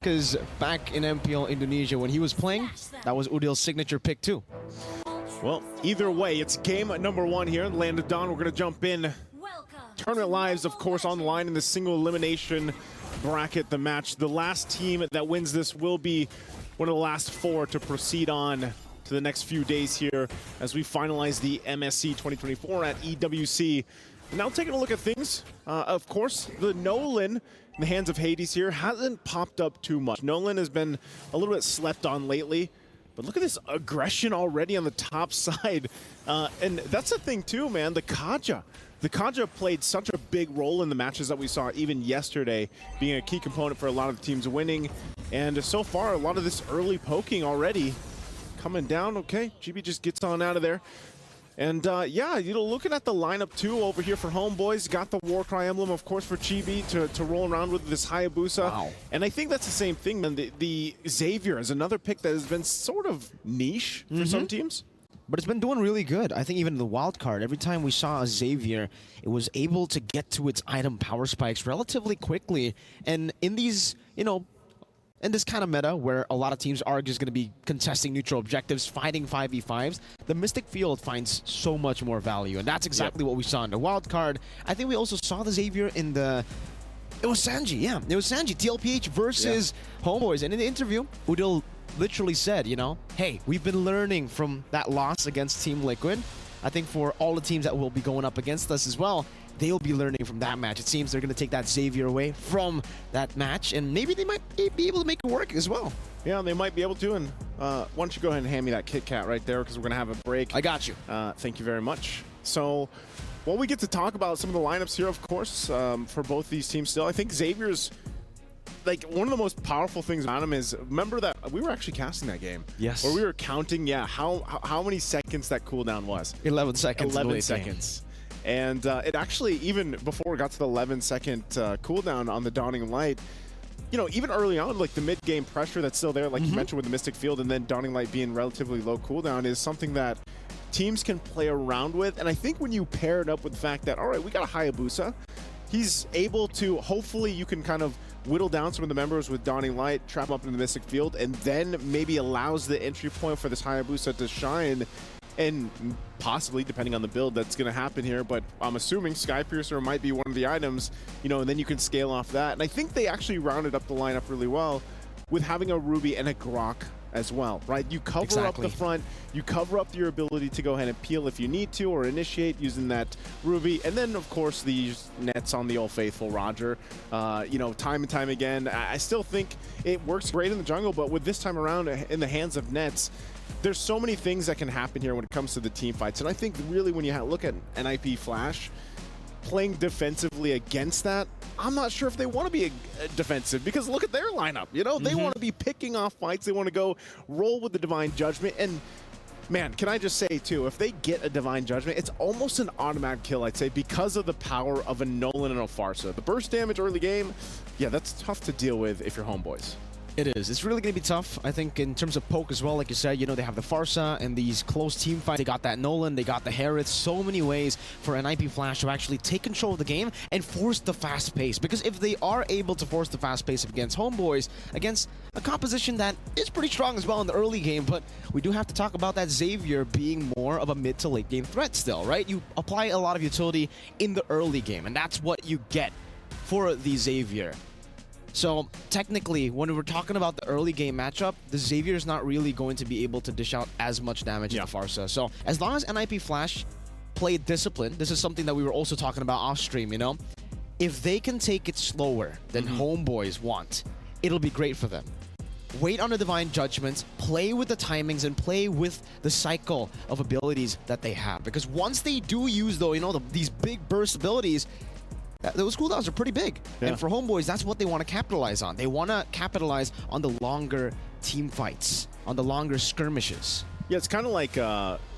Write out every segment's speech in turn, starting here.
Because back in MPL Indonesia when he was playing, that was Udil's signature pick too. Well, either way, it's game number 1 here in Land of Dawn. We're going to jump in. Tournament lives, of course, on the line in the single elimination bracket, the match. The last team that wins this will be one of the last 4 to proceed on to the next few days here as we finalize the MSC 2024 at EWC. Now taking a look at things, of course, the Nolan in the hands of Hades here hasn't popped up too much. Nolan has been a little bit slept on lately, but look at this aggression already on the top side. And that's the thing too, man, the Kaja. The Kaja played such a big role in the matches that we saw even yesterday, being a key component for a lot of the teams winning. And so far, a lot of this early poking already coming down. Okay, GB just gets on out of there. And yeah, you know, looking at the lineup too over here for HomeBois, got the Warcry emblem, of course, for Chibi to roll around with this Hayabusa. Wow. And I think that's the same thing, man. The Xavier is another pick that has been sort of niche for some teams. But it's been doing really good. I think even in the wild card, every time we saw a Xavier, it was able to get to its item power spikes relatively quickly. And in these, you know, in this kind of meta where a lot of teams are just going to be contesting neutral objectives, fighting 5v5s, the Mystic Field finds so much more value. And that's exactly what we saw in the wild card. I think we also saw the Xavier in the... It was Sanji, yeah. It was Sanji, TLPH versus HomeBois. And in the interview, Udil literally said, you know, hey, we've been learning from that loss against Team Liquid. I think for all the teams that will be going up against us as well, they'll be learning from that match. It seems they're going to take that Xavier away from that match, and maybe they might be able to make it work as well. Yeah, they might be able to. And why don't you go ahead and hand me that Kit Kat right there, because we're going to have a break. I got you. Thank you very much. So, well, we get to talk about some of the lineups here, of course, for both these teams still. I think Xavier's, like, one of the most powerful things about him is, remember that we were actually casting that game. Yes. Where we were counting, how many seconds that cooldown was. 11 seconds. 11 seconds. And it actually, even before it got to the 11-second cooldown on the Dawning Light, you know, even early on, like the mid-game pressure that's still there, like you mentioned with the Mystic Field, and then Dawning Light being relatively low cooldown is something that teams can play around with. And I think when you pair it up with the fact that, all right, we got a Hayabusa, he's able to, hopefully you can kind of whittle down some of the members with Dawning Light, trap them up in the Mystic Field, and then maybe allows the entry point for this Hayabusa to shine. And possibly, depending on the build that's going to happen here, but I'm assuming Skypiercer might be one of the items, you know, and then you can scale off that. And I think they actually rounded up the lineup really well with having a Ruby and a Grok as well, right? You cover up the front, you cover up your ability to go ahead and peel if you need to, or initiate using that Ruby, and then, of course, these nets on the Old Faithful Roger. You know, time and time again, I still think it works great in the jungle, but with this time around in the hands of nets, there's so many things that can happen here when it comes to the team fights. And I think really when you look at NIP Flash, playing defensively against that, I'm not sure if they want to be defensive, because look at their lineup. You know, they want to be picking off fights. They want to go roll with the Divine Judgment. And man, can I just say too, if they get a Divine Judgment, it's almost an automatic kill, I'd say, because of the power of a Nolan and a Farsa. The burst damage early game, yeah, that's tough to deal with if you're HomeBois. It is. It's really going to be tough, I think, in terms of poke as well. Like you said, you know, they have the Farsa and these close team fights. They got that Nolan, they got the Harith. So many ways for NIP Flash to actually take control of the game and force the fast pace. Because if they are able to force the fast pace against HomeBois, against a composition that is pretty strong as well in the early game, but we do have to talk about that Xavier being more of a mid to late game threat still, right? You apply a lot of utility in the early game, and that's what you get for the Xavier. So, technically, when we're talking about the early game matchup, the Xavier is not really going to be able to dish out as much damage as the Farsa. So, as long as NIP Flash play discipline, this is something that we were also talking about off stream, you know? If they can take it slower than HomeBois want, it'll be great for them. Wait on the Divine Judgments, play with the timings, and play with the cycle of abilities that they have. Because once they do use, though, you know, these big burst abilities, those cooldowns are pretty big. And for HomeBois, that's what they want to capitalize on. They want to capitalize on the longer team fights, on the longer skirmishes. Yeah, it's kind of like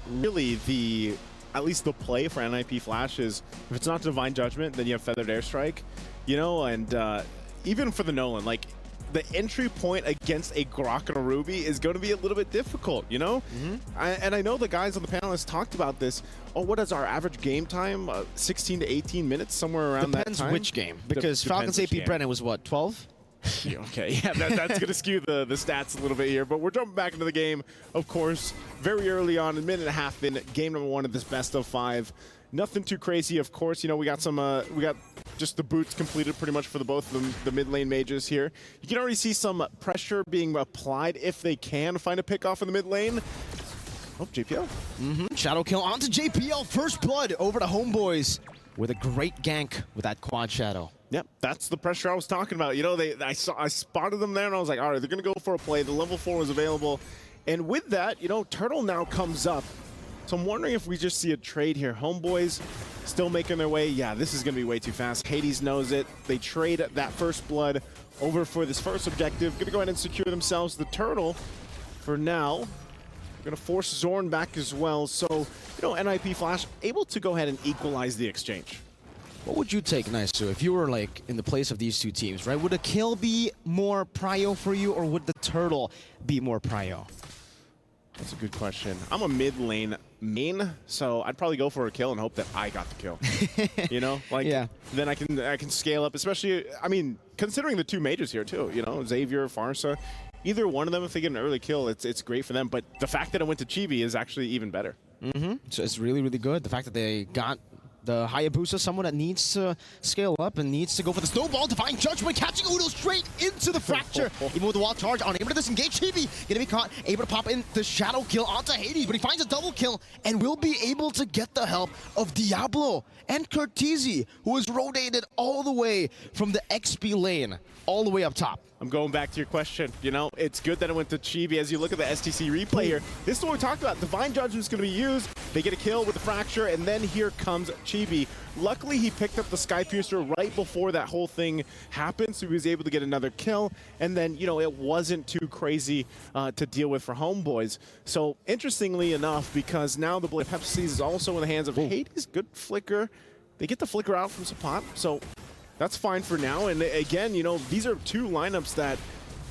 really at least the play for NIP Flash is, if it's not Divine Judgment, then you have Feathered Airstrike, you know, and even for the Nolan, like, the entry point against a Grok and a Ruby is going to be a little bit difficult, you know? And I know the guys on the panel has talked about this. Oh, what is our average game time? 16 to 18 minutes, somewhere around that time? Depends which game. Because Falcons AP Brennan was what, 12? Okay, yeah, that's going to skew the stats a little bit here, but we're jumping back into the game, of course, very early on, a minute and a half in, game number 1 of this best of 5. Nothing too crazy, of course. You know, we got just the boots completed pretty much for both of them, the mid lane mages here. You can already see some pressure being applied if they can find a pick off in the mid lane. Oh, JPL. Shadow kill onto JPL. First blood over to HomeBois with a great gank with that quad shadow. Yep, that's the pressure I was talking about. You know, I spotted them there, and I was like, all right, they're going to go for a play. The level 4 was available. And with that, you know, Turtle now comes up. So I'm wondering if we just see a trade here. HomeBois still making their way. Yeah, this is going to be way too fast. Hades knows it. They trade that first blood over for this first objective. Going to go ahead and secure themselves the Turtle for now. We're going to force Zorn back as well. So, you know, NIP Flash able to go ahead and equalize the exchange. What would you take, Nice, if you were like in the place of these two teams, right? Would a kill be more prio for you, or would the Turtle be more prio? That's a good question. I'm a mid lane main, so I'd probably go for a kill and hope that I got the kill. You know, like yeah. Then I can scale up. Especially, I mean, considering the two mages here too. You know, Xavier, Farsa. Either one of them, if they get an early kill, it's great for them. But the fact that it went to Chibi is actually even better. So it's really, really good. The fact that they got the Hayabusa, someone that needs to scale up and needs to go for the snowball. Divine Judgment catching Udo straight into the fracture. Even with the wall charge, unable to disengage. Chibi gonna be caught, able to pop in the shadow kill onto Hades, but he finds a double kill and will be able to get the help of Diablo and Curtizi, who is rotated all the way from the XP lane all the way up top. I'm going back to your question. You know, it's good that it went to Chibi. As you look at the STC replay here, this is what we talked about. Divine Judgment's going to be used. They get a kill with the Fracture, and then here comes Chibi. Luckily, he picked up the Sky Piercer right before that whole thing happened, so he was able to get another kill. And then, you know, it wasn't too crazy to deal with for HomeBois. So, interestingly enough, because now the Blade of Pepsi is also in the hands of Hades. Good flicker. They get the flicker out from Sapat, so that's fine for now. And again, you know, these are two lineups that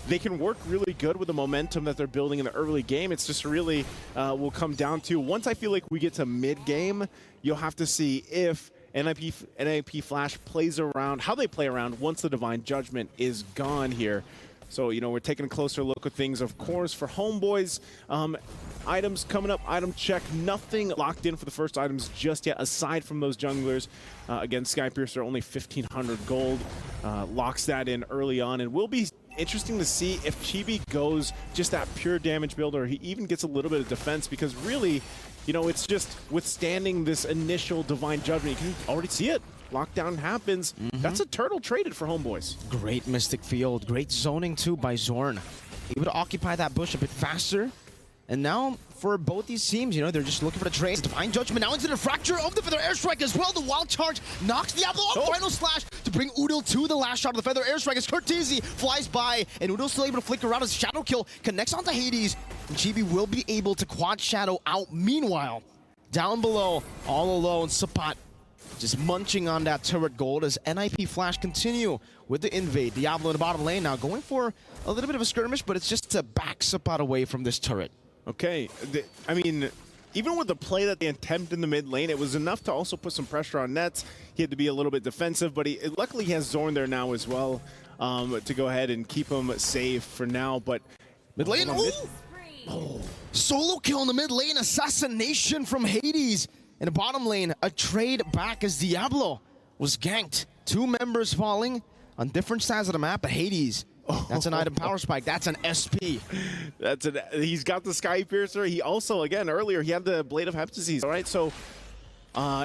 they can work really good with the momentum that they're building in the early game. It's just really will come down to, once I feel like we get to mid-game, you'll have to see if NIP Flash plays around, how they play around once the Divine Judgment is gone here. So, you know, we're taking a closer look at things, of course, for HomeBois. Items coming up, item check. Nothing locked in for the first items just yet, aside from those junglers. Again, Sky Piercer, only 1,500 gold. Locks that in early on, and will be interesting to see if Chibi goes just that pure damage build, or he even gets a little bit of defense, because really, you know, it's just withstanding this initial Divine Judgment. You can already see it. Lockdown happens. That's a Turtle traded for HomeBois. Great Mystic Field. Great zoning, too, by Zorn. Able to occupy that bush a bit faster. And now, for both these teams, you know, they're just looking for the trades. Divine Judgment now into the Fracture of the Feather Airstrike as well. The Wild Charge knocks Diablo off. Final Slash to bring Udil to the last shot of the Feather Airstrike as Curtizi flies by. And Udil's still able to flick around as Shadow Kill connects onto Hades. And Chibi will be able to quad Shadow out. Meanwhile, down below, all alone, Sapat just munching on that turret gold as NIP Flash continue with the invade. Diablo in the bottom lane now going for a little bit of a skirmish, but it's just to back Sapat away from this turret. Okay, I mean, even with the play that they attempted in the mid lane, it was enough to also put some pressure on Nets. He had to be a little bit defensive, but luckily he has Zorn there now as well to go ahead and keep him safe for now. But mid lane, solo kill in the mid lane, assassination from Hades. In the bottom lane, a trade back as Diablo was ganked. Two members falling on different sides of the map, but Hades, that's an item power spike. That's an SP. He's got the Sky Piercer. He also, again, earlier, he had the Blade of Heptases. All right, so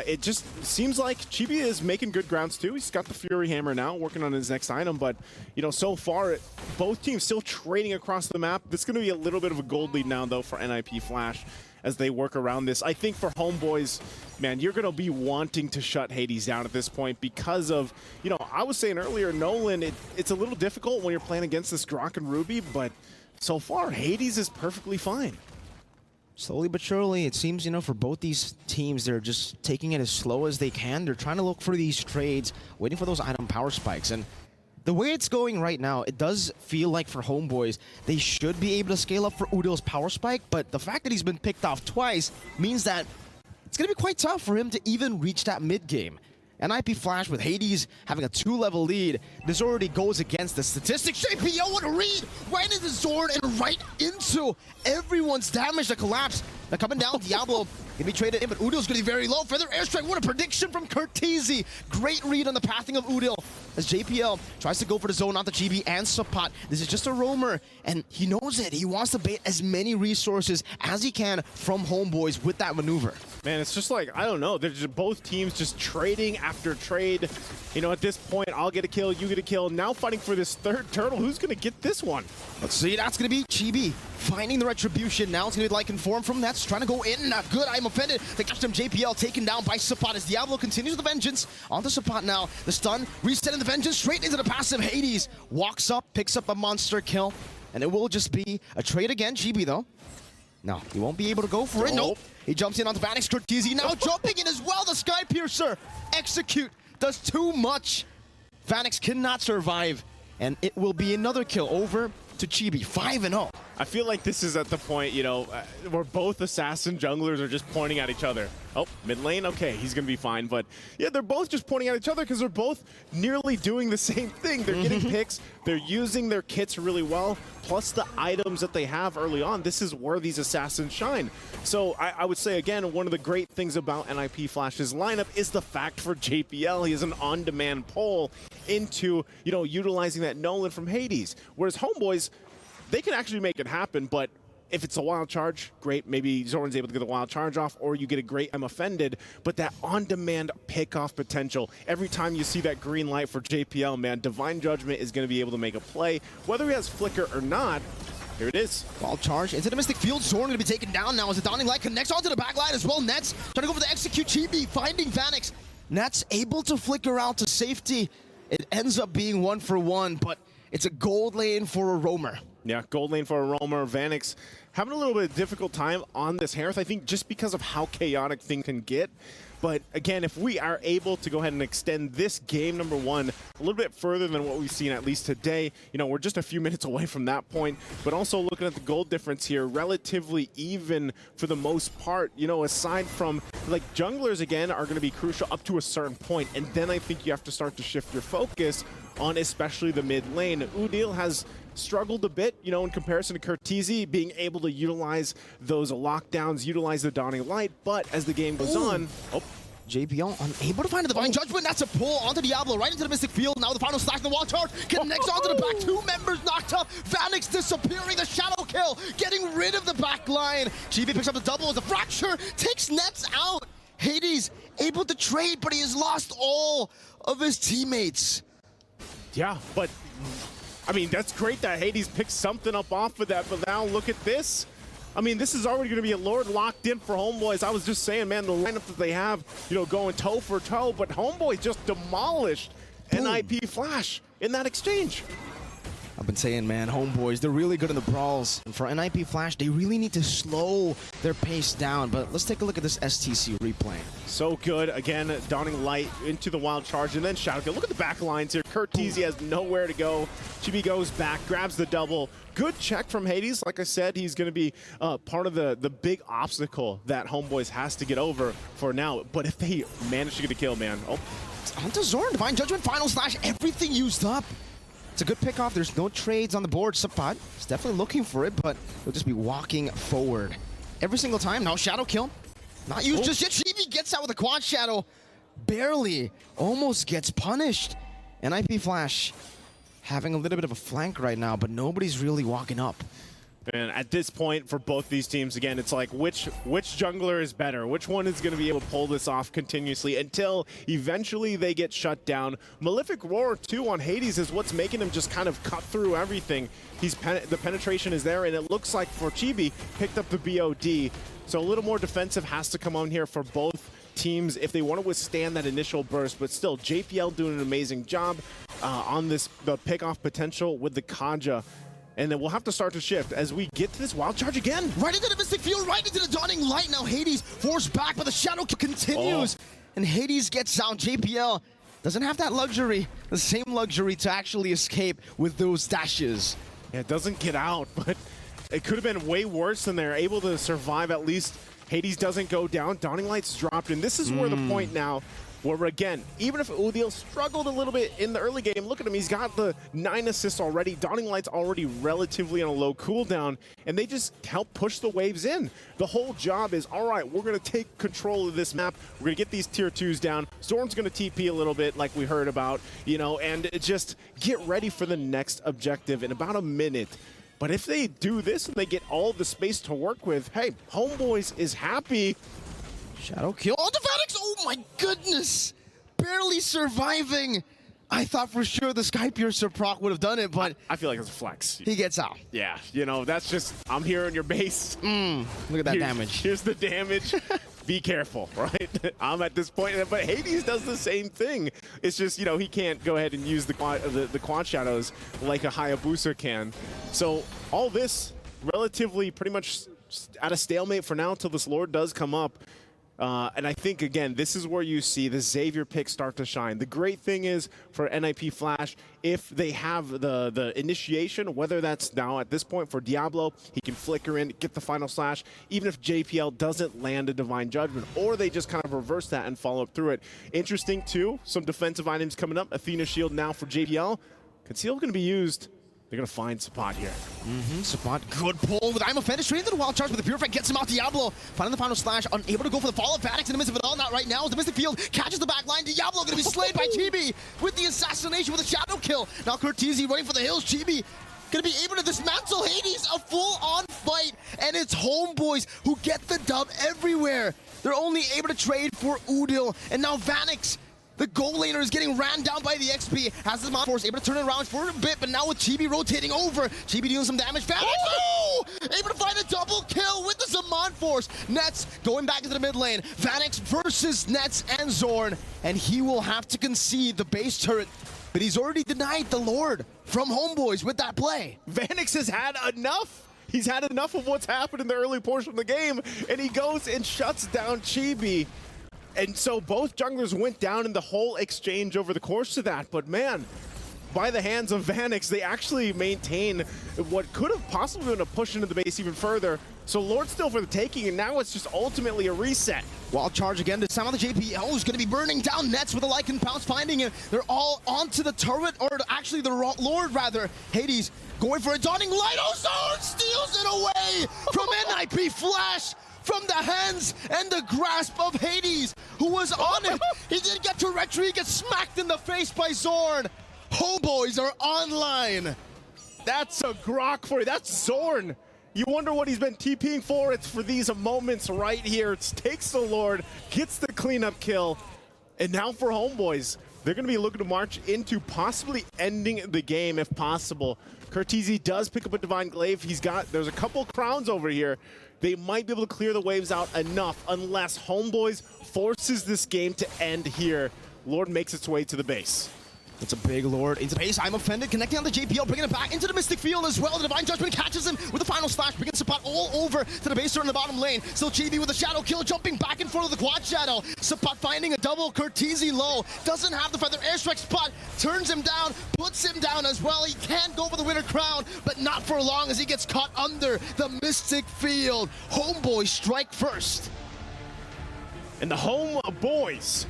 it just seems like Chibi is making good grounds too. He's got the Fury Hammer now, working on his next item. But, you know, so far, both teams still trading across the map. This is going to be a little bit of a gold lead now, though, for NIP Flash as they work around this. I think for HomeBois, man, you're going to be wanting to shut Hades down at this point because of, you know, I was saying earlier, Nolan, it's a little difficult when you're playing against this Grok and Ruby, but so far, Hades is perfectly fine. Slowly but surely, it seems, you know, for both these teams, they're just taking it as slow as they can. They're trying to look for these trades, waiting for those item power spikes. And the way it's going right now, it does feel like for HomeBois, they should be able to scale up for Udil's power spike, but the fact that he's been picked off twice means that it's going to be quite tough for him to even reach that mid game. NIP Flash with Hades having a 2-level lead. This already goes against the statistics. JPL, what a read! Right into Zorn and right into everyone's damage. The collapse. They're coming down. Diablo gonna be traded in, but Udil's gonna be very low. Further airstrike. What a prediction from Curtizi. Great read on the pathing of Udil as JPL tries to go for the zone onto Chibi and Sapat. This is just a roamer, and he knows it. He wants to bait as many resources as he can from HomeBois with that maneuver. Man, it's just like, I don't know. They're just both teams just trading after trade. You know, at this point, I'll get a kill, you get a kill. Now fighting for this third turtle. Who's going to get this one? Let's see. That's going to be Chibi finding the retribution. Now it's going to be like inform from Nets. Trying to go in. Not good. I'm offended. They catch him. JPL taken down by Sapat as Diablo continues the vengeance. Onto Sapat now. The stun. Resetting the vengeance straight into the passive. Hades walks up, picks up a monster kill. And it will just be a trade again. Chibi, though. No, he won't be able to go for it. Nope. He jumps in onto Vanix. Curtizi now jumping in as well. The Sky Piercer. Execute. Does too much. Vanix cannot survive. And it will be another kill over to Chibi. 5-0. I feel like this is at the point, you know, where both assassin junglers are just pointing at each other. Oh, mid lane, okay, he's going to be fine. But yeah, they're both just pointing at each other because they're both nearly doing the same thing. They're getting picks. They're using their kits really well. Plus the items that they have early on. This is where these assassins shine. So I would say, again, one of the great things about NIP Flash's lineup is the fact for JPL, he has an on-demand pull into, you know, utilizing that Nolan from Hades. Whereas HomeBois, they can actually make it happen, but if it's a wild charge, great. Maybe Zoran's able to get the wild charge off, or you get a great I'm offended. But that on-demand pick-off potential, every time you see that green light for JPL, man, Divine Judgment is going to be able to make a play. Whether he has Flicker or not, here it is. Wild charge into the Mystic Field. Zorn going to be taken down now as the Dawning Light connects onto the back line as well. Nets trying to go for the execute. Chibi finding Vanix. Nets able to flicker out to safety. It ends up being 1-for-1, but it's a gold lane for a roamer. Yeah, gold lane for a roamer. Vanix having a little bit of difficult time on this Hearth, I think, just because of how chaotic things can get. But again, if we are able to go ahead and extend this game number one a little bit further than what we've seen at least today, you know, we're just a few minutes away from that point. But also looking at the gold difference here, relatively even for the most part, you know, aside from like junglers again are going to be crucial up to a certain point. And then I think you have to start to shift your focus on especially the mid lane. Udil has struggled a bit, you know, in comparison to Curtizi, being able to utilize those lockdowns, utilize the Dawning Light, but as the game goes on, JPL unable to find a Divine Judgment. That's a pull onto Diablo, right into the Mystic Field. Now the final slash, the wall charge connects onto the back. 2 members knocked up. Vanix disappearing, the shadow kill, getting rid of the back line. GB picks up the double as the fracture, takes Nets out. Hades able to trade, but he has lost all of his teammates. Yeah, but I mean, that's great that Hades picked something up off of that, but now look at this. I mean, this is already going to be a Lord locked in for HomeBois. I was just saying, man, the lineup that they have, you know, going toe for toe, but HomeBois just demolished NIP Flash in that exchange. I've been saying, man, HomeBois, they're really good in the brawls. And for NIP Flash, they really need to slow their pace down. But let's take a look at this STC replay. So good. Again, Dawning Light into the wild charge and then Shadow Kill. Look at the back lines here. Curtizi has nowhere to go. Chibi goes back, grabs the double. Good check from Hades. Like I said, he's going to be part of the big obstacle that HomeBois has to get over for now. But if they manage to get a kill, man. Oh, onto Zorn. Divine Judgment, final slash, everything used up. It's a good pickoff. There's no trades on the board. Sapat is definitely looking for it, but he'll just be walking forward every single time. Now Shadow Kill. Not used just yet. Chibi gets out with a quad shadow. Barely. Almost gets punished. NIP Flash having a little bit of a flank right now, but nobody's really walking up. And at this point, for both these teams, again, it's like which jungler is better? Which one is going to be able to pull this off continuously until eventually they get shut down? Malefic Roar 2 on Hades is what's making him just kind of cut through everything. The penetration is there, and it looks like for Chibi, picked up the BOD. So a little more defensive has to come on here for both teams if they want to withstand that initial burst. But still, JPL doing an amazing job on the pick-off potential with the Kaja. And then we'll have to start to shift as we get to this wild charge again. Right into the Mystic Field, right into the Dawning Light. Now Hades forced back, but the Shadow continues. And Hades gets out. JPL doesn't have that luxury, the same luxury to actually escape with those dashes. Yeah, it doesn't get out, but it could have been way worse than they're able to survive. At least Hades doesn't go down. Dawning Light's dropped, and this is where the point now where again, even if Udil struggled a little bit in the early game, look at him, he's got the 9 assists already. Dawning Light's already relatively on a low cooldown, and they just help push the waves in. The whole job is, all right, we're going to take control of this map. We're going to get these tier 2s down. Zorn's going to TP a little bit like we heard about, you know, and just get ready for the next objective in about a minute. But if they do this and they get all the space to work with, hey, HomeBois is happy. Shadow kill. Oh, the Vanix! Oh my goodness! Barely surviving. I thought for sure the Sky Piercer proc would have done it, but I feel like it's a flex. He gets out. Yeah, you know, that's just, I'm here on your base. Look at that damage. Here's the damage. Be careful, right? I'm at this point, but Hades does the same thing. It's just, you know, he can't go ahead and use the quad shadows like a Hayabusa can. So all this relatively pretty much at a stalemate for now until this Lord does come up. And I think, again, this is where you see the Xavier pick start to shine. The great thing is for NIP Flash, if they have the initiation, whether that's now at this point for Diablo, he can flicker in, get the final slash, even if JPL doesn't land a Divine Judgment, or they just kind of reverse that and follow up through it. Interesting, too, some defensive items coming up. Athena Shield now for JPL. Conceal going to be used. They're going to find Sapat here. Sapat, good pull with I'm offended straight into the wild charge, but the Purified gets him out. Diablo finding the final slash, unable to go for the follow-up. Vanix in the midst of it all, not right now. The Mystic Field catches the back line. Diablo going to be slain by Chibi with the assassination with a shadow kill. Now Cortese running for the hills. Chibi going to be able to dismantle Hades, a full-on fight, and it's HomeBois who get the dub everywhere. They're only able to trade for Udil, and now Vanix, the goal laner, is getting ran down by the XP. Has the Force able to turn it around for a bit, but now with Chibi rotating over, Chibi doing some damage. Vanix, able to find a double kill with the Zaman Force. Nets going back into the mid lane. Vanix versus Nets and Zorn, and he will have to concede the base turret, but he's already denied the Lord from HomeBois with that play. Vanix has had enough. He's had enough of what's happened in the early portion of the game, and he goes and shuts down Chibi. And so both junglers went down in the whole exchange over the course of that. But man, by the hands of Vanix, they actually maintain what could have possibly been a push into the base even further. So Lord's still for the taking, and now it's just ultimately a reset. Wild charge again. This time on the JPL is going to be burning down Nets with a Lycan Pounce, finding it. They're all onto the turret, or actually the Lord rather. Hades going for a Dawning Light. Oh, Zorn steals it away from NIP Flash. From the hands and the grasp of Hades, who was on it. He didn't get to retreat, he gets smacked in the face by Zorn. HomeBois are online. That's a grok for you. That's Zorn. You wonder what he's been TPing for. It's for these moments right here. It takes the Lord, gets the cleanup kill, and now for HomeBois, they're going to be looking to march into possibly ending the game if possible. Cortese does pick up a Divine Glaive. There's a couple crowns over here. They might be able to clear the waves out enough unless HomeBois forces this game to end here. Lord makes its way to the base. It's a big Lord into base. I'm offended, connecting on the JPL, bringing it back into the Mystic Field as well. The Divine Judgment catches him with the final slash, bringing Sapat all over to the base turret in the bottom lane. Still Chibi with a shadow kill, jumping back in front of the quad shadow. Sapat finding a double, Cortese low, doesn't have the feather airstrike. Spot turns him down, puts him down as well. He can go for the winner crown, but not for long as he gets caught under the Mystic Field. HomeBois strike first. And the HomeBois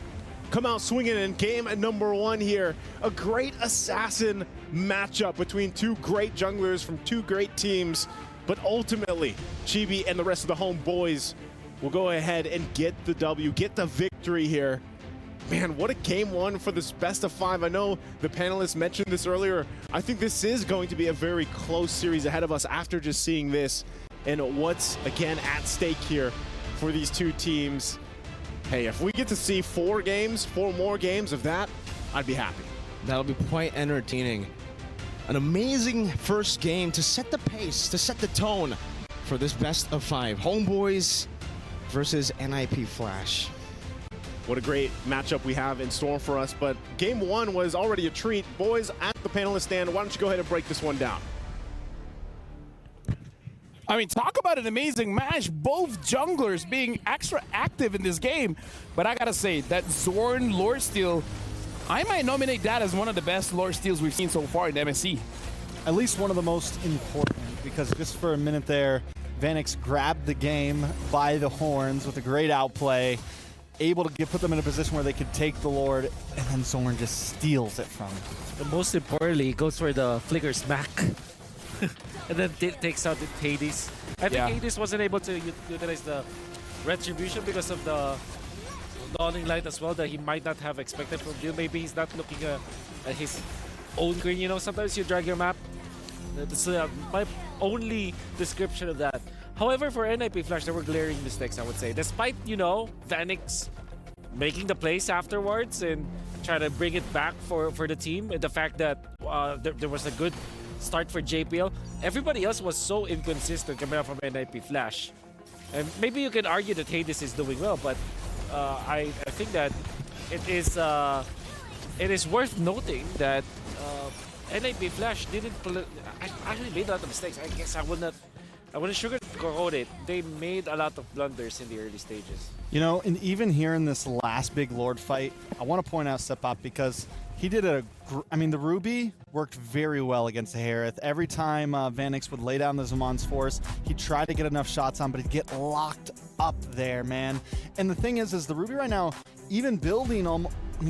come out swinging in game number 1 here. A great assassin matchup between two great junglers from two great teams. But ultimately, Chibi and the rest of the HomeBois will go ahead and get the W, get the victory here. Man, what a game 1 for this best of 5. I know the panelists mentioned this earlier. I think this is going to be a very close series ahead of us after just seeing this and what's, again, at stake here for these two teams. Hey, if we get to see 4 more games of that, I'd be happy. That'll be quite entertaining. An amazing first game to set the pace, to set the tone for this best of 5. HomeBois versus NIP Flash. What a great matchup we have in store for us, but game 1 was already a treat. Boys, at the panelist stand, why don't you go ahead and break this one down? I mean, talk about an amazing match. Both junglers being extra active in this game. But I gotta say, that Zorn Lord Steal, I might nominate that as one of the best Lord Steals we've seen so far in MSC. At least one of the most important, because just for a minute there, Vanix grabbed the game by the horns with a great outplay. able to put them in a position where they could take the Lord, and then Zorn just steals it from him. But most importantly, goes for the flicker smack. And then takes out the Hades. I think Hades wasn't able to utilize the retribution because of the dawning light as well that he might not have expected from Bill. Maybe he's not looking at his own screen. You know, sometimes you drag your map. That's my only description of that. However, for NIP Flash, there were glaring mistakes, I would say. Despite, you know, Vanix making the plays afterwards and trying to bring it back for the team, and the fact that there was a good start for JPL, everybody else was so inconsistent coming out from NIP Flash. And maybe you can argue that Hades is doing well, but I think that it is worth noting that NIP Flash didn't actually made a lot of mistakes. I guess I wouldn't sugarcoat it. They made a lot of blunders in the early stages. You know, and even here in this last big Lord fight, I want to point out Sepap because he did I mean, the Ruby worked very well against the Harith. Every time Vanix would lay down the Zaman's Force, he'd try to get enough shots on, but he'd get locked up there, man. And the thing is the Ruby right now, even building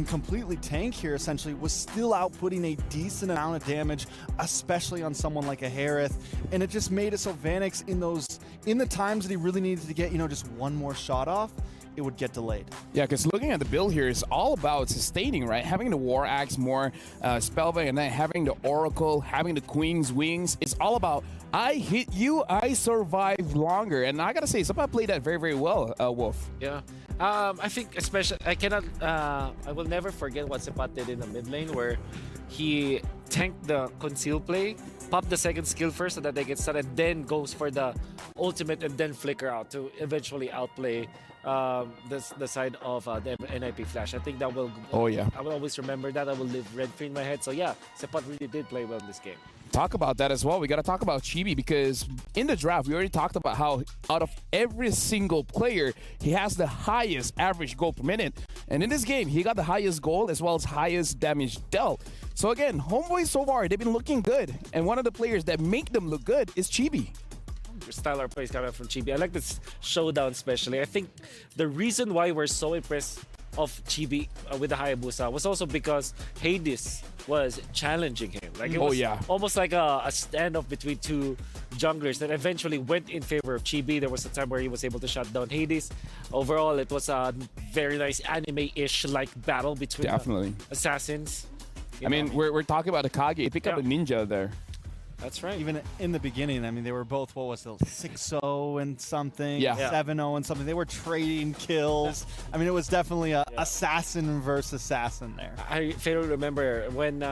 completely tank here essentially, was still outputting a decent amount of damage, especially on someone like a Harith. And it just made it so Vanix in the times that he really needed to get, you know, just one more shot off, it would get delayed. Yeah, because looking at the build here is all about sustaining, right? Having the War Axe more spellbound, and then having the Oracle, having the Queen's Wings. It's all about, I hit you, I survive longer. And I gotta say, somebody played that very, very well, Wolf. Yeah. I think especially, I will never forget what Sepat did in the mid lane where he tanked the conceal play, popped the second skill first so that they get started, then goes for the ultimate and then flicker out to eventually outplay the side of the NIP Flash. I think that will... Oh, yeah. I will always remember that. I will live rent-free in my head. So yeah, Sepat really did play well in this game. Talk about that as well. We got to talk about Chibi because in the draft, we already talked about how out of every single player, he has the highest average goal per minute. And in this game, he got the highest goal as well as highest damage dealt. So again, HomeBois so far, they've been looking good. And one of the players that make them look good is Chibi. Stellar plays coming from Chibi. I like this showdown especially. I think the reason why we're so impressed of Chibi with the Hayabusa was also because Hades was challenging him. Like it was almost like a standoff between two junglers that eventually went in favor of Chibi. There was a time where he was able to shut down Hades. Overall, it was a very nice anime-ish like battle between assassins. I mean, we're talking about Akage. He picked up a ninja there. That's right. Even in the beginning, I mean, they were both, what was it, 6-0 and something, 7-0 and something. They were trading kills. I mean, it was definitely a assassin versus assassin there. I fairly remember when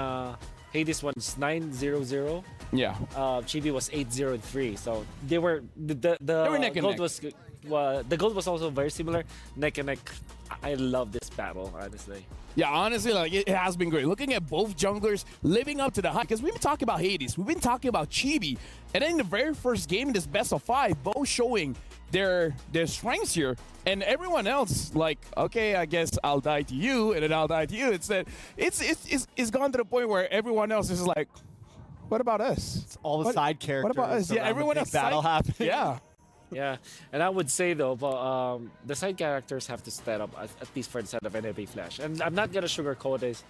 Hades won 9-0-0. Yeah. Chibi was 8-0-3. So they were the neck and gold neck. was the gold was also very similar, neck and neck. I love this battle, honestly. Yeah, honestly, like it has been great. Looking at both junglers living up to the hype, because we've been talking about Hades, we've been talking about Chibi, and then in the very first game in this best of 5, both showing their strengths here, and everyone else like, okay, I guess I'll die to you, and then I'll die to you. It's gone to the point where everyone else is like, what about us? It's all the side characters. What about us? Yeah, everyone else battle happening. Yeah. Yeah, and I would say though, the side characters have to step up at least for the side of NIP Flash. And I'm not gonna sugarcoat this.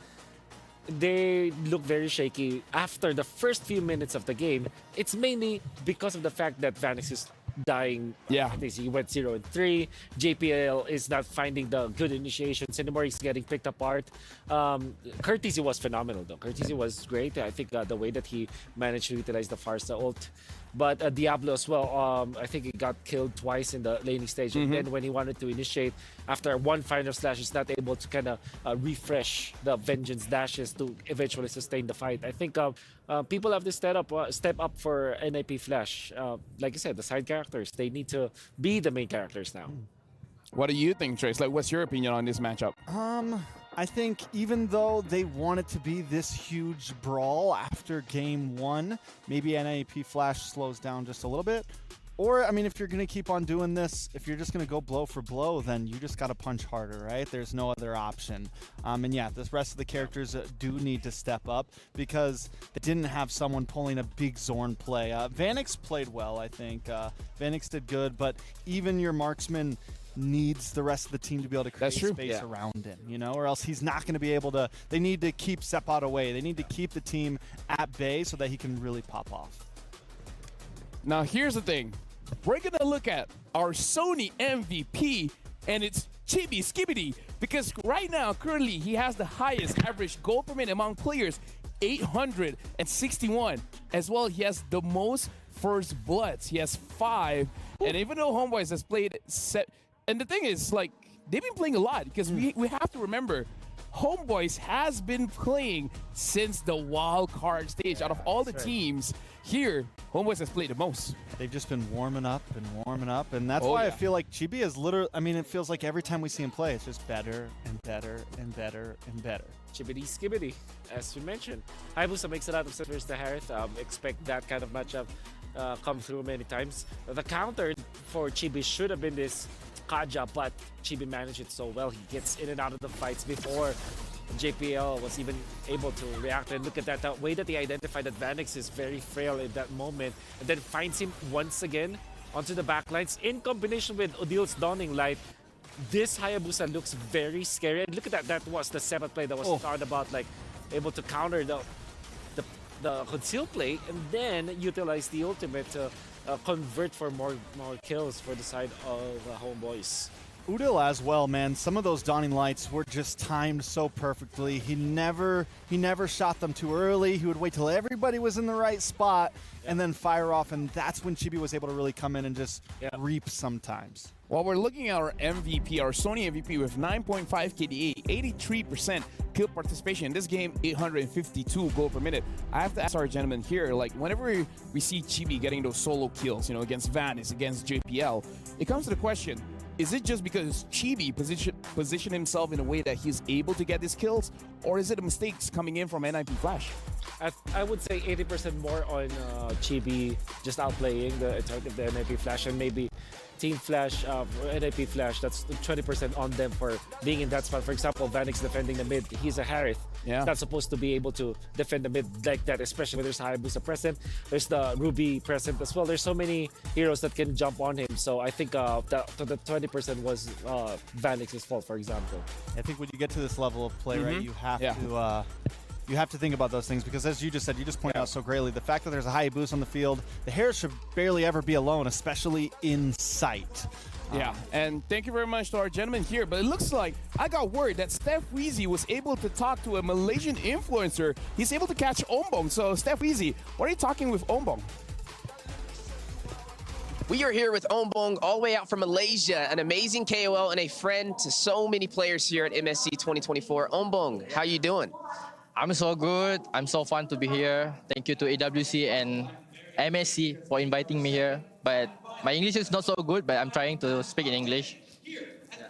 They look very shaky after the first few minutes of the game. It's mainly because of the fact that Vanix is dying. Yeah. He went 0-3. JPL is not finding the good initiations anymore. He's getting picked apart. Courtesy was phenomenal though. Courtesy was great. I think the way that he managed to utilize the Farsa ult. But Diablo as well, I think he got killed twice in the laning stage. And then when he wanted to initiate, after one final slash, he's not able to kind of refresh the vengeance dashes to eventually sustain the fight. I think people have to step up for NIP Flash. Like I said, the side characters, they need to be the main characters now. What do you think, Trace? Like, what's your opinion on this matchup? I think even though they want it to be this huge brawl after game 1, maybe NIP Flash slows down just a little bit. Or, I mean, if you're going to keep on doing this, if you're just going to go blow for blow, then you just got to punch harder, right? There's no other option. And yeah, the rest of the characters do need to step up because they didn't have someone pulling a big Zorn play. Vanix played well, I think. Vanix did good, but even your marksman needs the rest of the team to be able to create That's true. space around him, you know, or else he's not going to be able to. They need to keep Sepot away. They need to keep the team at bay so that he can really pop off. Now, here's the thing. We're going to look at our Sony MVP, and it's Chibi Skibidi, because right now, currently, he has the highest average goal per minute among players, 861. As well, he has the most first bloods. He has 5. And even though HomeBois has played and the thing is, like, they've been playing a lot, because we have to remember, HomeBois has been playing since the wild card stage. Out of all the teams here, HomeBois has played the most. They've just been warming up, and that's why I feel like Chibi is literally. I mean, it feels like every time we see him play, it's just better and better and better and better. Chibbity skibbity, as you mentioned. Hayabusa makes a lot of sense versus the Harith. Expect that kind of matchup come through many times. The counter for Chibi should have been this Kaja, but Chibi managed it so well. He gets in and out of the fights before JPL was even able to react. And look at that, the way that he identified that Vanix is very frail in that moment, and then finds him once again onto the backlines in combination with Odil's Dawning Light. This Hayabusa looks very scary. And look at that, that was the seventh play that was thought about, like able to counter the conceal play and then utilize the ultimate to convert for more kills for the side of HomeBois. Udil as well, man. Some of those Dawning Lights were just timed so perfectly. He never shot them too early. He would wait till everybody was in the right spot and then fire off, and that's when Chibi was able to really come in and just reap sometimes. While we're looking at our MVP, our Sony MVP with 9.5 KDA, 83% kill participation in this game, 852 goal per minute. I have to ask our gentleman here, like whenever we see Chibi getting those solo kills, you know, against Vanis, against JPL, it comes to the question, is it just because Chibi position himself in a way that he's able to get these kills, or is it mistakes coming in from NIP Flash? I would say 80% more on Chibi just outplaying the entirety of the NIP Flash, and maybe Team Flash, NIP Flash, that's 20% on them for being in that spot. For example, Vanix defending the mid, he's a Harith. Yeah. He's not supposed to be able to defend the mid like that, especially when there's Hayabusa present. There's the Ruby present as well. There's so many heroes that can jump on him. So I think the 20% was Vanix's fault, for example. I think when you get to this level of play, right, you have to you have to think about those things, because as you just said, you just pointed out so greatly, the fact that there's a Hayabusa on the field, the Harris should barely ever be alone, especially in sight. Yeah, and thank you very much to our gentleman here, but it looks like I got word that Steph Weezy was able to talk to a Malaysian influencer. He's able to catch Ombong. So Steph Weezy, what are you talking with Ombong? We are here with Ombong, all the way out from Malaysia, an amazing KOL and a friend to so many players here at MSC 2024. Ombong, how you doing? I'm so good. I'm so fun to be here. Thank you to AWC and MSC for inviting me here. But my English is not so good, but I'm trying to speak in English.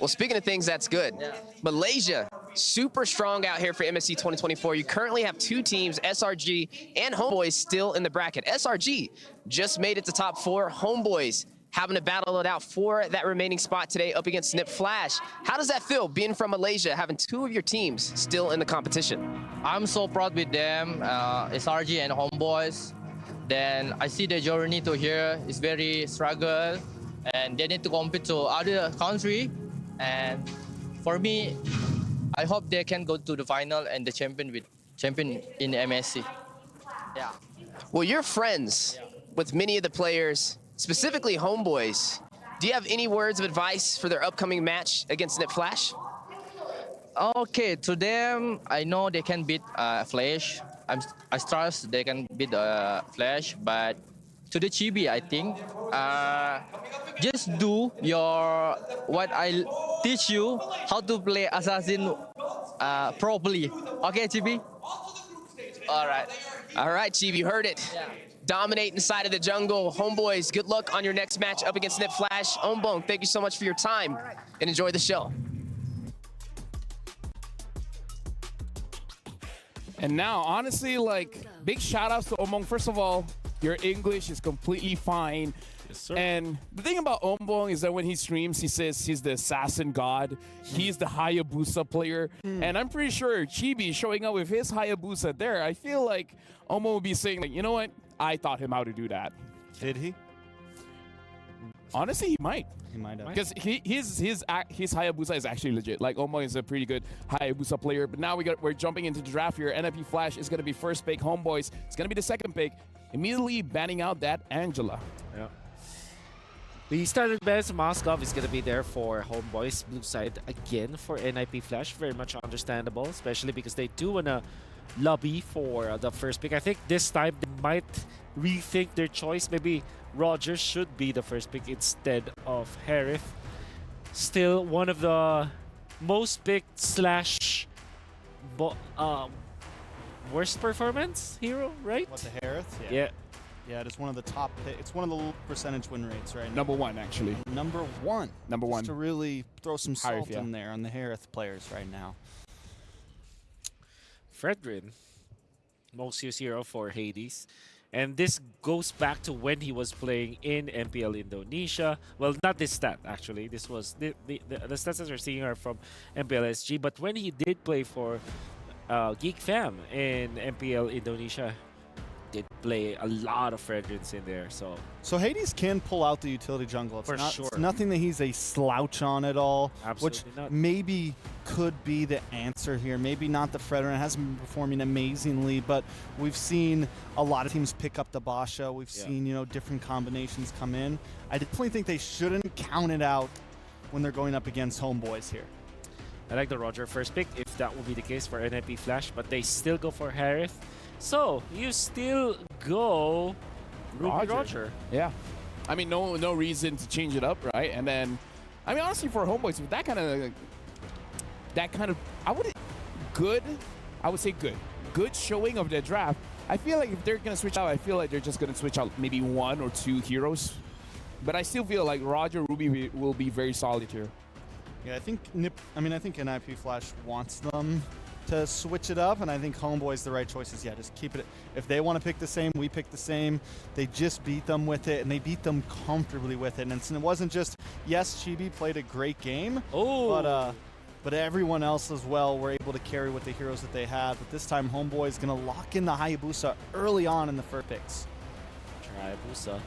Well, speaking of things, that's good. Malaysia, super strong out here for MSC 2024. You currently have 2 teams, SRG and HomeBois, still in the bracket. SRG just made it to top 4. HomeBois having to battle it out for that remaining spot today up against Snip Flash. How does that feel, being from Malaysia, having 2 of your teams still in the competition? I'm so proud with them, SRG and HomeBois. Then I see the journey to here is very struggle, and they need to compete to other country. And for me, I hope they can go to the final and the champion in MSC. Yeah. Well, you're friends with many of the players, specifically HomeBois. Do you have any words of advice for their upcoming match against Snip Flash? Okay, to them, I know they can beat Flash. I trust they can beat Flash, but to the Chibi, I think, just do what I teach you, how to play Assassin properly. Okay, Chibi? All right. All right, Chibi, you heard it. Yeah. Dominate inside of the jungle. HomeBois, good luck on your next match up against Snip Flash. Ombong, thank you so much for your time and enjoy the show. And now, honestly, like, big shout-outs to Ombong. First of all, your English is completely fine. Yes, sir. And the thing about Ombong is that when he streams, he says he's the assassin god. He's the Hayabusa player. And I'm pretty sure Chibi showing up with his Hayabusa there, I feel like Ombong would be saying, like, you know what? I taught him how to do that. Did he? Honestly, he might. He might have. Because his Hayabusa is actually legit. Like HomeBois is a pretty good Hayabusa player. But now we're jumping into the draft here. NIP Flash is going to be first pick. HomeBois is going to be the second pick. Immediately banning out that Angela. Yeah. The started best Moskov is going to be there for HomeBois. Blue side again for NIP Flash. Very much understandable, especially because they do want to lobby for the first pick. I think this time they might rethink their choice. Maybe Roger should be the first pick instead of Harith. Still one of the most picked slash worst performance hero, right? What, the Harith? Yeah. Yeah, it is one of the top it's one of the low percentage win rates right now. Number one, actually. Number one. Number one. Just to really throw some Harith, salt yeah. in there on the Harith players right now. Fredrin, most used hero for Hades. And this goes back to when he was playing in MPL Indonesia. Well, not this stat, actually. This was the stats that we're seeing are from MPL SG. But when he did play for Geek Fam in MPL Indonesia, did play a lot of Fredrins in there. So Hades can pull out the utility jungle. It's For not, sure. It's nothing that he's a slouch on at all. Absolutely which not. maybe could be the answer here. Maybe not the Fredrin. It hasn't been performing amazingly, but we've seen a lot of teams pick up the Basha. We've seen, you know, different combinations come in. I definitely think they shouldn't count it out when they're going up against HomeBois here. I like the Roger first pick, if that will be the case for NIP Flash, but they still go for Harith. So, you still go Roger. Yeah. I mean, no reason to change it up, right? And then, I mean, honestly, for HomeBois, with that kind of, I would say good showing of the draft. I feel like if they're going to switch out, I feel like they're just going to switch out maybe one or two heroes. But I still feel like Roger Ruby will be very solid here. Yeah, I think NIP Flash wants them to switch it up, and I think HomeBois the right choice is, yeah, just keep it. If they want to pick the same, we pick the same. They just beat them with it, and they beat them comfortably with it. And it wasn't just, yes, Chibi played a great game, but everyone else as well were able to carry with the heroes that they had. But this time, HomeBois is going to lock in the Hayabusa early on in the first picks. Hayabusa.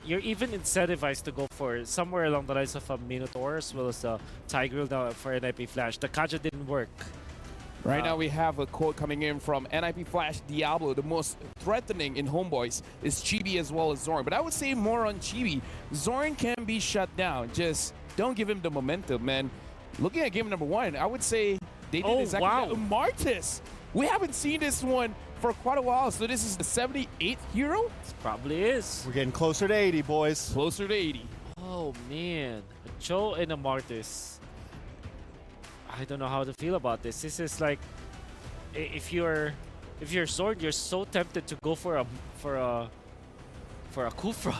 You're even incentivized to go for somewhere along the lines of a Minotaur as well as a Tigreal now for NIP Flash. The Kaja didn't work. Right now we have a quote coming in from NIP Flash Diablo. The most threatening in HomeBois is Chibi as well as Zorn. But I would say more on Chibi. Zorn can be shut down. Just don't give him the momentum, man. Looking at game number one, I would say they did exactly that. Martis! We haven't seen this one for quite a while, so this is the 78th hero? This probably is. We're getting closer to 80, boys. Closer to 80. Oh, man. A Joe and a Martis. I don't know how to feel about this. This is like, if you're Zorn, you're so tempted to go for a Kufra.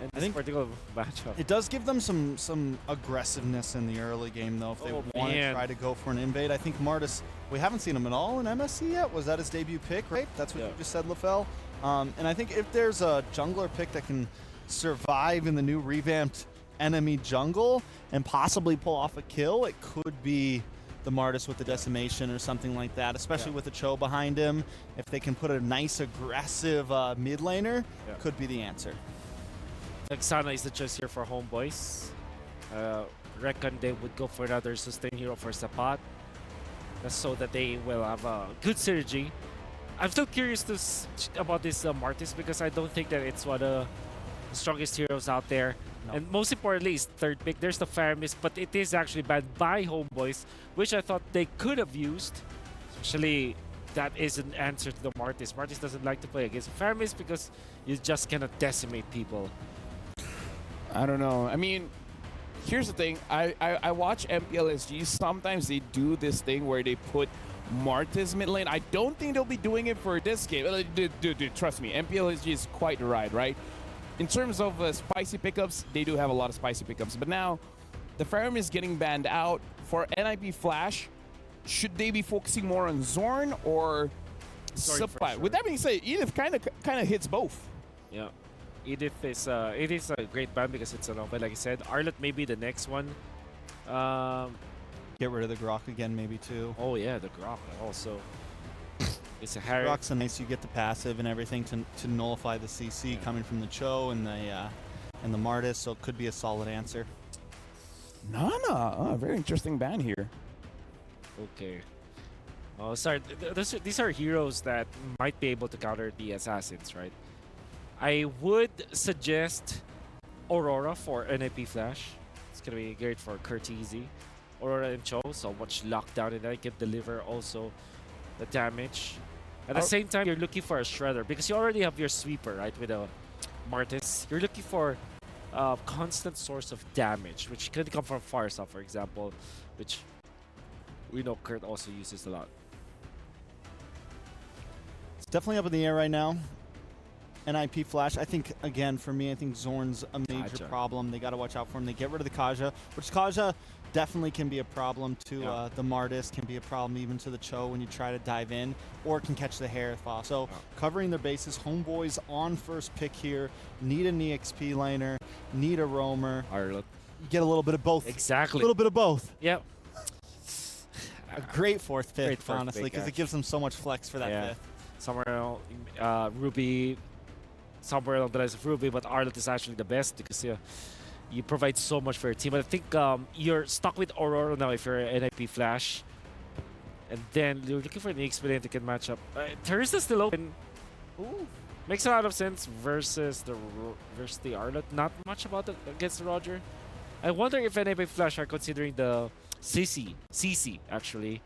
And this particular matchup. It does give them some aggressiveness in the early game, though, if they want to try to go for an invade. I think Martis, we haven't seen him at all in MSC yet. Was that his debut pick, right? That's what you just said, LaFell. And I think if there's a jungler pick that can survive in the new revamped enemy jungle and possibly pull off a kill, it could be the Martis with the decimation or something like that, especially with the Cho behind him. If they can put a nice aggressive mid laner, could be the answer. Xana is the choice here for HomeBois. Reckon they would go for another sustain hero for Sapat, just so that they will have a good synergy. I'm still curious about this Martis because I don't think that it's one of the strongest heroes out there. No. And most importantly, is third pick. There's the Faramis, but it is actually banned by HomeBois, which I thought they could have used. Especially, that is an answer to the Martis. Martis doesn't like to play against Faramis because you just cannot decimate people. I don't know. I mean, here's the thing. I watch MPLSG. Sometimes they do this thing where they put Martis mid lane. I don't think they'll be doing it for this game. Dude, trust me. MPLSG is quite the ride, right? In terms of spicy pickups, they do have a lot of spicy pickups. But now, the Farum is getting banned out. For NIP Flash, should they be focusing more on Zorn or Supply? Sure. With that being said, Edith kind of hits both. Yeah. Edith is it is a great ban because it's an open, like I said. Arlet may be the next one. Get rid of the Grok again, maybe too. Oh yeah, the Grok also. It's a Harry. Rock's a nice. You get the passive and everything to nullify the CC coming from the Cho and the Martis, so it could be a solid answer. Nana, very interesting ban here. Okay. Oh, sorry. These are heroes that might be able to counter the assassins, right? I would suggest Aurora for NIP Flash. It's gonna be great for Curteasy. Aurora and Cho, so much lockdown, and I can deliver also the damage. At the same time, you're looking for a Shredder because you already have your sweeper, right, with a Martis. You're looking for a constant source of damage, which could come from Farsa, for example, which we know Kurt also uses a lot. It's definitely up in the air right now. NIP Flash, I think, again, for me, I think Zorn's a major Kaja. problem. They got to watch out for him. They get rid of the Kaja, which Kaja definitely can be a problem to the Martis, can be a problem even to the Cho when you try to dive in, or can catch the Harith off. So covering their bases, HomeBois on first pick here, need an EXP laner, need a roamer. Arlet. Get a little bit of both. Exactly. A little bit of both. Yep. A great fourth pick, Great fourth honestly, pick, because it gives them so much flex for that fifth. Somewhere else, Ruby, somewhere along the lines of Ruby, but Arlet is actually the best because you provide so much for your team. But I think you're stuck with Aurora now if you're an NIP Flash. And then you're looking for an EXP lane that can match up. Therisa's still open. Ooh. Makes a lot of sense versus the Arlet. Not much about it against Roger. I wonder if NIP Flash are considering the CC actually.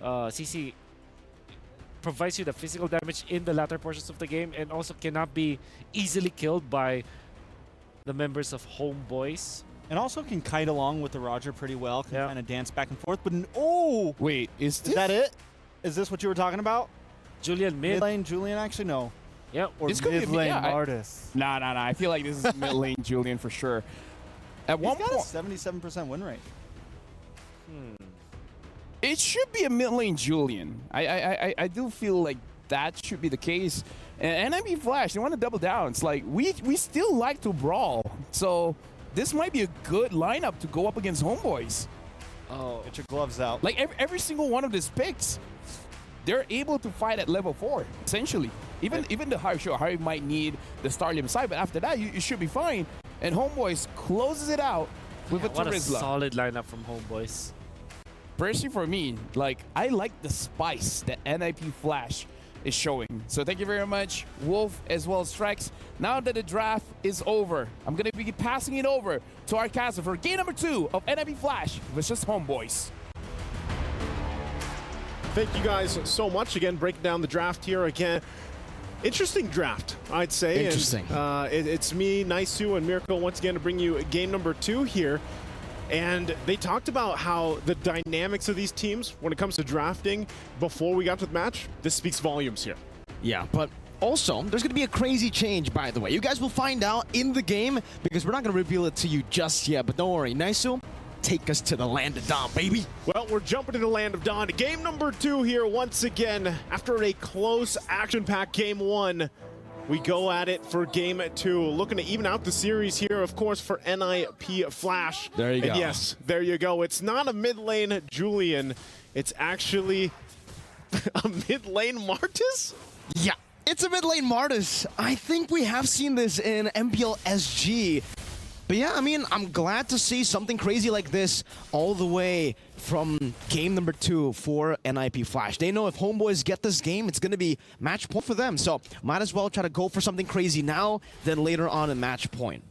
CC provides you the physical damage in the latter portions of the game and also cannot be easily killed by the members of HomeBois. And also can kite along with the Roger pretty well, can Yeah. kind of dance back and forth. But Wait, is that it? Is this what you were talking about? Julian mid. Mid lane Julian, actually no. Yep. Or This could be a mid mid- lane yeah, Martis. Nah. I feel like this is mid lane Julian for sure. At He's one got a point, 77% win rate. it should be a mid lane Julian. I do feel like that should be the case. And NIP Flash, they want to double down. It's like we still like to brawl, so this might be a good lineup to go up against HomeBois. Oh, Get your gloves out. Like every single one of these picks, they're able to fight at level 4 essentially. Even the Harry might need the Starlium side, but after that you should be fine. And HomeBois closes it out with a what a Terizla. solid lineup from HomeBois. Personally, for me, like I like the spice that NIP Flash is showing. So thank you very much, Wolf, as well as Strex. Now that the draft is over, I'm gonna be passing it over to our caster for game number 2 of NIP Flash versus HomeBois. Thank you guys so much. Again, breaking down the draft here again. Interesting draft, I'd say. Interesting. And, it's me, Naisu, and Miracle once again to bring you game number 2 here. And they talked about how the dynamics of these teams when it comes to drafting before we got to the match, this speaks volumes here. Yeah, but also, there's going to be a crazy change, by the way. You guys will find out in the game because we're not going to reveal it to you just yet. But don't worry, Naisu, take us to the land of Dom, baby. Well, we're jumping to the land of Dawn. Game number 2 here once again. After a close action-packed game 1, we go at it for game 2. Looking to even out the series here, of course, for NIP Flash. There you go. And yes, there you go. It's not a mid lane Julian. It's actually a mid lane Martis? Yeah, it's a mid lane Martis. I think we have seen this in MPL SG. But yeah, I mean, I'm glad to see something crazy like this all the way from game number 2 for NIP Flash. They know if HomeBois get this game, it's going to be match point for them. So might as well try to go for something crazy now than later on in match point.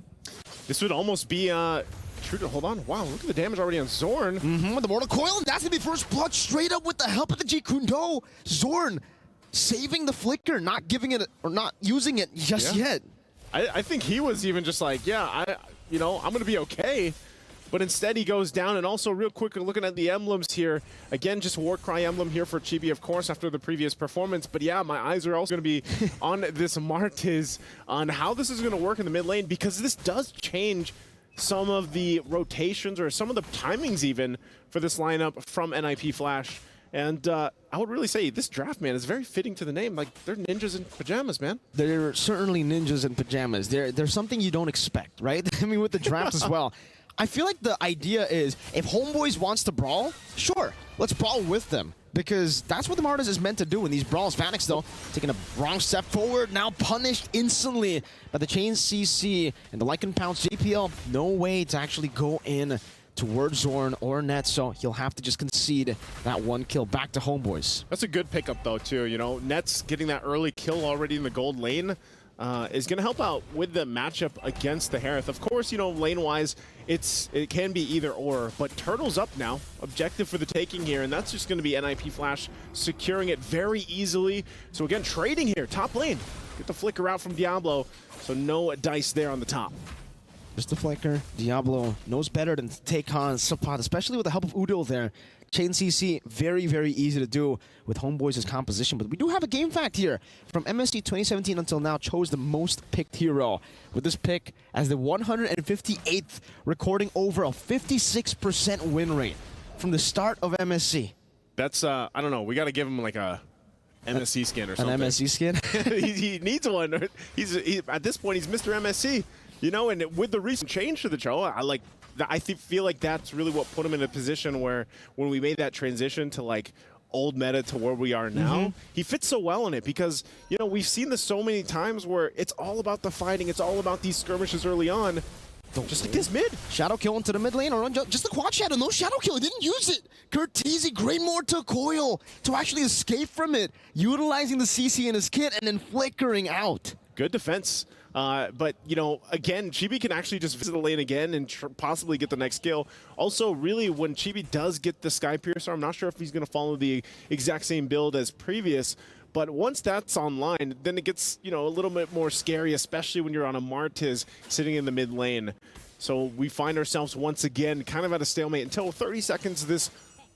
This would almost be true to hold on. Wow, look at the damage already on Zorn. With the Mortal Coil, and that's going to be first blood straight up with the help of the G Kundo. Zorn saving the Flicker, not giving it or not using it just yet. I think he was even just like, yeah, I'm going to be okay. But instead he goes down. And also real quick, looking at the emblems here. Again, just Warcry emblem here for Chibi, of course, after the previous performance. But yeah, my eyes are also going to be on this Martis, on how this is going to work in the mid lane, because this does change some of the rotations or some of the timings even for this lineup from NIP Flash. And I would really say this draft, man, is very fitting to the name. Like, they're ninjas in pajamas, man. They're certainly ninjas in pajamas. They're something you don't expect, right? I mean, with the draft as well. I feel like the idea is if HomeBois wants to brawl, sure, let's brawl with them. Because that's what the Martis is meant to do in these brawls. Vanix, though, taking a wrong step forward, now punished instantly by the Chain CC and the Lycan Pounce. JPL, no way to actually go in towards Zorn or Nets, so he'll have to just concede that one kill back to HomeBois. That's a good pickup, though, too. You know, Nets getting that early kill already in the gold lane is going to help out with the matchup against the Harith. Of course, you know, lane-wise, it can be either or, but Turtle's up now. Objective for the taking here, and that's just going to be NIP Flash securing it very easily. So again, trading here, top lane. Get the flicker out from Diablo, so no dice there on the top. Just a flicker. Diablo knows better than to take on Sapot, especially with the help of Udo there. Chain CC, very, very easy to do with HomeBois' composition. But we do have a game fact here. From MSC 2017 until now, chose the most picked hero. With this pick as the 158th, recording over a 56% win rate from the start of MSC. That's, I don't know, we got to give him like a MSC skin or something. An MSC skin? he needs one. At this point, he's Mr. MSC. You know, and with the recent change to the show, I feel like that's really what put him in a position where when we made that transition to like old meta to where we are now, he fits so well in it because, you know, we've seen this so many times where it's all about the fighting. It's all about these skirmishes early on. Just like this mid. Shadow kill into the mid lane or just the quad shadow. No shadow kill. He didn't use it. Curteasy, great more to coil to actually escape from it. Utilizing the CC in his kit and then flickering out. Good defense. But, you know, again, Chibi can actually just visit the lane again and possibly get the next kill. Also, really, when Chibi does get the Sky Piercer, I'm not sure if he's going to follow the exact same build as previous. But once that's online, then it gets, you know, a little bit more scary, especially when you're on a Martiz sitting in the mid lane. So we find ourselves once again kind of at a stalemate until 30 seconds. This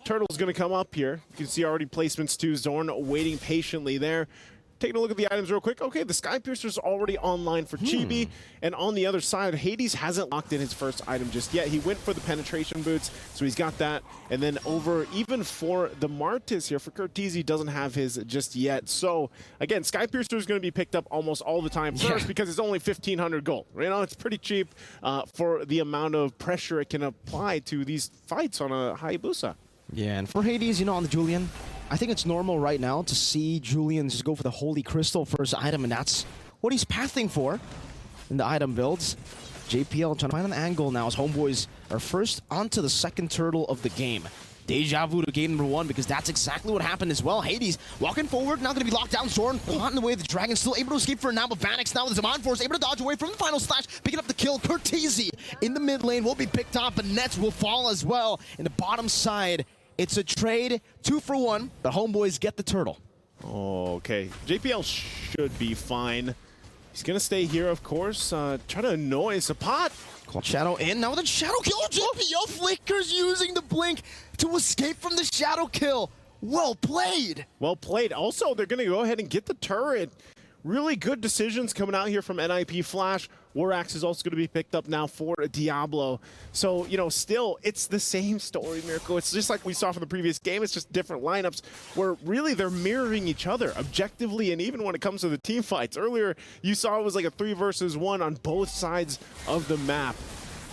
Turtle's going to come up here. You can see already placements to Zorn waiting patiently there. Taking a look at the items real quick. Okay, the Sky Piercer's already online for Chibi. And on the other side, Hades hasn't locked in his first item just yet. He went for the penetration boots, so he's got that. And then over even for the Martis here, for Curteasy, doesn't have his just yet. So, again, Sky Piercer is going to be picked up almost all the time first because it's only 1,500 gold. You know, it's pretty cheap for the amount of pressure it can apply to these fights on a Hayabusa. Yeah, and for Hades, you know, on the Julian, I think it's normal right now to see Julian just go for the Holy Crystal for his item, and that's what he's pathing for in the item builds. JPL trying to find an angle now as HomeBois are first onto the second turtle of the game. Deja vu to game number one because that's exactly what happened as well. Hades walking forward, now going to be locked down. Zorn caught in the way. The Dragon still able to escape for now, but Vanix now with the Zaman Force able to dodge away from the final slash, picking up the kill. Curteasy in the mid lane will be picked off, but Nets will fall as well. In the bottom side, it's a trade, 2 for 1, but HomeBois get the turtle. Okay, JPL should be fine. He's going to stay here, of course. Try to annoy Sapot. Called Shadow in, now with a Shadow kill. JPL flickers using the blink to escape from the Shadow kill. Well played. Well played. Also, they're going to go ahead and get the turret. Really good decisions coming out here from NIP Flash. Warax is also going to be picked up now for Diablo. So, you know, still, it's the same story, Miracle. It's just like we saw from the previous game. It's just different lineups where really they're mirroring each other objectively, and even when it comes to the team fights. Earlier, you saw it was like a 3 versus 1 on both sides of the map.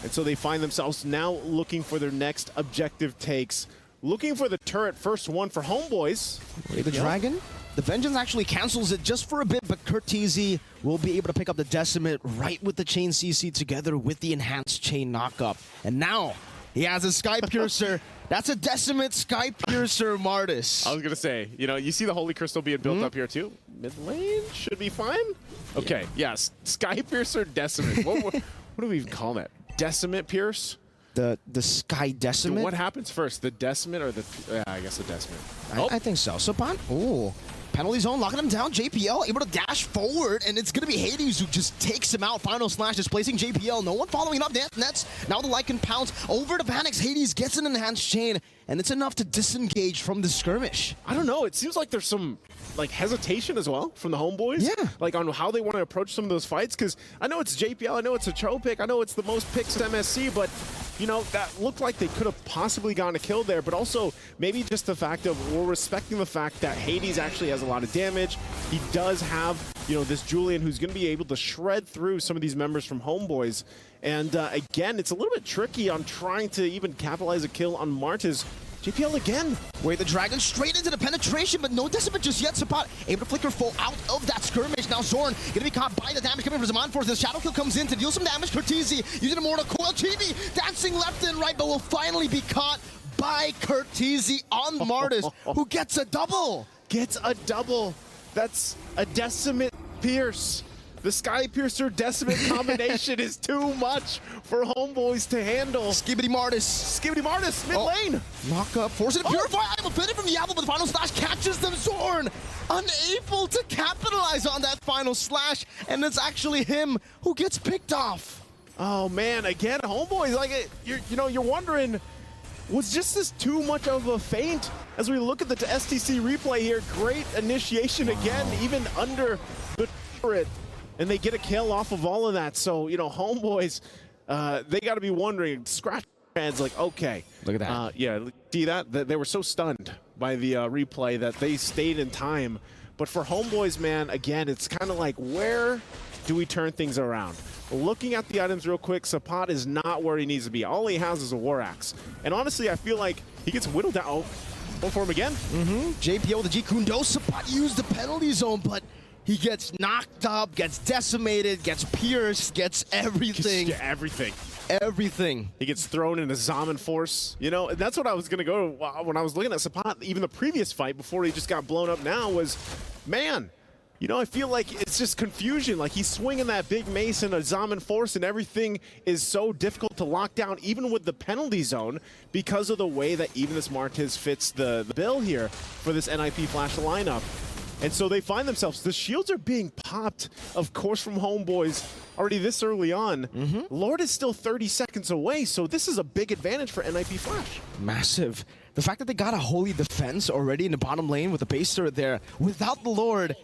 And so they find themselves now looking for their next objective takes. Looking for the turret, first one for HomeBois. The Dragon? The Vengeance actually cancels it just for a bit, but Curteasy will be able to pick up the Decimate right with the Chain CC together with the Enhanced Chain knockup. And now he has a Sky Piercer. That's a Decimate Sky Piercer Martis. I was going to say, you know, you see the Holy Crystal being built up here too. Mid lane should be fine. Okay, yes. Sky Piercer Decimate. What do we even call that? Decimate Pierce? The Sky Decimate? Dude, what happens first? The Decimate or the... Yeah, I guess the Decimate. I think so. Sapot. Oh. Penalty zone, locking him down. JPL able to dash forward, and it's going to be Hades who just takes him out. Final slash displacing JPL. No one following up. Nets. Now the Lycan Pounce over to Vanix. Hades gets an enhanced chain, and it's enough to disengage from the skirmish. I don't know. It seems like there's some like hesitation as well from the HomeBois. Yeah. Like on how they want to approach some of those fights, because I know it's JPL, I know it's a Cho pick, I know it's the most picks at MSC, but you know, that looked like they could have possibly gotten a kill there, but also maybe just the fact of we're respecting the fact that Hades actually has a lot of damage. He does have, you know, this Julian who's going to be able to shred through some of these members from HomeBois. And again, it's a little bit tricky on trying to even capitalize a kill on Martis JPL again. Wait, the Dragon straight into the penetration, but no Decimate just yet. Sapat able to flicker full out of that skirmish. Now Zorn gonna be caught by the damage coming from Zaman Force. The Shadow Kill comes in to deal some damage. Curtizi using a Mortal Coil. Chibi dancing left and right, but will finally be caught by Curtizi on Martis, who gets a double. Gets a double. That's a Decimate Pierce. The Sky Piercer Decimate combination is too much for HomeBois to handle. Skibidi Martis. Skibidi Martis, mid lane. Knock up, forcing a Purify. I'm offended from Diablo, but the final slash catches them. Zorn unable to capitalize on that final slash, and it's actually him who gets picked off. Oh man, again, HomeBois, like you're wondering, was just this too much of a feint? As we look at the STC replay here, great initiation again, even under the turret. And they get a kill off of all of that. So, HomeBois, they got to be wondering, scratch hands like, okay. Look at that. Yeah, see that? They were so stunned by the replay that they stayed in time. But for HomeBois, man, again, it's kind of like, where do we turn things around? Looking at the items real quick, Sapat is not where he needs to be. All he has is a War Axe. And honestly, I feel like he gets whittled down. Oh, go for him again. JPO with the G-Kundo. Sapat used the penalty zone, but he gets knocked up, gets decimated, gets pierced, gets everything. Everything. Everything. He gets thrown in a Zaman Force. And that's what I was going to go when I was looking at Sapat. Even the previous fight before he just got blown up now was, man, I feel like it's just confusion. Like he's swinging that big mace in a Zaman Force and everything is so difficult to lock down, even with the penalty zone, because of the way that even this Martis fits the bill here for this NIP Flash lineup. And so they find themselves, the shields are being popped, of course, from HomeBois already this early on. Lord is still 30 seconds away, so this is a big advantage for NIP Flash. Massive. The fact that they got a holy defense already in the bottom lane with the base turret there without the Lord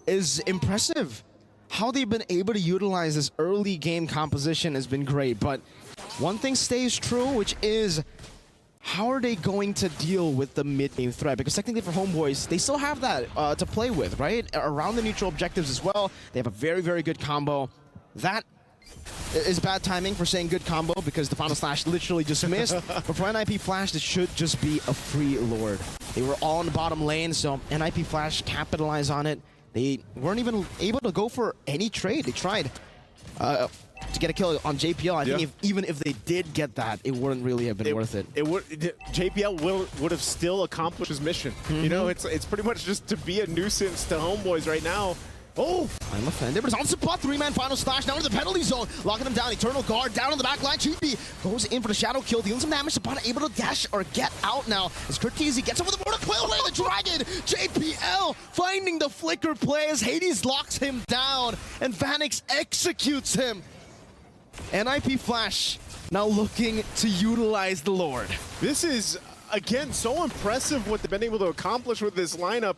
is impressive. How they've been able to utilize this early game composition has been great, but one thing stays true, which is how are they going to deal with the mid-game threat? Because technically for HomeBois, they still have that to play with, right? Around the neutral objectives as well. They have a very, very good combo. That is bad timing for saying good combo because the final slash literally just missed. But for NIP Flash, this should just be a free Lord. They were all in the bottom lane, so NIP Flash capitalized on it. They weren't even able to go for any trade. They tried to get a kill on JPL. I think even if they did get that, it wouldn't really have been worth it. JPL would have still accomplished his mission. It's pretty much just to be a nuisance to HomeBois right now. Oh! I'm offended, but it's on Sapat. Three-man final slash down to the penalty zone. Locking him down. Eternal Guard down on the back line. Chibi goes in for the shadow kill. Dealing some damage. Sapat able to dash or get out now. As Curtizi gets over the Mortal Coil. The Dragon. JPL finding the flicker play as Hades locks him down. And Vanix executes him. NIP Flash now looking to utilize the Lord. This is, again, so impressive what they've been able to accomplish with this lineup.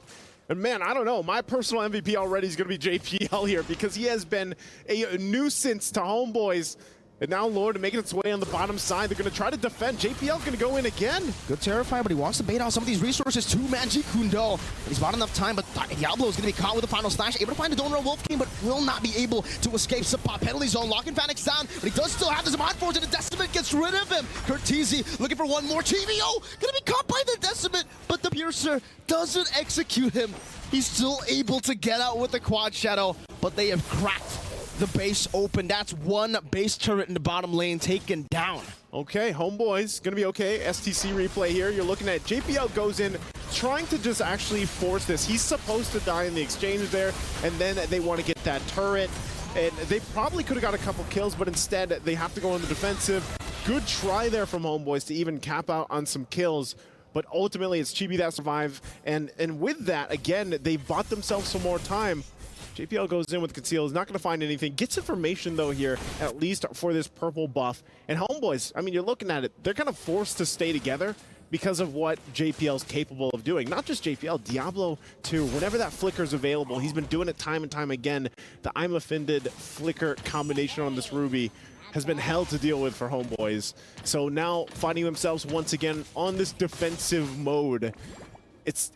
And man, I don't know, my personal MVP already is going to be JPL here because he has been a nuisance to HomeBois. And now Lord making its way on the bottom side. They're going to try to defend. JPL going to go in again. Good Terrify, but he wants to bait out some of these resources. Two-man G-Kundo. He's bought enough time, but Diablo is going to be caught with the final slash. Able to find the Donor Wolf King, but will not be able to escape. Sapat penalty zone, locking Vanix down, but he does still have the Zaman Force, and the Decimate gets rid of him. Curtizi looking for one more. TVO going to be caught by the Decimate, but the Piercer doesn't execute him. He's still able to get out with the Quad Shadow, but they have cracked the base open. That's one base turret in the bottom lane taken down. Okay, HomeBois gonna be okay. STC replay here. You're looking at JPL goes in, trying to just actually force this. He's supposed to die in the exchange there, and then they want to get that turret. And they probably could have got a couple kills, but instead they have to go on the defensive. Good try there from HomeBois to even cap out on some kills. But ultimately, it's Chibi that survive. And with that, again, they bought themselves some more time. JPL goes in with Conceal, is not going to find anything. Gets information, though, here, at least for this purple buff. And HomeBois, I mean, you're looking at it, they're kind of forced to stay together because of what JPL's capable of doing. Not just JPL, Diablo, too. Whenever that flicker is available, he's been doing it time and time again. The I'm Offended flicker combination on this Ruby has been hell to deal with for HomeBois. So now finding themselves once again on this defensive mode. It's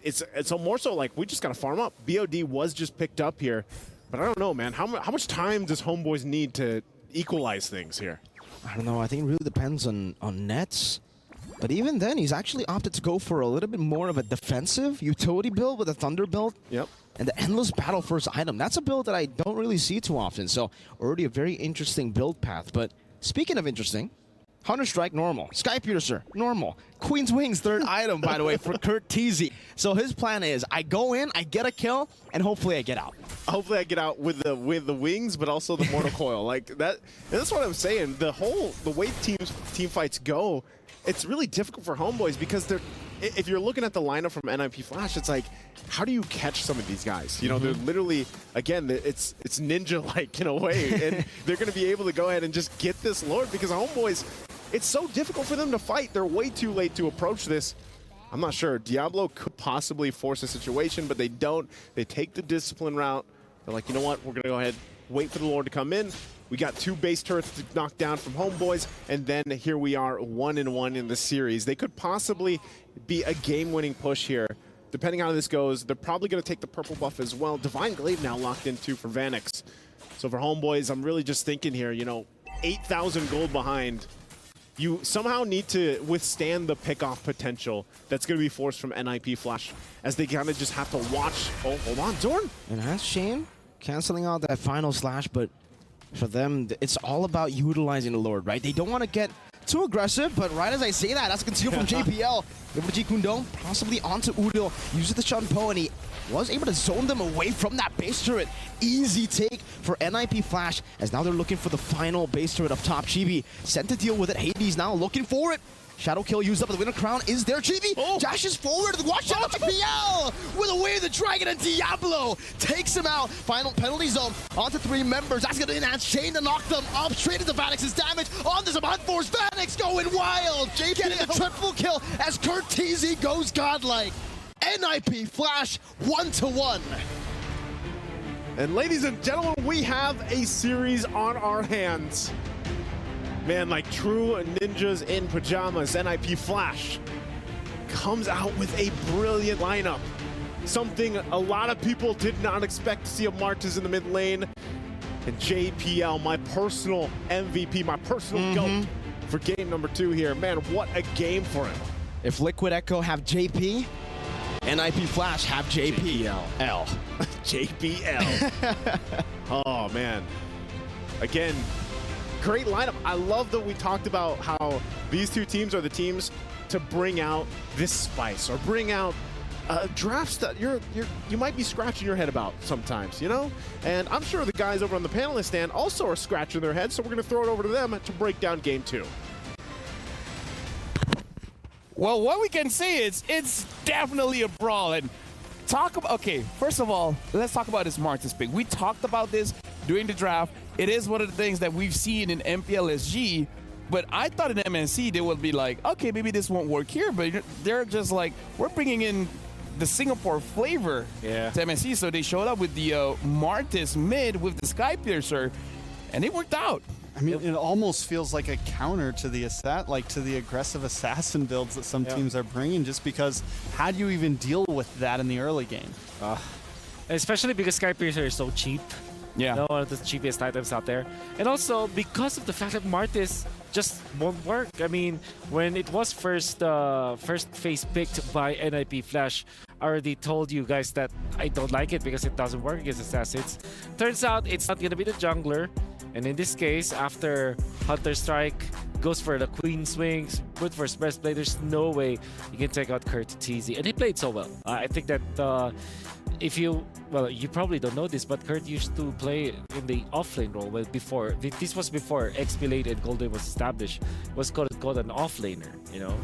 more so like we just got to farm up. BOD was just picked up here, but I don't know, man. How much time does HomeBois need to equalize things here? I don't know. I think it really depends on nets. But even then, he's actually opted to go for a little bit more of a defensive utility build with a Thunder build. Yep. And the endless battle first item. That's a build that I don't really see too often. So already a very interesting build path. But speaking of interesting, Hunter Strike, normal. Sky Piercer, normal. Queen's Wings, third item, by the way, for Kurt Teasy. So his plan is, I go in, I get a kill, and hopefully I get out. Hopefully I get out with the wings, but also the mortal coil. Like that. And that's what I'm saying. The way team fights go, it's really difficult for HomeBois because if you're looking at the lineup from NIP Flash, it's like, how do you catch some of these guys? You know, they're literally, again, it's ninja-like in a way, and they're going to be able to go ahead and just get this Lord because HomeBois, it's so difficult for them to fight. They're way too late to approach this. I'm not sure. Diablo could possibly force a situation, but they don't. They take the discipline route. They're like, you know what? We're going to go ahead, wait for the Lord to come in. We got 2 base turrets to knock down from HomeBois, and then here we are 1-1 in the series. They could possibly be a game-winning push here. Depending on how this goes, they're probably going to take the purple buff as well. Divine Glaive now locked in too for Vanix. So for HomeBois, I'm really just thinking here, you know, 8,000 gold behind. You somehow need to withstand the pick-off potential that's going to be forced from NIP Flash as they kind of just have to watch. Oh, hold on, Zorn. And that's Shane canceling out that final slash, but for them, it's all about utilizing the Lord, right? They don't want to get too aggressive, but right as I say that, that's concealed from JPL. Over to Jikundong, possibly onto Udil, uses the Shunpo, and he was able to zone them away from that base turret. Easy take for NIP Flash, as now they're looking for the final base turret up top. Chibi sent to deal with it. Hades now looking for it. Shadow Kill used up, the Winter Crown is there. Chibi dashes forward. Watch out, JPL with a Way of the Dragon, and Diablo takes him out. Final penalty zone onto 3 members. That's going to enhance Shane to knock them up. Straight into Vanix's damage. On this Unforced Vanix going wild. Getting the triple kill as Kurt Teasy goes godlike. NIP Flash 1-1. And ladies and gentlemen, we have a series on our hands. Man, like true ninjas in pajamas, NIP Flash comes out with a brilliant lineup. Something a lot of people did not expect to see a Martez in the mid lane. And JPL, my personal MVP, my personal GOAT for game number 2 here. Man, what a game for him. If Liquid Echo have JP, NIP Flash have JPL. JPL. Oh, man. Again, great lineup. I love that we talked about how these 2 teams are the teams to bring out this spice or bring out drafts that you might be scratching your head about sometimes, you know? And I'm sure the guys over on the panelist stand also are scratching their heads, so we're going to throw it over to them to break down game 2. Well, what we can say is it's definitely a brawl. And okay, first of all, let's talk about this Martez pick. We talked about this during the draft. It is one of the things that we've seen in MPLSG, but I thought in MSC they would be like, okay, maybe this won't work here, but they're just like, we're bringing in the Singapore flavor to MSC, so they showed up with the Martez mid with the Sky Piercer, and it worked out. I mean, it almost feels like a counter to the aggressive assassin builds that some teams are bringing, just because how do you even deal with that in the early game? Especially because Sky Piercer is so cheap. Yeah. One of the cheapest items out there. And also because of the fact that Martez just won't work. I mean, when it was first phase picked by NIP Flash, I already told you guys that I don't like it because it doesn't work against assassins. Turns out it's not going to be the jungler. And in this case, after Hunter Strike goes for the Queen's Wings, good for Breastplate, there's no way you can take out Kurt Teasy. And he played so well. I think that you probably don't know this, but Kurt used to play in the offlane role before. This was before XP Lane and Golden was established. It was called an offlaner, you know?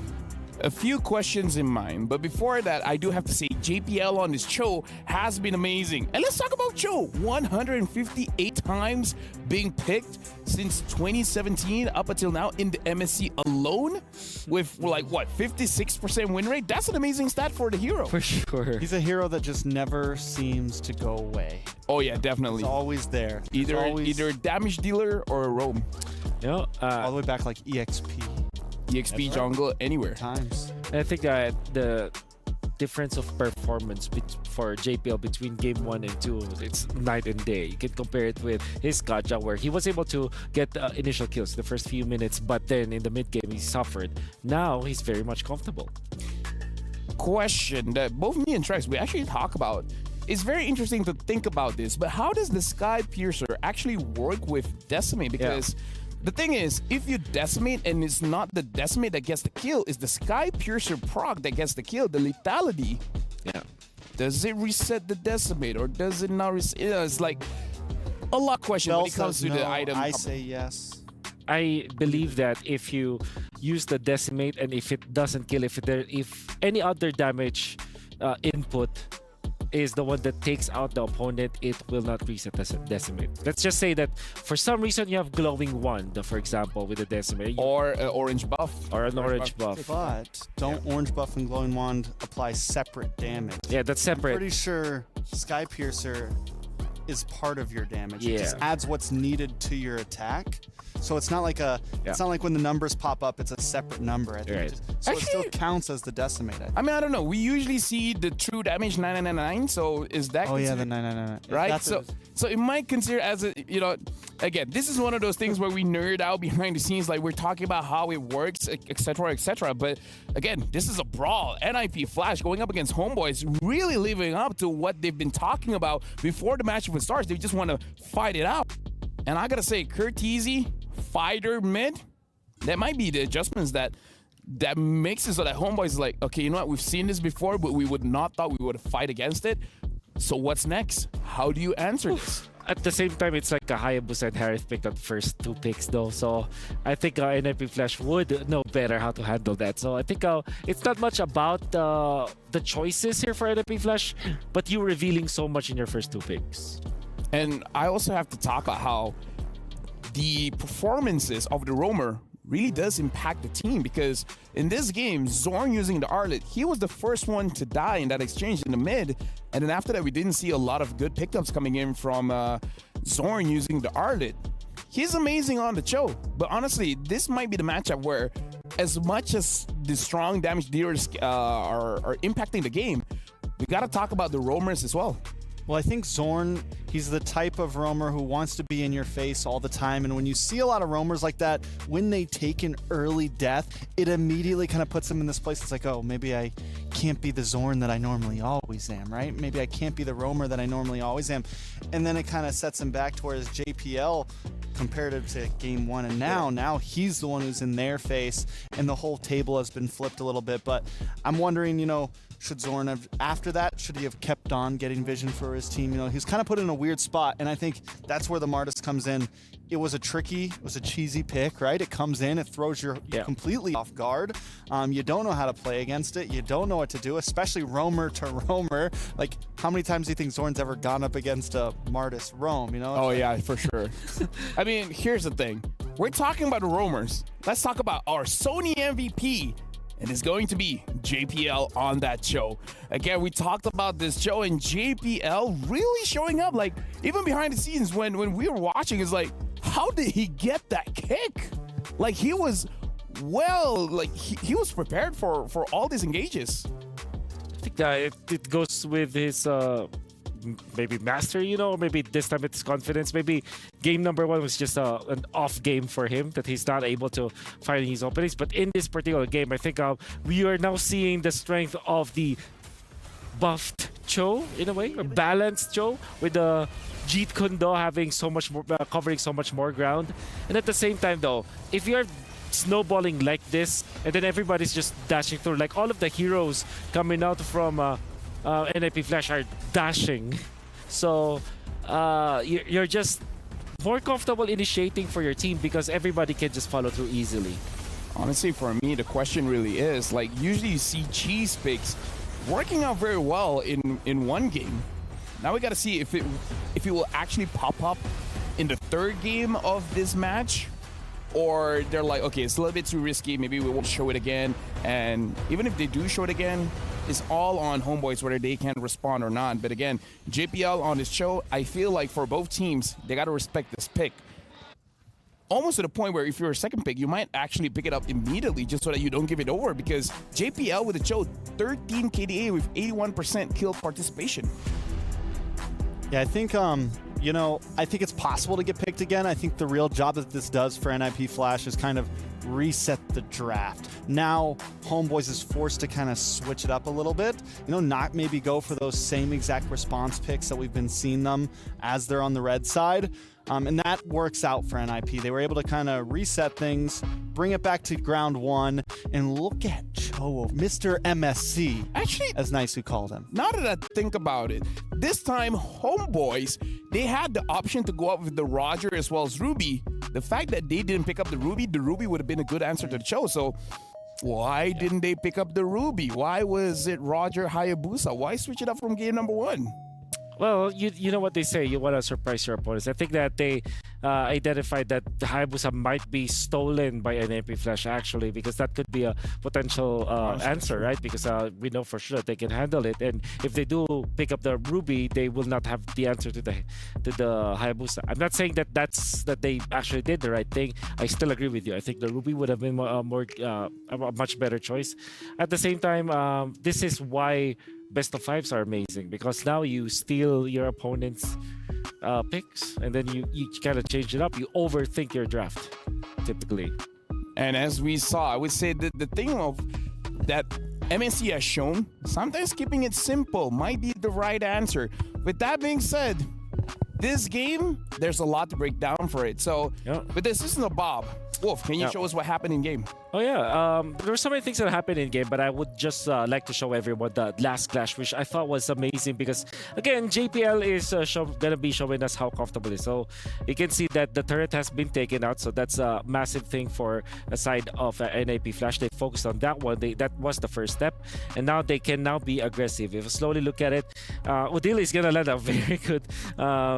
A few questions in mind, but before that, I do have to say JPL on this show has been amazing. And let's talk about Cho. 158 times being picked since 2017 up until now in the MSC alone, with like what, 56% win rate. That's an amazing stat for the hero. For sure. He's a hero that just never seems to go away. Oh yeah, definitely. He's always there. Either a damage dealer or a roam. You know, all the way back like EXP. EXP jungle anywhere. Times. I think that difference of performance for JPL between game 1 and 2, it's night and day. You can compare it with his gacha, where he was able to get initial kills the first few minutes, but then in the mid game he suffered. Now he's very much comfortable. Question that both me and Trex we actually talk about. It's very interesting to think about this, but how does the Sky Piercer actually work with Decimate? Because the thing is, if you decimate and it's not the decimate that gets the kill, it's the Sky Piercer proc that gets the kill, the lethality. Yeah. Does it reset the decimate or does it not reset? You know, it's like a lot of questions when it comes to the item. I say yes. I believe that if you use the decimate and if it doesn't kill, if any other damage input is the one that takes out the opponent, it will not reset the decimate. Let's just say that for some reason you have glowing wand, for example, with the decimate. Or an orange buff. Or an orange buff. But don't orange buff and glowing wand apply separate damage? Yeah, that's separate. I'm pretty sure Sky Piercer is part of your damage. Yeah. It just adds what's needed to your attack. So it's not like it's not like when the numbers pop up, it's a separate number. I think Right. it still counts as the decimate. I mean, I don't know. We usually see the true damage 9999. So is that? Oh yeah, the considered- 999. Right. That's So it might consider as a, you know, again, this is one of those things where we nerd out behind the scenes, like we're talking about how it works, etc., etc. But again, this is a brawl. NIP Flash going up against HomeBois, really living up to what they've been talking about before the match even starts. They just want to fight it out. And I gotta say, Curteasy, fighter mid, that might be the adjustments that makes it so that HomeBois is like, okay, you know what, we've seen this before, but we would not thought we would fight against it. So what's next? How do you answer this? At the same time, it's like a Hayabusa and Harith picked up first 2 picks though, so I think NIP Flash would know better how to handle that. So I think it's not much about the choices here for NIP Flash, but you revealing so much in your first 2 picks. And I also have to talk about how the performances of the roamer really does impact the team, because in this game, Zorn using the Arlet, he was the first one to die in that exchange in the mid, and then after that we didn't see a lot of good pickups coming in from Zorn using the Arlet. He's amazing on the show, but honestly, this might be the matchup where as much as the strong damage dealers are impacting the game, we gotta talk about the roamers as well. Well, I think Zorn, he's the type of roamer who wants to be in your face all the time. And when you see a lot of roamers like that, when they take an early death, it immediately kind of puts them in this place. It's like, oh, maybe I can't be the Zorn that I normally always am, right? Maybe I can't be the roamer that I normally always am. And then it kind of sets him back to whereas JPL, comparative to game 1 and now he's the one who's in their face and the whole table has been flipped a little bit. But I'm wondering, you know, should Zorn have, after that, should he have kept on getting vision for his team? You know, he's kind of put in a weird spot, and I think that's where the Martis comes in. It was a cheesy pick, right? It comes in, it throws you completely off guard. You don't know how to play against it. You don't know what to do, especially roamer to roamer. Like, how many times do you think Zorn's ever gone up against a Martis roam, you know? Oh, yeah, for sure. I mean, here's the thing. We're talking about the roamers. Let's talk about our Sony MVP. And it's going to be JPL on that show. Again, we talked about this show and JPL really showing up. Like, even behind the scenes when we were watching, it's like, how did he get that kick? Like, he was he was prepared for all these engages. I think that it goes with his maybe mastery, you know, or maybe this time it's confidence. Maybe game number 1 was just an off game for him, that he's not able to find his openings. But in this particular game, I think we are now seeing the strength of the buffed Cho, in a way, or balanced Cho, with the Jeet Kundo having so much more, covering so much more ground. And at the same time though, if you're snowballing like this and then everybody's just dashing through, like all of the heroes coming out from NIP Flash are dashing, so you're just more comfortable initiating for your team because everybody can just follow through easily. Honestly, for me, the question really is, like, usually you see cheese picks working out very well in one game. Now we got to see if it will actually pop up in the 3rd game of this match, or they're like, okay, it's a little bit too risky, maybe we won't show it again. And even if they do show it again, it's all on HomeBois whether they can respond or not. But again, JPL on this show, I feel like for both teams, they got to respect this pick. almost to the point where if you're a second pick, you might actually pick it up immediately just so that you don't give it over, because JPL with the Cho, 13 KDA with 81% kill participation. Yeah, I think, you know, I think it's possible to get picked again. I think the real job that this does for NIP Flash is kind of reset the draft. Now, HomeBois is forced to kind of switch it up a little bit. You know, not maybe go for those same exact response picks that we've been seeing them as they're on the red side. And that works out for NIP. They were able to kind of reset things, bring it back to ground one, and look at Cho, Mr. MSC. Actually, as Nice who called him. now that I think about it, this time HomeBois, they had the option to go up with the Roger as well as Ruby. The fact that they didn't pick up the Ruby would have been a good answer to the Cho. So why didn't they pick up the Ruby? Why was it Roger Hayabusa? Why switch it up from game number 1? Well, you know what they say, you want to surprise your opponents. I think that they identified that the Hayabusa might be stolen by NIP Flash, actually, because that could be a potential answer, right? Because we know for sure that they can handle it. And if they do pick up the Ruby, they will not have the answer to the Hayabusa. I'm not saying that they actually did the right thing. I still agree with you. I think the Ruby would have been a much better choice. At the same time, this is why best of fives are amazing, because now you steal your opponent's picks and then you kind of change it up. You overthink your draft typically. And as we saw, I would say that the thing of that MSC has shown, sometimes keeping it simple might be the right answer. With that being said, this game, there's a lot to break down for it. So with the assistant of Bob, Wolf, can you show us what happened in game? Oh yeah, there were so many things that happened in game, but I would just like to show everyone the last clash, which I thought was amazing because, again, JPL is gonna be showing us how comfortable it is. So you can see that the turret has been taken out, so that's a massive thing for a side of NIP Flash. They focused on that one. That was the first step, and now they can now be aggressive. If you slowly look at it, Udil is gonna land a very good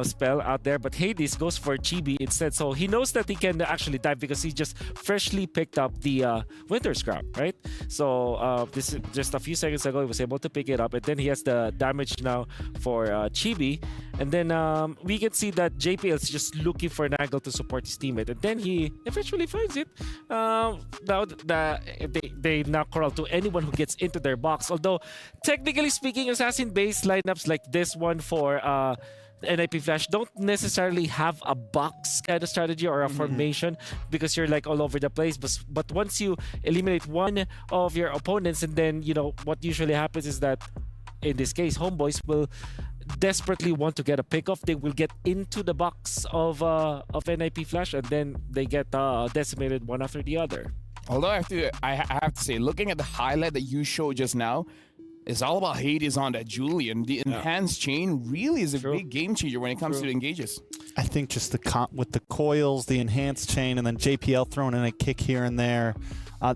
spell out there, but Hades goes for Chibi instead. So he knows that he can actually dive because he just freshly picked up the Winter Scrap, right? So this is just a few seconds ago, he was able to pick it up, and then he has the damage now for Chibi, and then we can see that JPL is just looking for an angle to support his teammate, and then he eventually finds it. Now they now corral to anyone who gets into their box, although technically speaking, assassin based lineups like this one for NIP Flash don't necessarily have a box kind of strategy or a formation because you're like all over the place. But once you eliminate one of your opponents, and then, you know, what usually happens is that in this case, HomeBois will desperately want to get a pickoff. They will get into the box of NIP Flash, and then they get decimated one after the other. Although I have to say, looking at the highlight that you showed just now, it's all about Hades on that Julian. The enhanced chain really is a big game changer when it comes to the engages. I think just with the coils, the enhanced chain, and then JPL throwing in a kick here and there,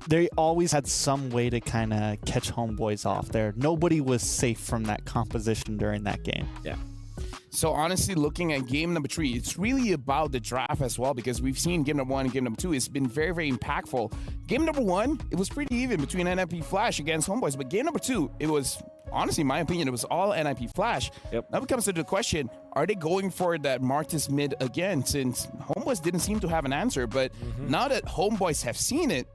they always had some way to kind of catch HomeBois off there. Nobody was safe from that composition during that game. Yeah. So honestly, looking at game number 3, it's really about the draft as well, because we've seen game number 1 and game number 2. It's been very, very impactful. Game number 1, it was pretty even between NIP Flash against HomeBois, but game number 2, it was, honestly, in my opinion, it was all NIP Flash. Yep. Now it comes to the question, are they going for that Martis mid again, since HomeBois didn't seem to have an answer, but now that HomeBois have seen it,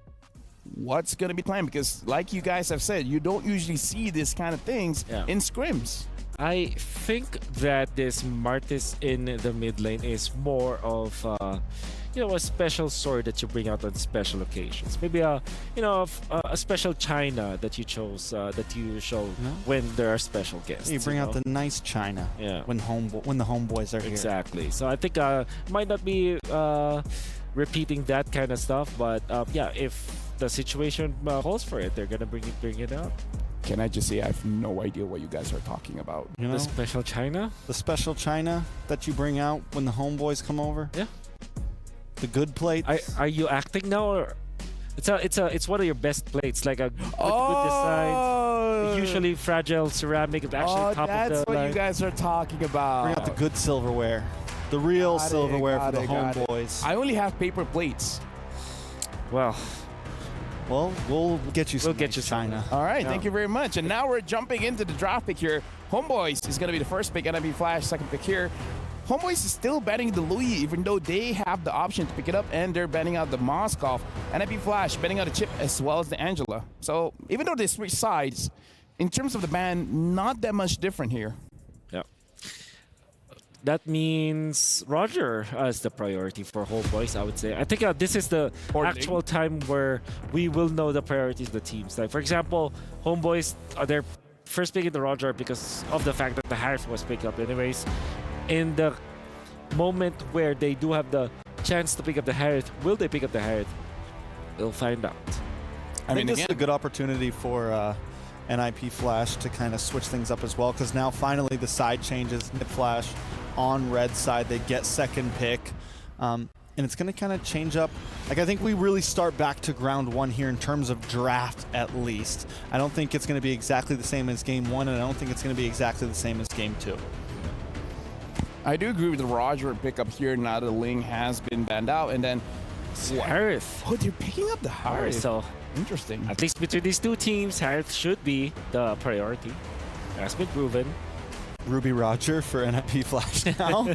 what's going to be planned? Because like you guys have said, you don't usually see this kind of things in scrims. I think that this Martis in the mid lane is more of a special sword that you bring out on special occasions. Maybe a special China that you chose, that you show when there are special guests. You bring out the nice China when the HomeBois are here. Exactly. So I think might not be repeating that kind of stuff, but if the situation calls for it, they're gonna bring it out. Can I just say I have no idea what you guys are talking about? You know, the special China? The special China that you bring out when the HomeBois come over? Yeah. The good plates? Are you acting now, or it's one of your best plates, like a good design, usually fragile ceramic, actually top of the line. That's what you guys are talking about. Bring out the good silverware. The real silverware for the HomeBois. I only have paper plates. Well, we'll get you some China. All right, thank you very much. And now we're jumping into the draft pick here. HomeBois is going to be the first pick, NIP Flash, second pick here. HomeBois is still banning the Louis, even though they have the option to pick it up, and they're banning out the Moskov. NIP Flash banning out the Chip as well as the Angela. So even though they switch sides, in terms of the ban, not that much different here. Yeah. That means Roger is the priority for HomeBois, I would say. I think this is the actual time where we will know the priorities of the teams. Like, for example, HomeBois, they're first picking the Roger because of the fact that the Harris was picked up anyways. In the moment where they do have the chance to pick up the Harith, will they pick up the Harith? We'll find out. I mean, this is a good opportunity for NIP Flash to kind of switch things up as well, because now finally the side changes. NIP Flash on red side, they get second pick. And it's going to kind of change up. Like, I think we really start back to ground one here in terms of draft, at least. I don't think it's going to be exactly the same as game one, and I don't think it's going to be exactly the same as game two. I do agree with the Roger pickup here now that Ling has been banned out, and then Harith. Oh, they're picking up the Harith. So interesting. At least between these two teams, Harith should be the priority. That's been proven. Ruby Roger for NIP Flash now.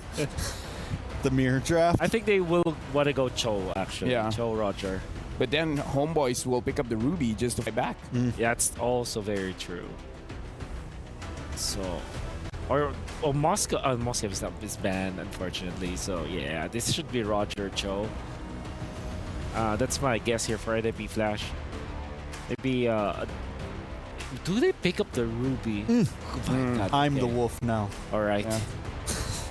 The mirror draft. I think they will want to go Cho, actually. Yeah. Cho Roger. But then HomeBois will pick up the Ruby just to fight back. Yeah, that's also very true. So, or Moscow is banned, unfortunately. So yeah, this should be Roger Cho. That's my guess here for NIP Flash. Maybe do they pick up the Ruby? Oh my God, I'm the wolf now. All right. Yeah.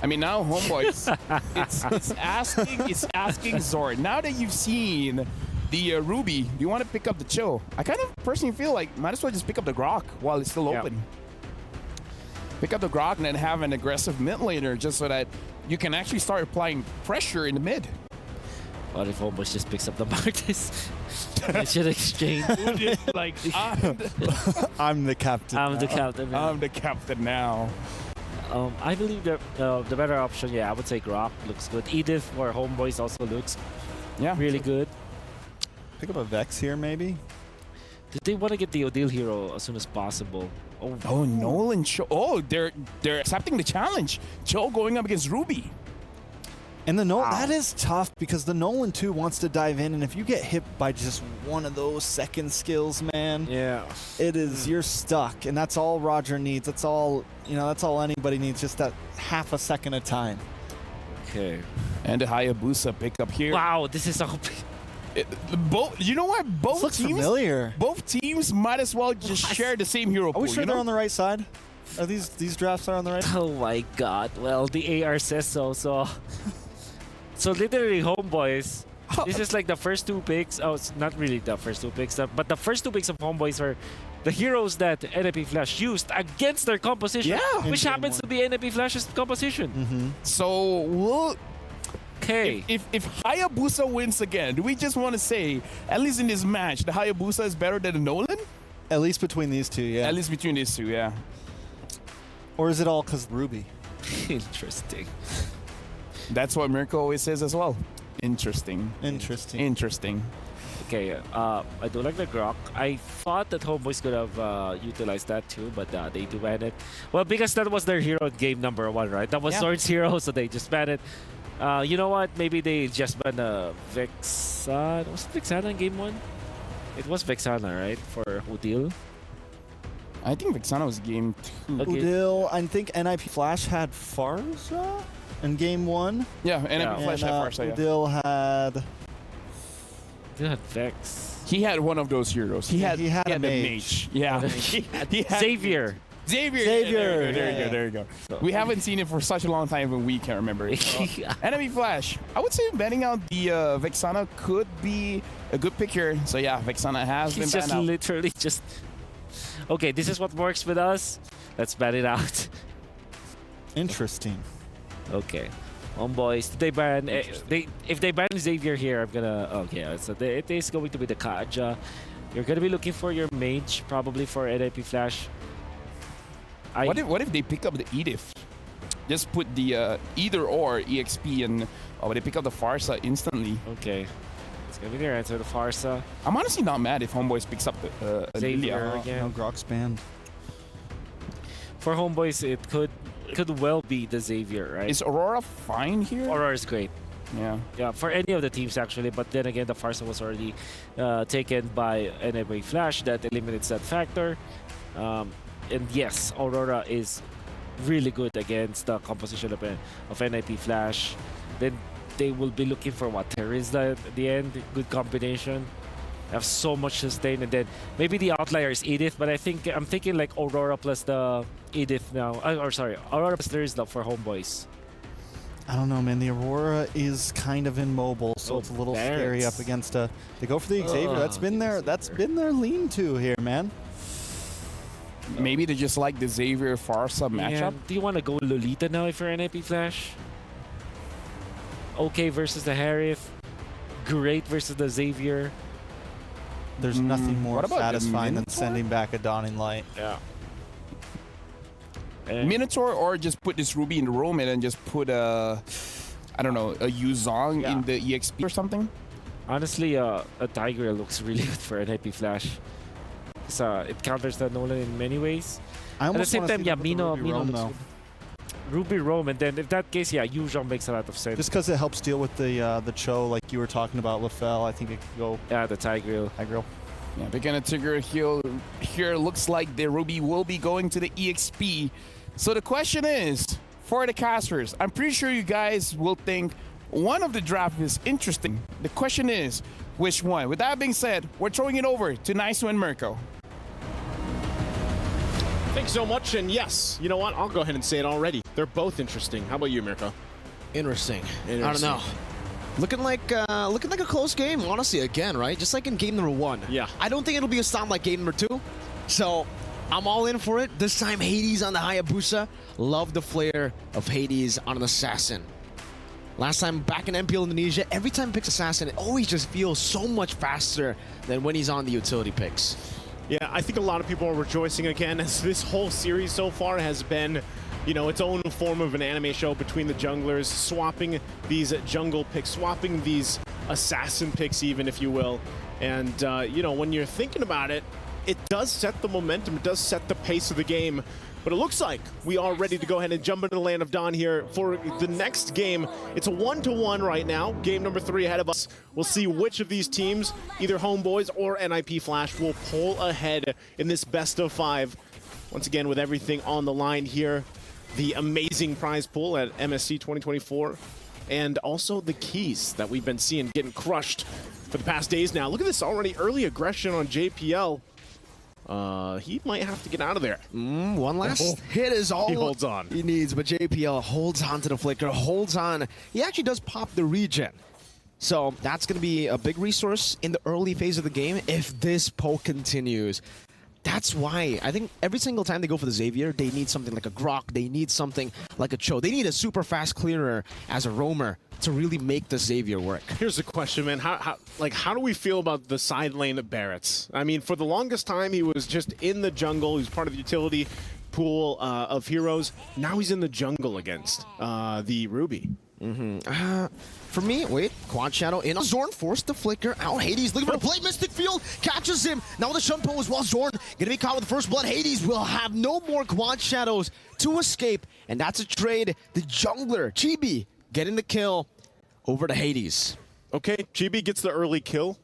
I mean, now HomeBois, it's asking Zord. Now that you've seen the Ruby, do you want to pick up the Cho? I kind of personally feel like might as well just pick up the Grok while it's still open. Pick up the Grok and then have an aggressive mid laner just so that you can actually start applying pressure in the mid. What if HomeBois just picks up the Martis? They should exchange. Like, I'm the captain. I'm the captain. I'm the captain now. I believe that the better option, I would say Grok looks good. Edith for HomeBois also looks really good. Pick up a Vex here, maybe? Did they want to get the Odile hero as soon as possible? Oh, Nolan Cho. Oh, they're accepting the challenge. Cho going up against Ruby. And the Nolan, that is tough because the Nolan too wants to dive in, and if you get hit by just one of those second skills, man, it is you're stuck, and that's all Roger needs. That's all that's all anybody needs. Just that half a second of time. Okay. And the Hayabusa pickup here. Wow, this is so. You know what? Both looks teams. Familiar. Both teams might as well just share the same hero pool. Are we sure they're on the right side? Are these drafts are on the right? Oh my God! Well, the AR says so. So literally, HomeBois. This is like the first two picks. Oh, it's not really the first two picks, but the first two picks of HomeBois are the heroes that NIP Flash used against their composition, which happens to be NIP Flash's composition. So we'll. Okay. If Hayabusa wins again, do we just want to say, at least in this match, the Hayabusa is better than the Nolan? At least between these two, yeah. At least between these two, yeah. Or is it all because Ruby? Interesting. That's what Mirko always says as well. Interesting. Interesting. Okay, I do like the Grok. I thought that HomeBois could have utilized that too, but they do ban it. Well, because that was their hero in game number 1, right? That was Sword's hero, so they just banned it. You know what? Maybe they just banned Vexana. Was it Vexana in game 1? It was Vexana, right? For Odile. I think Vexana was game 2. Okay. Odile, I think NIP Flash had Farza in game 1. Yeah, NIP Flash had Farza, Odile had... He had Vex. He had one of those heroes. He had a the mage. Yeah. he had Xavier. Xavier. There you go. So, we haven't seen it for such a long time, and we can't remember it. NIP Flash. I would say banning out the Vexana could be a good pick here. So yeah, Vexana has been banned out. Literally just... Okay, this is what works with us. Let's ban it out. Interesting. Okay. HomeBois, they ban... if they ban Xavier here, I'm gonna... Okay, so it is going to be the Kaja. You're gonna be looking for your mage, probably for NIP Flash. What if they pick up the Edith? Just put the either or EXP and they pick up the Farsa instantly. Okay. It's gonna be their answer, the Farsa. I'm honestly not mad if HomeBois picks up the Xavier Lilia. again. No Grok's banned. For HomeBois, could well be the Xavier, right? Is Aurora fine here? Aurora is great. Yeah. For any of the teams actually, but then again, the Farsa was already taken by NIP Flash. That eliminates that factor. And yes, Aurora is really good against the composition of NIP Flash. Then they will be looking for what? Terizla at the end. Good combination. Have so much sustain, and then maybe the outlier is Edith, but I'm thinking like Aurora plus the Edith now. Or sorry, Aurora plus Terizla for HomeBois. I don't know, man. The Aurora is kind of immobile, so it's a little scary up against a. They go for the Xavier. That's been their lean-to here, man. Maybe they just like the Xavier Farsa matchup. Do you want to go Lolita now if you're NIP Flash? Okay versus the Harith. Great versus the Xavier. There's nothing more about the satisfying than Minotaur? sending back a Dawning Light. Yeah. Minotaur, or just put this Ruby in the room and then just put a, I don't know, a Yuzong in the EXP or something? Honestly, a Tiger looks really good for NIP Flash. It counters the Nolan in many ways. At the same time, Mino looks good. Ruby Roam, and then if that case, Yuzong makes a lot of sense. Just because it helps deal with the Cho, like you were talking about, LaFell, I think it could go. Yeah, the Tigreal. Yeah, they're gonna trigger here. Looks like the Ruby will be going to the EXP. So the question is, for the casters, I'm pretty sure you guys will think one of the draft is interesting. The question is, which one? With that being said, we're throwing it over to Nice and Mirko. Thanks so much, and yes, you know what? I'll go ahead and say it already. They're both interesting. How about you, Mirko? Interesting. I don't know. Looking like a close game, honestly, again, right? Just like in game number 1. Yeah. I don't think it'll be a stomp like game number 2. So I'm all in for it. This time, Hades on the Hayabusa. Love the flair of Hades on an Assassin. Last time back in MPL Indonesia, every time he picks Assassin, it always just feels so much faster than when he's on the utility picks. Yeah, I think a lot of people are rejoicing again, as this whole series so far has been, you know, its own form of an anime show between the junglers, swapping these jungle picks, swapping these assassin picks even, if you will. And, you know, when you're thinking about it, it does set the momentum, it does set the pace of the game. But it looks like we are ready to go ahead and jump into the Land of Dawn here for the next game. It's a 1-1 right now. Game number 3 ahead of us. We'll see which of these teams, either HomeBois or NIP Flash, will pull ahead in this best of 5. Once again, with everything on the line here, the amazing prize pool at MSC 2024, and also the keys that we've been seeing getting crushed for the past days now. Look at this already, early aggression on JPL. He might have to get out of there. One last hit is all he holds on. He needs, but JPL holds on to the flicker, holds on. He actually does pop the regen. So that's going to be a big resource in the early phase of the game if this poke continues. That's why I think every single time they go for the Xavier, they need something like a Grok, they need something like a Cho. They need a super fast clearer as a roamer to really make the Xavier work. Here's the question, man. How do we feel about the side lane of Barrett's? I mean, for the longest time, he was just in the jungle. He was part of the utility pool of heroes. Now he's in the jungle against the Ruby. For me, wait, Quad Shadow in on Zorn, forced the flicker out. Hades looking for the play, Mystic Field catches him. Now the Shunpo as well. Zorn gonna be caught with the first blood. Hades will have no more Quad Shadows to escape, and that's a trade. The jungler, Chibi, getting the kill over to Hades. Okay, Chibi gets the early kill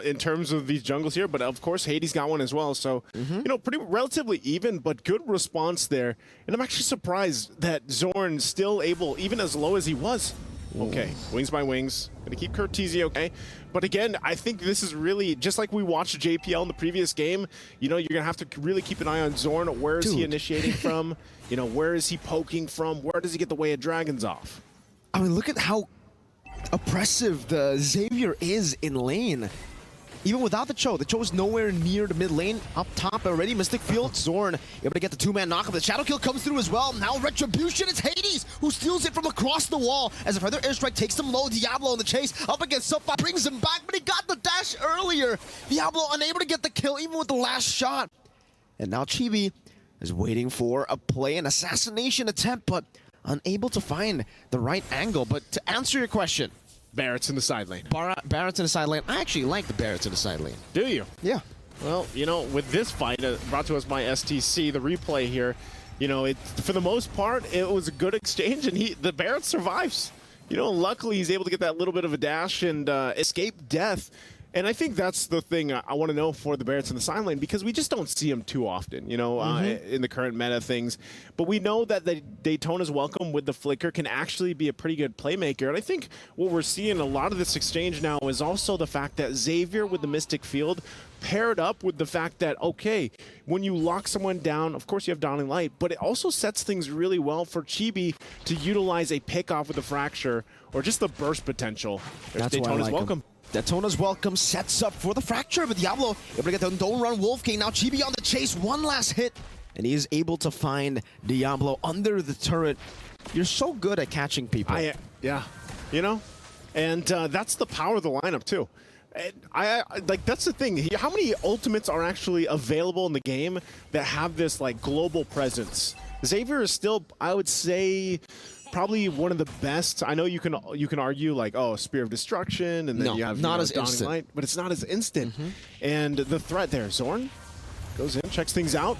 in terms of these jungles here, but of course Hades got one as well. So, you know, pretty relatively even, but good response there. And I'm actually surprised that Zorn's still able, even as low as he was. Okay, wings by wings. Gonna keep Curtizi okay. But again, I think this is really, just like we watched JPL in the previous game, you know, you're gonna have to really keep an eye on Zorn. Where is he initiating from? You know, where is he poking from? Where does he get the Way of Dragons off? I mean, look at how oppressive the Xavier is in lane. Even without the Cho is nowhere near the mid lane. Up top already, Mystic Field, Zorn able to get the 2-man knockup. The Shadow Kill comes through as well. Now Retribution, it's Hades who steals it from across the wall as a further airstrike takes him low. Diablo in the chase, up against Sofa, brings him back, but he got the dash earlier. Diablo unable to get the kill even with the last shot. And now Chibi is waiting for a play, an assassination attempt, but unable to find the right angle. But to answer your question, Barrett's in the side lane. Barrett's in the side lane. I actually like the Barrett's in the side lane. Do you? Yeah. Well, you know, with this fight brought to us by STC, the replay here, you know, for the most part, it was a good exchange, and the Barrett survives. You know, luckily he's able to get that little bit of a dash and escape death. And I think that's the thing I want to know for the Barretts in the side lane, because we just don't see them too often, you know, in the current meta things. But we know that the Daytona's Welcome with the Flicker can actually be a pretty good playmaker. And I think what we're seeing a lot of this exchange now is also the fact that Xavier with the Mystic Field paired up with the fact that, okay, when you lock someone down, of course you have Dawning Light, but it also sets things really well for Chibi to utilize a pick-off with the Fracture or just the burst potential. There's That's Daytona's why I like Welcome. him. Daytona's Welcome sets up for the Fracture, but Diablo able to get the Don't Run Wolf King. Now Chibi on the chase, one last hit, and he is able to find Diablo under the turret. You're so good at catching people. Yeah, you know, and that's the power of the lineup too. And I like, that's the thing. How many ultimates are actually available in the game that have this like global presence? Xavier is still, I would say, probably one of the best. I know you can argue like, oh, Spear of Destruction, and then you have not as Dawning instant. Light, but it's not as instant. And the threat there, Zorn goes in, checks things out.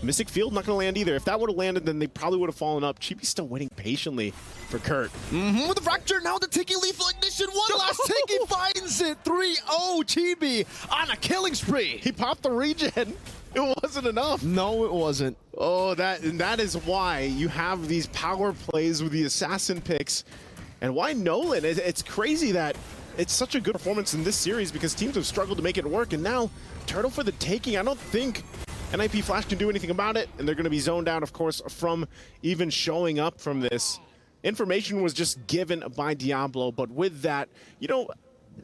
Mystic Field not going to land either. If that would have landed, then they probably would have fallen up. Chibi's still waiting patiently for Kurt. With the Fracture, now the taking Lethal Ignition. One last take, he finds it. 3-0 Chibi on a killing spree. He popped the regen. It wasn't enough. No, it wasn't. Oh, that is why you have these power plays with the assassin picks, and why Nolan. It's crazy that it's such a good performance in this series because teams have struggled to make it work, and now Turtle for the taking. I don't think NIP Flash can do anything about it, and they're going to be zoned out, of course, from even showing up from this. Information was just given by Diablo, but with that, you know,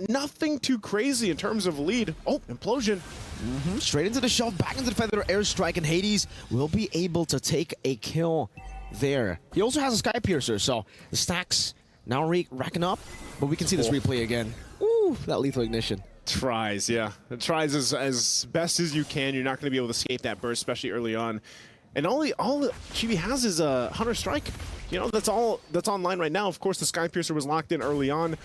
nothing too crazy in terms of lead. Oh, Implosion. Straight into the shove, back into the Feather Airstrike, and Hades will be able to take a kill there. He also has a Sky Piercer, so the stacks now racking up, but we can see this replay again. Ooh, that Lethal Ignition. Tries, yeah. It tries as best as you can. You're not going to be able to escape that burst, especially early on. And all Chibi has is a Hunter Strike. You know, that's all that's online right now. Of course, the Sky Piercer was locked in early on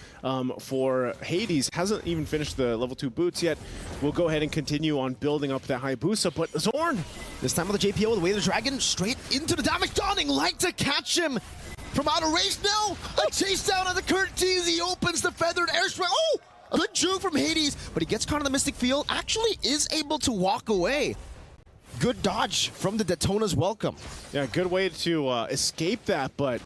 for Hades. Hasn't even finished the level 2 boots yet. We'll go ahead and continue on building up that Hayabusa. But Zorn, this time with the JPO, the way of the Dragon, straight into the damage. Dawning Light to catch him from outer range now. A chase down on the curtains. He opens the Feathered Airstrike. Oh! A good juke from Hades, but he gets caught in the Mystic Field. Actually is able to walk away. Good dodge from the Daytona's Welcome. yeah, good way to escape that. But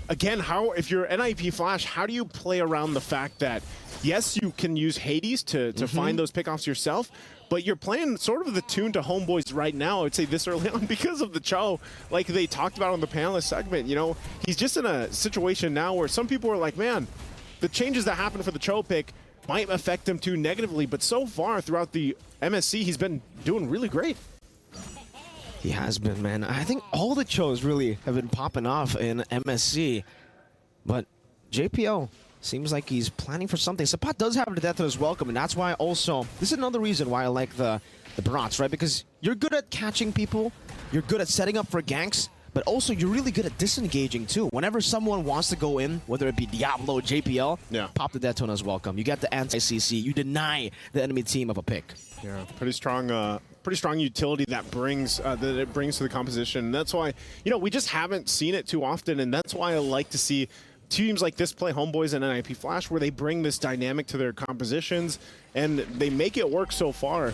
again, if you're NIP Flash, how do you play around the fact that, yes, you can use Hades to find those pickoffs yourself, but you're playing sort of the tune to HomeBois right now, I would say this early on, because of the Cho, like they talked about on the panelist segment. You know, he's just in a situation now where some people are like, man, the changes that happened for the Cho pick might affect him too negatively, but so far throughout the MSC, he's been doing really great. He has been, man. I think all the Chos really have been popping off in MSC, but JPO seems like he's planning for something. Sapat does have the Daytona's Welcome, and that's why also, this is another reason why I like the Barats, right? Because you're good at catching people, you're good at setting up for ganks, but also you're really good at disengaging too. Whenever someone wants to go in, whether it be Diablo, JPL, pop the Daytona's Welcome. You get the anti-CC, you deny the enemy team of a pick. Yeah, pretty strong utility that it brings to the composition. And that's why, you know, we just haven't seen it too often, and that's why I like to see teams like this play HomeBois and NIP Flash, where they bring this dynamic to their compositions, and they make it work so far.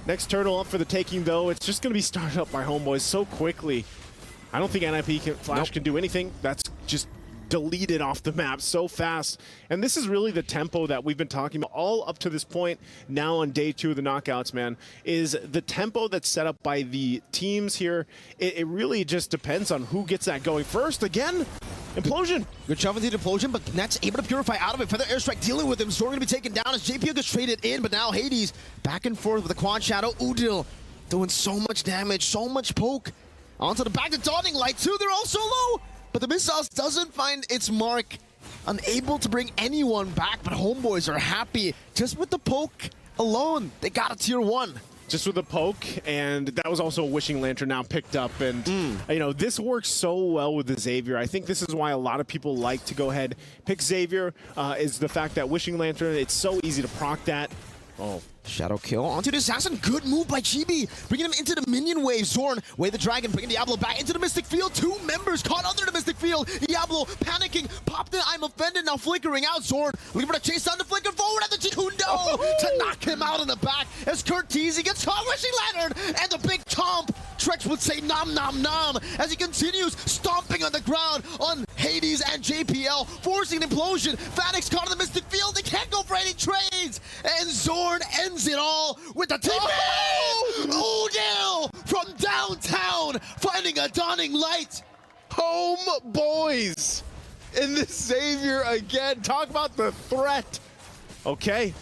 Next Turtle up for the taking, though. It's just going to be started up by HomeBois so quickly. I don't think NIP Flash can do anything. That's just deleted off the map so fast. And this is really the tempo that we've been talking about all up to this point now on day 2 of the knockouts, man, is the tempo that's set up by the teams here. It really just depends on who gets that going first. Again, Implosion. Good shove into the Implosion, but Net's able to purify out of it. Feather Airstrike dealing with him. Zorn going to be taken down as JPO gets traded in, but now Hades back and forth with the Quad Shadow. Udil doing so much damage, so much poke. Onto the back to Dawning Light too. They're all so low, but the missiles doesn't find its mark. Unable to bring anyone back, but HomeBois are happy just with the poke alone. They got a tier 1. Just with the poke, and that was also a Wishing Lantern now picked up. And, you know, this works so well with the Xavier. I think this is why a lot of people like to go ahead pick Xavier, is the fact that Wishing Lantern, it's so easy to proc that. Oh. Shadow kill onto the assassin. Good move by Chibi. Bringing him into the minion wave. Zorn, Way the Dragon, bringing Diablo back into the Mystic Field. 2 members caught under the Mystic Field. Diablo panicking, popped in. I'm offended, now flickering out. Zorn looking for the chase down to flicker forward at the Jikundo to knock him out in the back as Curtizi gets caught. Wishing Lantern and the big chomp. Trex would say nom nom nom as he continues stomping on the ground on Hades and JPL, forcing an implosion. Vanix caught in the Mystic Field. They can't go for any trades. And Zorn ends it all with the TP! Udil from downtown finding a dawning light. HomeBois in the Xavier again. Talk about the threat. Okay.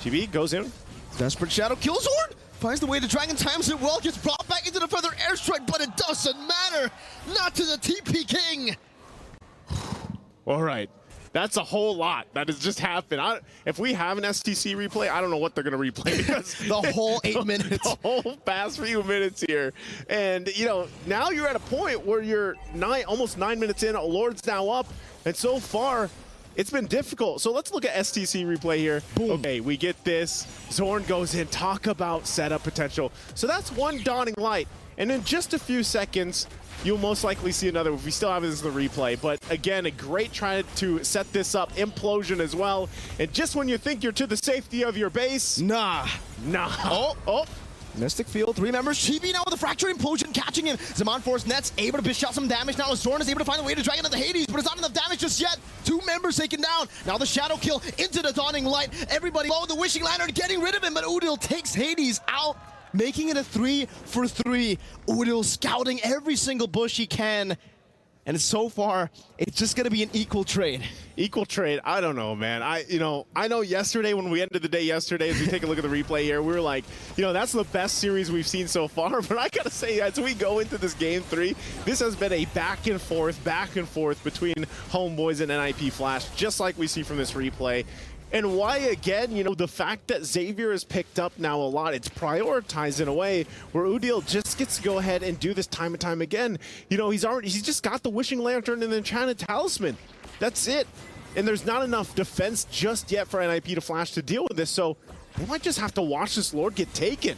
GB goes in. Desperate Shadow kills Zorn. Finds the way to Dragon, times it well, gets brought back into the Feather Airstrike, but it doesn't matter. Not to the TP King. All right. That's a whole lot that has just happened. If we have an STC replay, I don't know what they're going to replay because The whole 8 minutes. The whole past few minutes here. And, you know, now you're at a point where you're almost 9 minutes in. Lord's now up. And so far, it's been difficult. So let's look at STC replay here. Boom. Okay, we get this. Zorn goes in. Talk about setup potential. So that's one dawning light. And in just a few seconds, you'll most likely see another. We still have this in the replay. But again, a great try to set this up. Implosion as well. And just when you think you're to the safety of your base. Nah. Oh. Mystic Field, 3 members. Chibi now with the Fracture Implosion catching him. Zaman Force Nets able to dish out some damage. Now Zorn is able to find a way to Dragon at the Hades, but it's not enough damage just yet. 2 members taken down. Now the Shadow kill into the Dawning Light. Everybody low, the Wishing Lantern getting rid of him, but Udil takes Hades out, making it a 3 for 3. Udil scouting every single bush he can. And so far, it's just going to be an equal trade. Equal trade, I don't know, man. I know yesterday when we ended the day yesterday, as we take a look at the replay here, we were like, that's the best series we've seen so far. But I got to say, as we go into this game 3, this has been a back and forth between HomeBois and NIP Flash, just like we see from this replay. And why, again, the fact that Xavier is picked up now a lot, it's prioritized in a way where Udil just gets to go ahead and do this time and time again. He's just got the Wishing Lantern and the Enchanted Talisman. That's it. And there's not enough defense just yet for NIP to Flash to deal with this, so we might just have to watch this Lord get taken.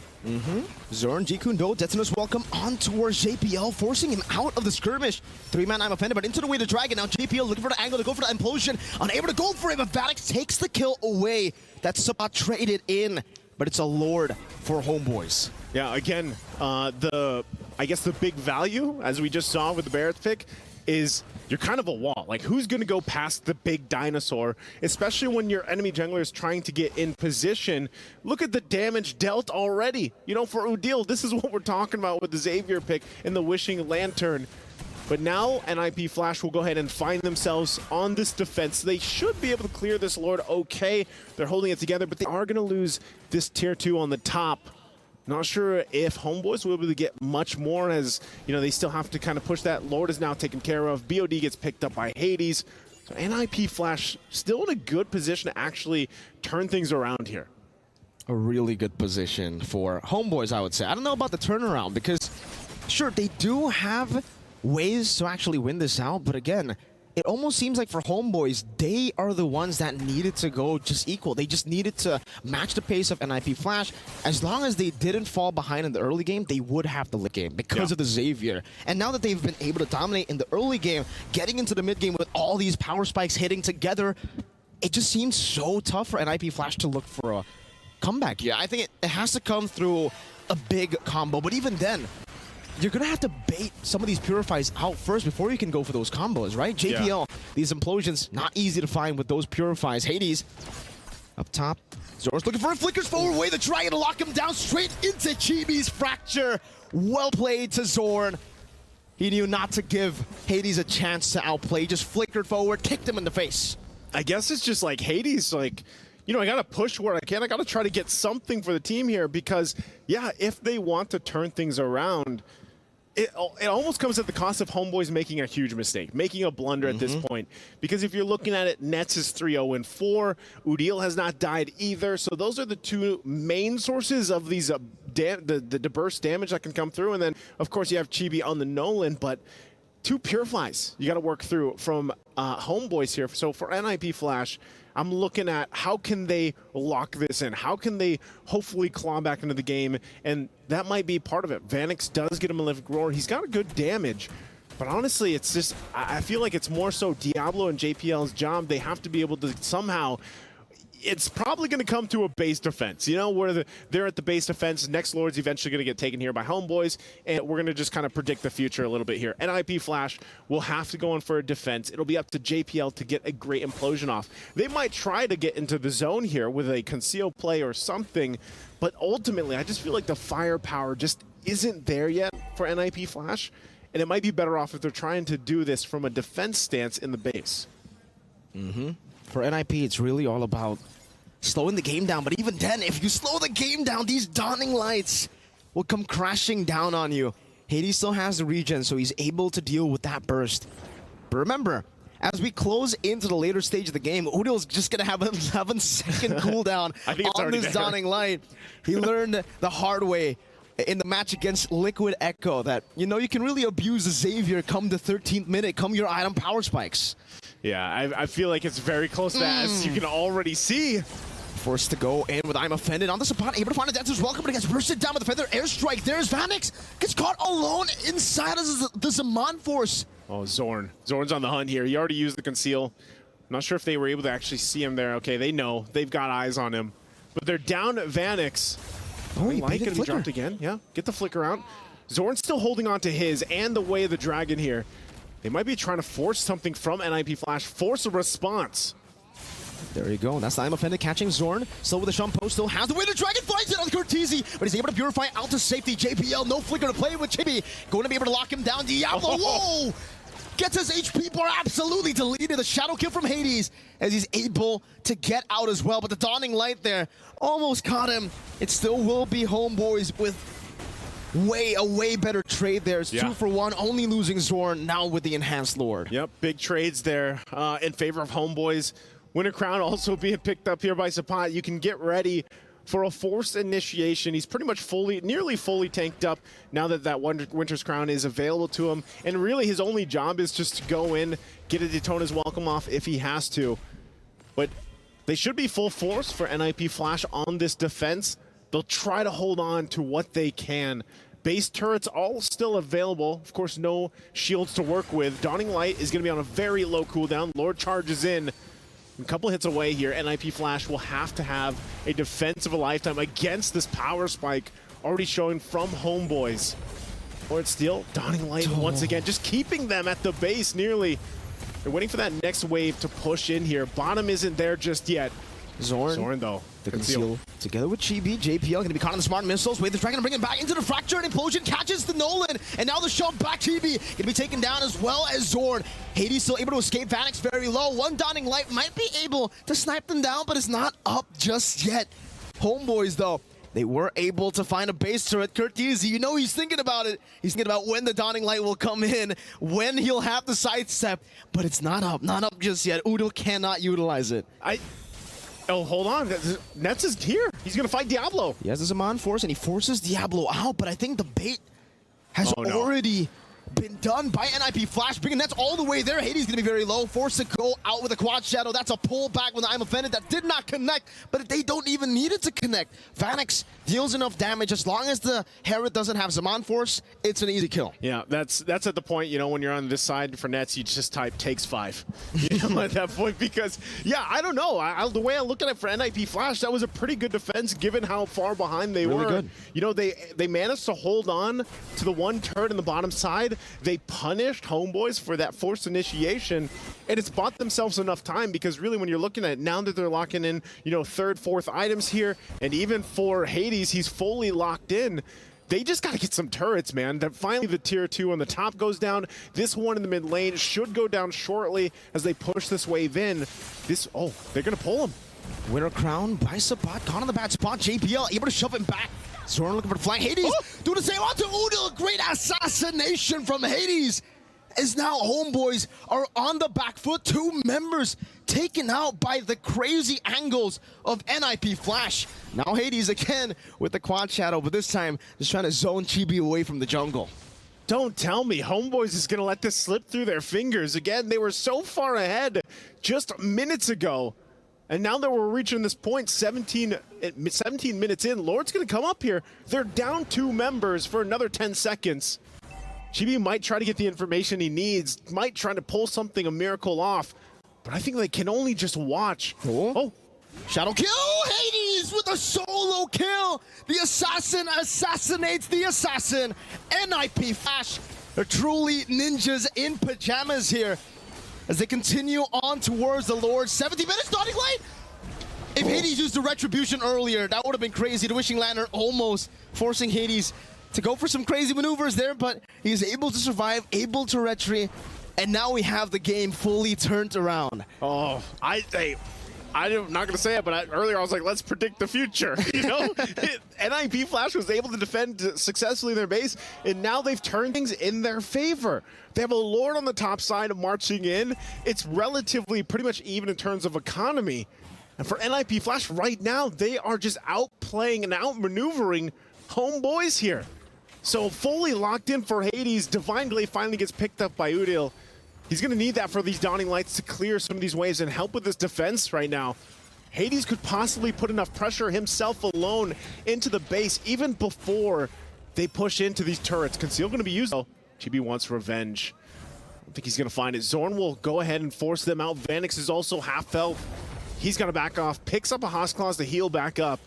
Zorn, Jikundo, Detonus welcome on towards JPL, forcing him out of the skirmish. 3-man, I'm offended, but into the way to Dragon. Now JPL looking for the angle to go for the implosion. Unable to go for it, but Vanix takes the kill away. That's spot traded in, but it's a Lord for HomeBois. Yeah, again, I guess the big value, as we just saw with the Barrett's pick, is you're kind of a wall. Like, who's going to go past the big dinosaur, especially when your enemy jungler is trying to get in position? Look at the damage dealt already. For Udil, this is what we're talking about with the Xavier pick and the Wishing Lantern. But now NIP Flash will go ahead and find themselves on this defense. They should be able to clear this Lord okay. They're holding it together, but they are going to lose this tier 2 on the top. Not sure if HomeBois will be able to get much more, as they still have to kind of push that. Lord is now taken care of. BOD gets picked up by Hades. So NIP Flash still in a good position to actually turn things around here. A really good position for HomeBois, I would say. I don't know about the turnaround because, sure, they do have ways to actually win this out, but again, it almost seems like for HomeBois, they are the ones that needed to go just equal. They just needed to match the pace of NIP Flash. As long as they didn't fall behind in the early game, they would have the late game because of the Xavier. And now that they've been able to dominate in the early game, getting into the mid game with all these power spikes hitting together, it just seems so tough for NIP Flash to look for a comeback. Yeah, I think it has to come through a big combo, but even then, you're going to have to bait some of these Purifies out first before you can go for those combos, right? JPL, these implosions, not easy to find with those Purifies. Hades, up top. Zorn's looking for a flickers forward way to try and lock him down straight into Chibi's Fracture. Well played to Zorn. He knew not to give Hades a chance to outplay. Just flickered forward, kicked him in the face. I guess it's just like Hades, like, I got to push where I can. I got to try to get something for the team here because, yeah, if they want to turn things around, it almost comes at the cost of HomeBois making a huge mistake, making a blunder at this point. Because if you're looking at it, Nets is 3-0-4. Udil has not died either. So those are the 2 main sources of these the burst damage that can come through. And then, of course, you have Chibi on the Nolan. But 2 Purifies you got to work through from HomeBois here. So for NIP Flash, I'm looking at how can they lock this in? How can they hopefully claw back into the game? And that might be part of it. Vanix does get him a Malefic Roar. He's got a good damage. But honestly, it's just, I feel like it's more so Diablo and JPL's job. They have to be able to somehow, it's probably going to come to a base defense, you know, where they're at the base defense. Next Lord's eventually going to get taken here by HomeBois, and we're going to just kind of predict the future a little bit here. NIP Flash will have to go in for a defense. It'll be up to JPL to get a great implosion off. They might try to get into the zone here with a conceal play or something, but ultimately, I just feel like the firepower just isn't there yet for NIP Flash. And it might be better off if they're trying to do this from a defense stance in the base. For NIP, it's really all about slowing the game down. But even then, if you slow the game down, these dawning lights will come crashing down on you. Hades still has the regen, so he's able to deal with that burst. But remember, as we close into the later stage of the game, Udil's just going to have an 11-second cooldown on this dawning light. He learned the hard way in the match against Liquid Echo that, you know, you can really abuse the Xavier come the 13th minute, come your item power spikes. Yeah, I feel like it's very close to that, as you can already see. Forced to go in with I'm Offended on the spot, able to find a dancer's welcome, but he gets bursted down with the feather airstrike. There's Vanix, gets caught alone inside of the Zaman Force. Oh, Zorn. Zorn's on the hunt here. He already used the conceal. I'm not sure if they were able to actually see him there. Okay, they know. They've got eyes on him. But they're down at Vanix. Oh, he Light baited gonna be dropped again. Yeah, get the flicker out. Zorn's still holding on to his and the way of the dragon here. They might be trying to force something from NIP Flash, force a response. There you go. That's the I'm Offended catching Zorn. Still with the Shumpo, still has the way the dragon finds it on Cortese, but he's able to purify out to safety. JPL, no flicker to play with. Chibi going to be able to lock him down. Diablo, whoa! Gets his HP bar absolutely deleted. The shadow kill from Hades as he's able to get out as well. But the dawning light there almost caught him. It still will be HomeBois with a way better trade there. It's 2 for 1, only losing Zorn now with the Enhanced Lord. Yep, big trades there in favor of HomeBois. Winter Crown also being picked up here by Sapat. You can get ready for a forced initiation. He's pretty much nearly fully tanked up now that Winter's Crown is available to him. And really his only job is just to go in, get a Daytona's welcome off if he has to. But they should be full force for NIP Flash on this defense. They'll try to hold on to what they can. Base turrets all still available. Of course, no shields to work with. Dawning Light is going to be on a very low cooldown. Lord charges in. A couple hits away here. NIP Flash will have to have a defense of a lifetime against this power spike already showing from HomeBois. Lord Steel, Dawning Light once again, just keeping them at the base nearly. They're waiting for that next wave to push in here. Bottom isn't there just yet. Zorn though. The conceal together with Chibi. JPL going to be caught on the smart missiles. Wait, the dragon to bring him back into the fracture, and Implosion catches the Nolan. And now the shove back. Chibi going to be taken down as well as Zorn. Hades still able to escape. Vanix very low. One Dawning Light might be able to snipe them down, but it's not up just yet. HomeBois, though, they were able to find a base turret. Cortese, you know he's thinking about it. He's thinking about when the Dawning Light will come in, when he'll have the sidestep, but it's not up just yet. Udil cannot utilize it. Oh, hold on. Nets is here. He's going to fight Diablo. He has the Zaman Force, and he forces Diablo out, but I think the bait has already been done by NIP Flash, bringing Nets all the way there. Hades going to be very low, forced to go out with a quad shadow. That's a pull back with the I'm Offended that did not connect, but they don't even need it to connect. Vanix deals enough damage. As long as the Herod doesn't have Zaman Force, it's an easy kill. Yeah, that's at the point, you know, when you're on this side for Nets, you just type takes 5. You know, at that point, because, yeah, I don't know. The way I look at it for NIP Flash, that was a pretty good defense given how far behind they were. Good. You know, they managed to hold on to the one turret in the bottom side. They punished HomeBois for that forced initiation, and it's bought themselves enough time because really when you're looking at it, now that they're locking in, you know, 3rd, 4th items here, and even for Hades, he's fully locked in. They just got to get some turrets, man. That finally the tier 2 on the top goes down. This one in the mid lane should go down shortly as they push this wave in. They're going to pull him. Winter Crown by Sapat, caught on the bad spot. JPL able to shove him back. Zorn looking for the flank. Hades do the same onto Udil. Great assassination from Hades. As now HomeBois are on the back foot. 2 members taken out by the crazy angles of NIP Flash. Now Hades again with the quad shadow, but this time just trying to zone Chibi away from the jungle. Don't tell me HomeBois is going to let this slip through their fingers. Again, they were so far ahead just minutes ago. And now that we're reaching this point, 17 minutes in, Lord's going to come up here. They're down 2 members for another 10 seconds. Chibi might try to get the information he needs, might try to pull something, a miracle off. But I think they can only just watch. Oh. Shadow kill! Hades with a solo kill! The assassin assassinates the assassin! NIP Flash are truly ninjas in pajamas here as they continue on towards the Lord. 70 minutes, Dawning Light! If Hades used the Retribution earlier, that would have been crazy. The Wishing Lantern almost forcing Hades to go for some crazy maneuvers there, but he's able to survive, able to retry, and now we have the game fully turned around. Oh, I'm not going to say it, but earlier I was like, let's predict the future, you know? NIP Flash was able to defend successfully their base, and now they've turned things in their favor. They have a Lord on the top side marching in. It's relatively pretty much even in terms of economy. And for NIP Flash right now, they are just outplaying and outmaneuvering HomeBois here. So fully locked in for Hades. Divine Glaive finally gets picked up by Udil. He's going to need that for these Dawning Lights to clear some of these waves and help with this defense right now. Hades could possibly put enough pressure himself alone into the base even before they push into these turrets. Conceal going to be used. Chibi wants revenge. I don't think he's going to find it. Zorn will go ahead and force them out. Vanix is also half health. He's got to back off. Picks up a Hosclaws to heal back up.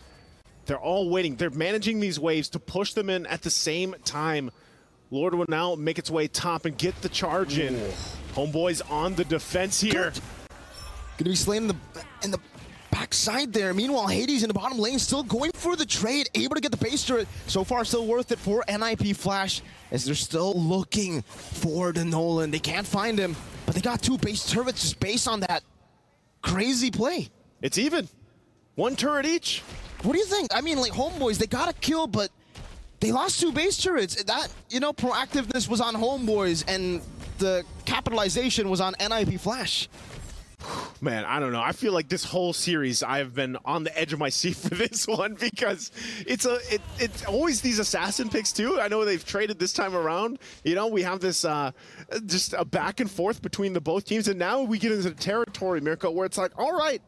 They're all waiting. They're managing these waves to push them in at the same time. Lord will now make its way top and get the charge in. HomeBois on the defense here. Gonna be slain in the backside there. Meanwhile, Hades in the bottom lane still going for the trade, able to get the base turret. So far, still worth it for NIP Flash as they're still looking for the Nolan. They can't find him, but they got 2 base turrets just based on that crazy play. It's even. 1 turret each. What do you think? I mean, like, HomeBois, they got a kill, but they lost 2 base turrets. That, you know, proactiveness was on HomeBois, and the capitalization was on NIP Flash. Man, I don't know. I feel like this whole series, I've been on the edge of my seat for this one because it's always these assassin picks too. I know they've traded this time around. You know, we have this just a back and forth between the both teams, and now we get into territory, Mirko, where it's like, all right,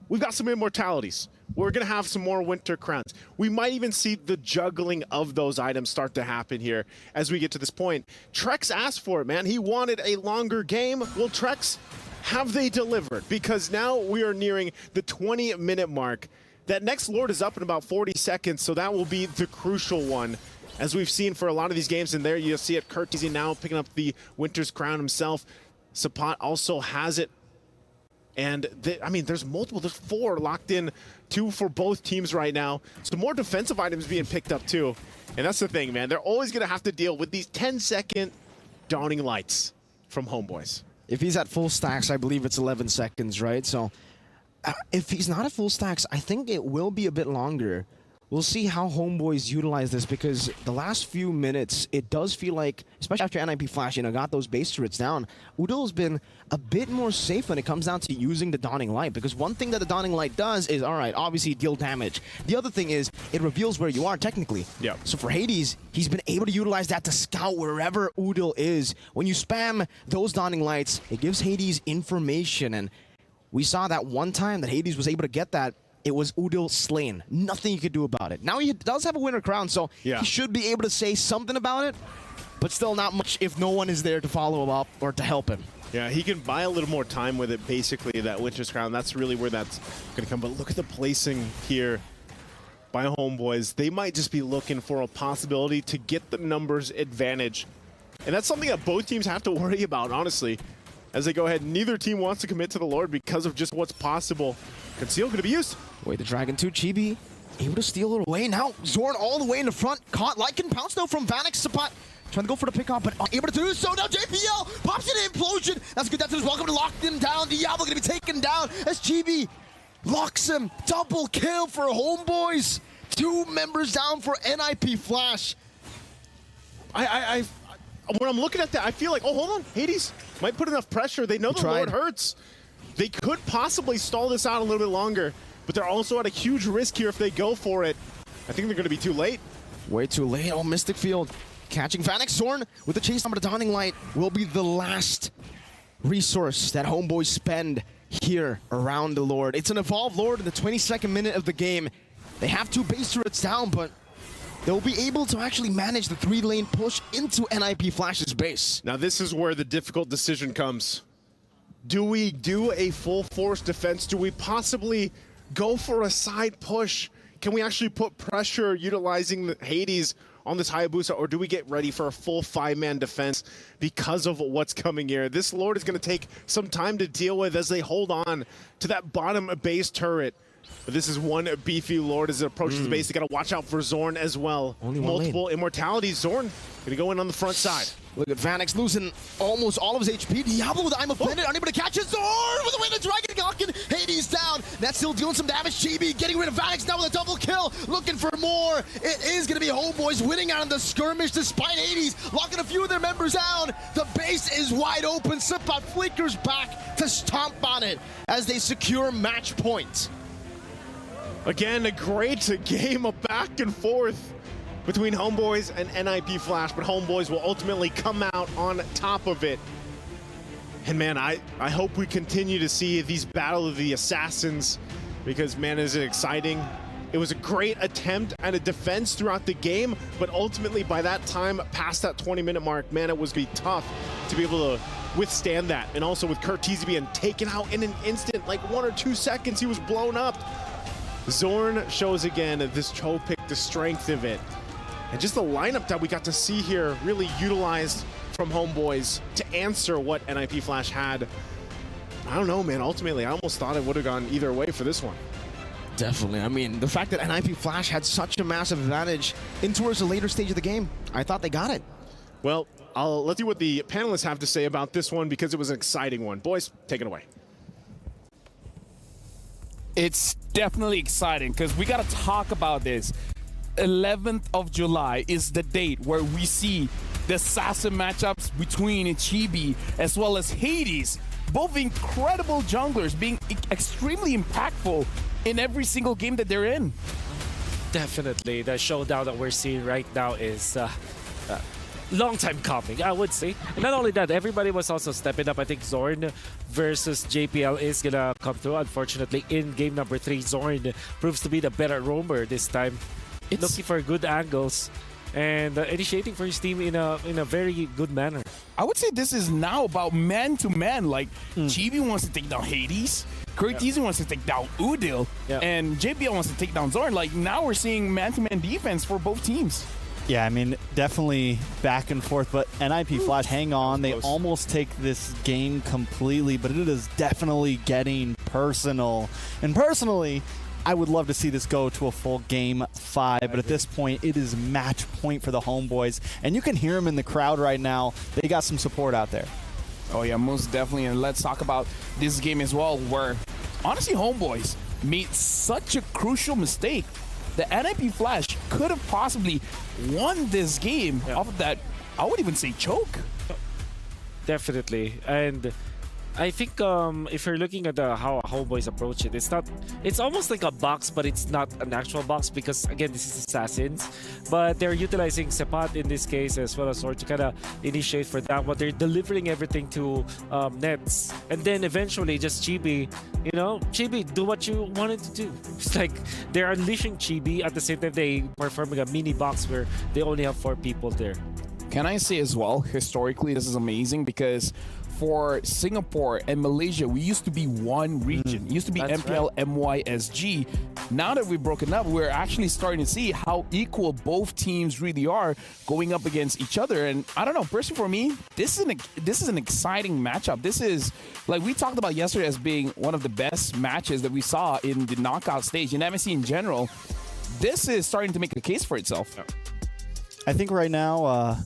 we've got some immortalities. We're going to have some more winter crowns. We might even see the juggling of those items start to happen here as we get to this point. Trex asked for it, man. He wanted a longer game. Well, Trex, have they delivered? Because now we are nearing the 20-minute mark. That next Lord is up in about 40 seconds, so that will be the crucial one. As we've seen for a lot of these games in there, you'll see it. Curtisy now picking up the Winter's Crown himself. Sapat also has it. And, I mean, there's multiple. There's 4 locked in, 2 for both teams right now. So more defensive items being picked up, too. And that's the thing, man. They're always going to have to deal with these 10-second Dawning Lights from HomeBois. If he's at full stacks, I believe it's 11 seconds, right? So if he's not at full stacks, I think it will be a bit longer. We'll see how HomeBois utilize this because the last few minutes, it does feel like, especially after NIP Flash, you know, got those base turrets down, Udil's been a bit more safe when it comes down to using the Dawning Light because one thing that the Dawning Light does is, all right, obviously deal damage. The other thing is it reveals where you are technically. Yeah. So for Hades, he's been able to utilize that to scout wherever Udil is. When you spam those Dawning Lights, it gives Hades information, and we saw that one time that Hades was able to get that. It was Udil slain. Nothing you could do about it. Now he does have a winter crown, so he should be able to say something about it, but still not much if no one is there to follow him up or to help him. Yeah, he can buy a little more time with it, basically, that Winter's Crown. That's really where that's going to come. But look at the placing here by HomeBois. They might just be looking for a possibility to get the numbers advantage. And that's something that both teams have to worry about, honestly, as they go ahead. Neither team wants to commit to the Lord because of just what's possible. Conceal going to be used. Wait, the Dragon 2, Chibi able to steal it away. Now Zorn all the way in the front. Caught Lycan pounce though from Vanix. Sapat trying to go for the pickoff, but able to do so. Now JPL pops it in implosion. That's good. That's welcome to lock him down. Diablo going to be taken down as Chibi locks him. Double kill for HomeBois. 2 members down for NIP Flash. When I'm looking at that, I feel like, oh, hold on. Hades might put enough pressure. They know the Lord hurts. They could possibly stall this out a little bit longer, but they're also at a huge risk here if they go for it. I think they're going to be too late. Way too late. Oh, Mystic Field catching Vanix. Zorn with the chase number. The Dawning Light will be the last resource that HomeBois spend here around the Lord. It's an evolved Lord in the 22nd minute of the game. They have 2 base turrets down, but they'll be able to actually manage the 3-lane push into NIP Flash's base. Now this is where the difficult decision comes. Do we do a full force defense? Do we possibly go for a side push? Can we actually put pressure utilizing the Hades on this Hayabusa, or do we get ready for a full 5-man defense because of what's coming here? This Lord is going to take some time to deal with as they hold on to that bottom base turret. But this is one beefy Lord as it approaches the base. They got to watch out for Zorn as well. Only multiple immortalities. Zorn going to go in on the front side. Look at Vanix losing almost all of his HP. Diablo with the I'm Offended, unable to catch it. Zorn with the win, the Dragon Gawkin. Hades down. That's still doing some damage. Chibi getting rid of Vanix now with a double kill. Looking for more. It is going to be HomeBois winning out in the skirmish despite Hades locking a few of their members down. The base is wide open. Sipot flickers back to stomp on it as they secure match point. Again, a great game of back and forth between HomeBois and NIP Flash, but HomeBois will ultimately come out on top of it. And man, I hope we continue to see these Battle of the Assassins because man, is it exciting. It was a great attempt at a defense throughout the game, but ultimately by that time, past that 20-minute mark, man, it was be tough to be able to withstand that. And also with Curtiz being taken out in an instant, like 1 or 2 seconds, he was blown up. Zorn shows again this choke pick, the strength of it. And just the lineup that we got to see here really utilized from HomeBois to answer what NIP Flash had. I don't know, man. Ultimately, I almost thought it would have gone either way for this one. Definitely. I mean, the fact that NIP Flash had such a massive advantage in towards the later stage of the game, I thought they got it. Well, let's see what the panelists have to say about this one because it was an exciting one. Boys, take it away. It's definitely exciting because we got to talk about this. 11th of July is the date where we see the assassin matchups between Chibi as well as Hades. Both incredible junglers being extremely impactful in every single game that they're in. Definitely, the showdown that we're seeing right now is long time coming, I would say. And not only that, everybody was also stepping up. I think Zorn versus JPL is gonna come through. Unfortunately, in game number 3, Zorn proves to be the better roamer this time. Looking for good angles and initiating for his team in a very good manner. I would say this is now about man-to-man. Like, Chibi wants to take down Hades, Curtiz wants to take down Udil, and JPL wants to take down Zorn. Like, now we're seeing man-to-man defense for both teams. Yeah, I mean, definitely back and forth, but NIP Flash, hang on. They almost take this game completely, but it is definitely getting personal. And personally, I would love to see this go to a full game 5, but at this point, it is match point for the HomeBois. And you can hear them in the crowd right now. They got some support out there. Oh yeah, most definitely. And let's talk about this game as well, where honestly HomeBois made such a crucial mistake. The NIP Flash could have possibly won this game off of that, I would even say, choke. Definitely. And I think if you're looking at how HomeBois approach it, it's almost like a box, but it's not an actual box because, again, this is Assassins. But they're utilizing Sepat in this case as well as Sword to kind of initiate for that one. They're delivering everything to Nets. And then eventually just Chibi, you know, Chibi, do what you wanted to do. It's like they're unleashing Chibi at the same time they performing a mini box where they only have 4 people there. Can I say as well, historically, this is amazing because for Singapore and Malaysia, we used to be one region. It used to be MPL, right. MYSG. Now that we've broken up, we're actually starting to see how equal both teams really are going up against each other. And I don't know, personally for me, this is an exciting matchup. This is, like we talked about yesterday as being one of the best matches that we saw in the knockout stage, in MSC in general. This is starting to make a case for itself. I think right now,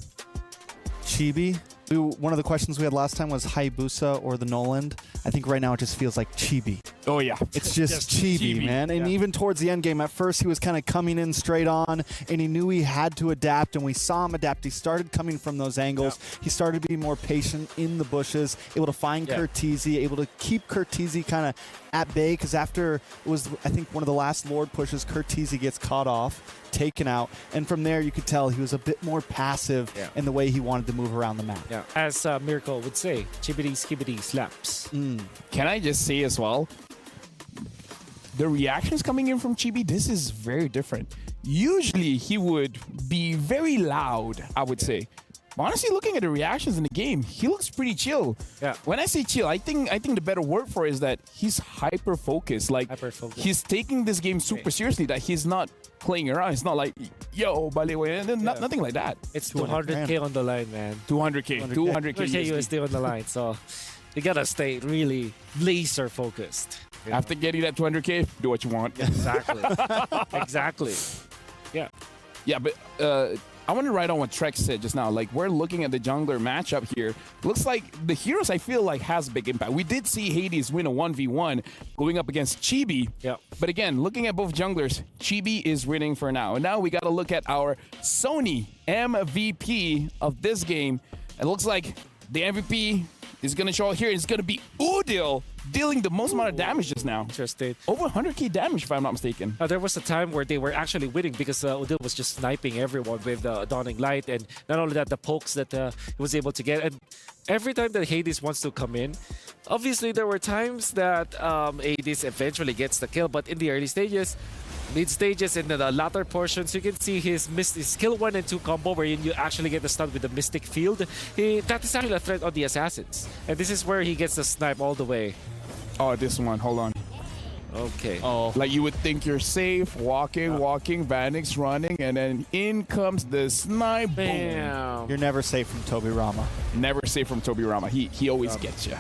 Chibi, one of the questions we had last time was Hayabusa or the Noland. I think right now it just feels like Chibi. Oh, yeah. It's just Just chibi, chibi, man. And yeah. even towards the end game, at first he was kind of coming in straight on, and he knew he had to adapt, and we saw him adapt. He started coming from those angles. He started to be more patient in the bushes, able to find Curtizi, able to keep Curtizi kind of at bay, because after it was, I think, one of the last Lord pushes, Curtizi gets caught off, taken out, and from there you could tell he was a bit more passive in the way he wanted to move around the map. Yeah, as Miracle would say, chibbity skibbity slaps. Can I just say as well, the reactions coming in from Chibi, this is very different. Usually he would be very loud, I would say. But honestly, looking at the reactions in the game, he looks pretty chill. Yeah. When I say chill, I think the better word for it is that he's hyper focused. Like he's taking this game super seriously. That he's not playing around. It's not like yo, baliwe, and then nothing like that. It's 200K on the line, man. 200K, 200K USD on the line. So you gotta stay really laser focused. After getting that 200K, do what you want. Exactly. Exactly. Yeah. Yeah, but I want to write on what Trek said just now. Like, we're looking at the jungler matchup here. Looks like the heroes, I feel like, has big impact. We did see Hades win a 1v1 going up against Chibi. Yeah. But again, looking at both junglers, Chibi is winning for now. And now we got to look at our Sony MVP of this game. It looks like the MVP is going to show here. It's going to be Udil dealing the most amount of damage just now. Interesting. Over 100k damage, if I'm not mistaken. There was a time where they were actually winning because Udil was just sniping everyone with the Dawning Light, and not only that, the pokes that he was able to get. And every time that Hades wants to come in, obviously there were times that Hades eventually gets the kill, but in the early stages, mid stages, and the latter portions, you can see his skill 1 and 2 combo wherein you actually get the stun with the Mystic Field. That is actually a threat on the assassins, and this is where he gets the snipe all the way. Oh, this one. Hold on. Okay. Oh, like you would think you're safe, walking, Vanix running, and then in comes the snipe. Bam. You're never safe from Toby Rama. Never safe from Toby Rama. He always gets you.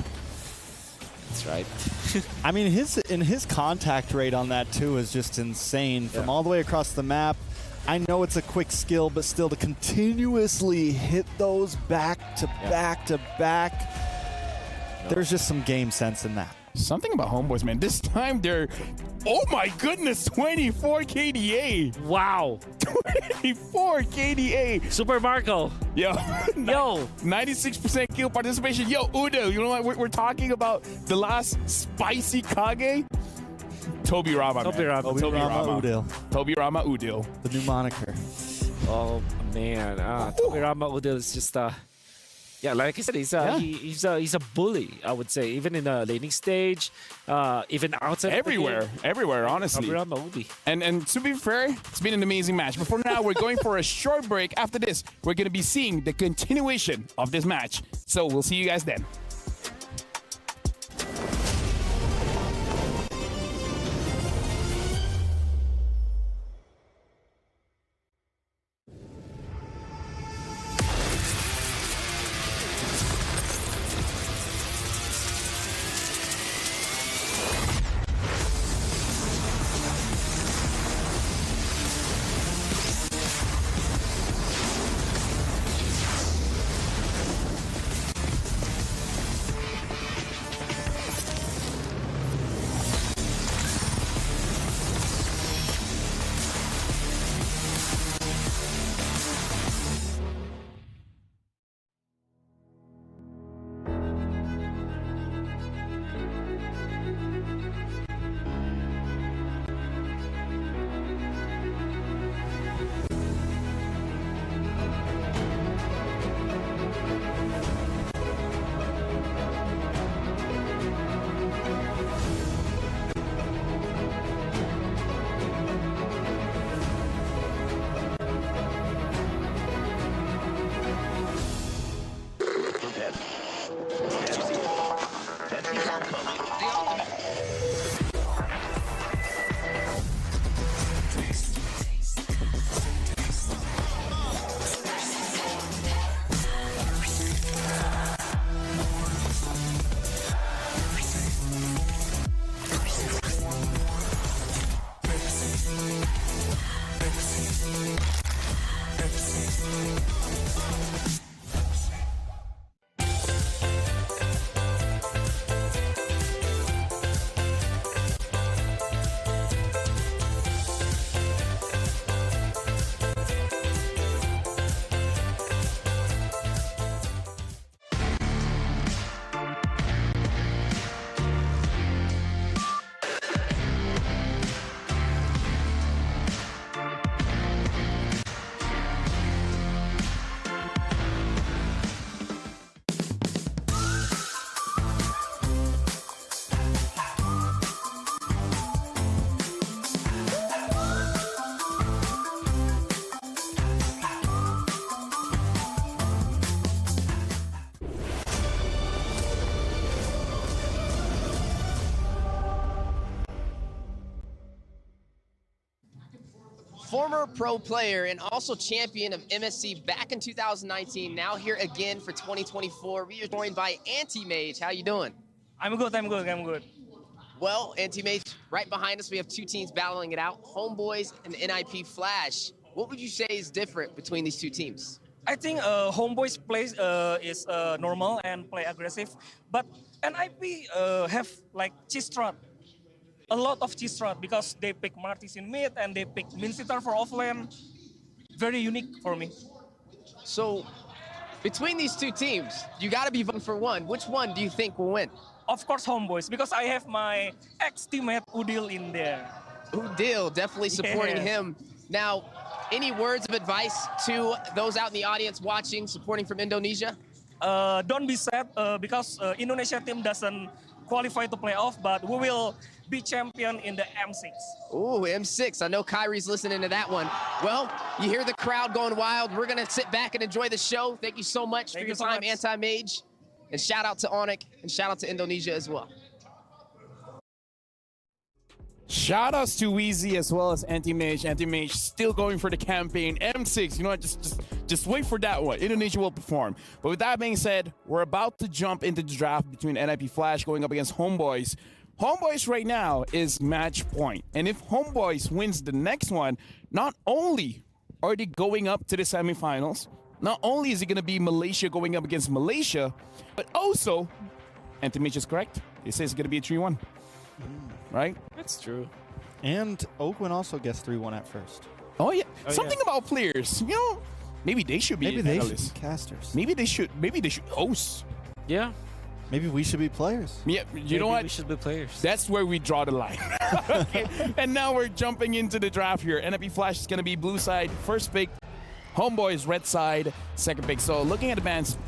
That's right. I mean, his contact rate on that too is just insane. From all the way across the map. I know it's a quick skill, but still to continuously hit those back to back to back. There's just some game sense in that. Something about HomeBois, man. This time they're, oh my goodness, 24 KDA. Wow. 24 KDA. Super Marco. Yo. Yo. 96% kill participation. Yo, Udo, you know what? We're talking about the last spicy Kage. Toby Rama, Toby Rama. Toby Rama Udil. Toby Rama Udil. The new moniker. Oh, man. Toby Rama Udil is just... yeah, like I said, he's a bully, I would say. Even in the laning stage, even outside everywhere, honestly. And to be fair, it's been an amazing match. But for now, we're going for a short break. After this, we're going to be seeing the continuation of this match. So we'll see you guys then. former pro player and also champion of MSC back in 2019, now here again for 2024. We are joined by Anti-Mage. How you doing? I'm good. Well, Anti-Mage, right behind us, we have two teams battling it out, HomeBois and NIP Flash. What would you say is different between these two teams? I think HomeBois plays is normal and play aggressive, but NIP have like cheese strat. A lot of cheese strat because they pick Martis in mid and they pick Minsitar for offlane. Very unique for me. So, between these two teams, you got to be voting for one. Which one do you think will win? Of course, HomeBois because I have my ex-teammate Udil in there. Udil, definitely supporting him. Now, any words of advice to those out in the audience watching, supporting from Indonesia? Don't be sad because Indonesia team doesn't qualify to playoff, but we will be champion in the M6. Ooh, M6. I know Kyrie's listening to that one. Well, you hear the crowd going wild. We're going to sit back and enjoy the show. Thank you so much for your time, Anti-Mage. And shout out to Onyx and shout out to Indonesia as well. Shout outs to Weezy as well as Anti-Mage. Anti-Mage still going for the campaign. M6, you know what? Just wait for that one. Indonesia will perform. But with that being said, we're about to jump into the draft between NIP Flash going up against HomeBois. HomeBois right now is match point. And if HomeBois wins the next one, not only are they going up to the semifinals, not only is it going to be Malaysia going up against Malaysia, but also, Anti-Mage is correct. He says it's going to be a 3-1. Right? That's true. And Oakland also gets 3-1 at first. Oh yeah. Something about players. You know, maybe they should be Maybe they should analysts. be casters. Maybe they should host. Yeah. Maybe we should be players. Yeah, you know what? We should be players. That's where we draw the line. Okay. And now we're jumping into the draft here. NIP Flash is going to be blue side, first pick. HomeBois red side, second pick. So looking at the bans,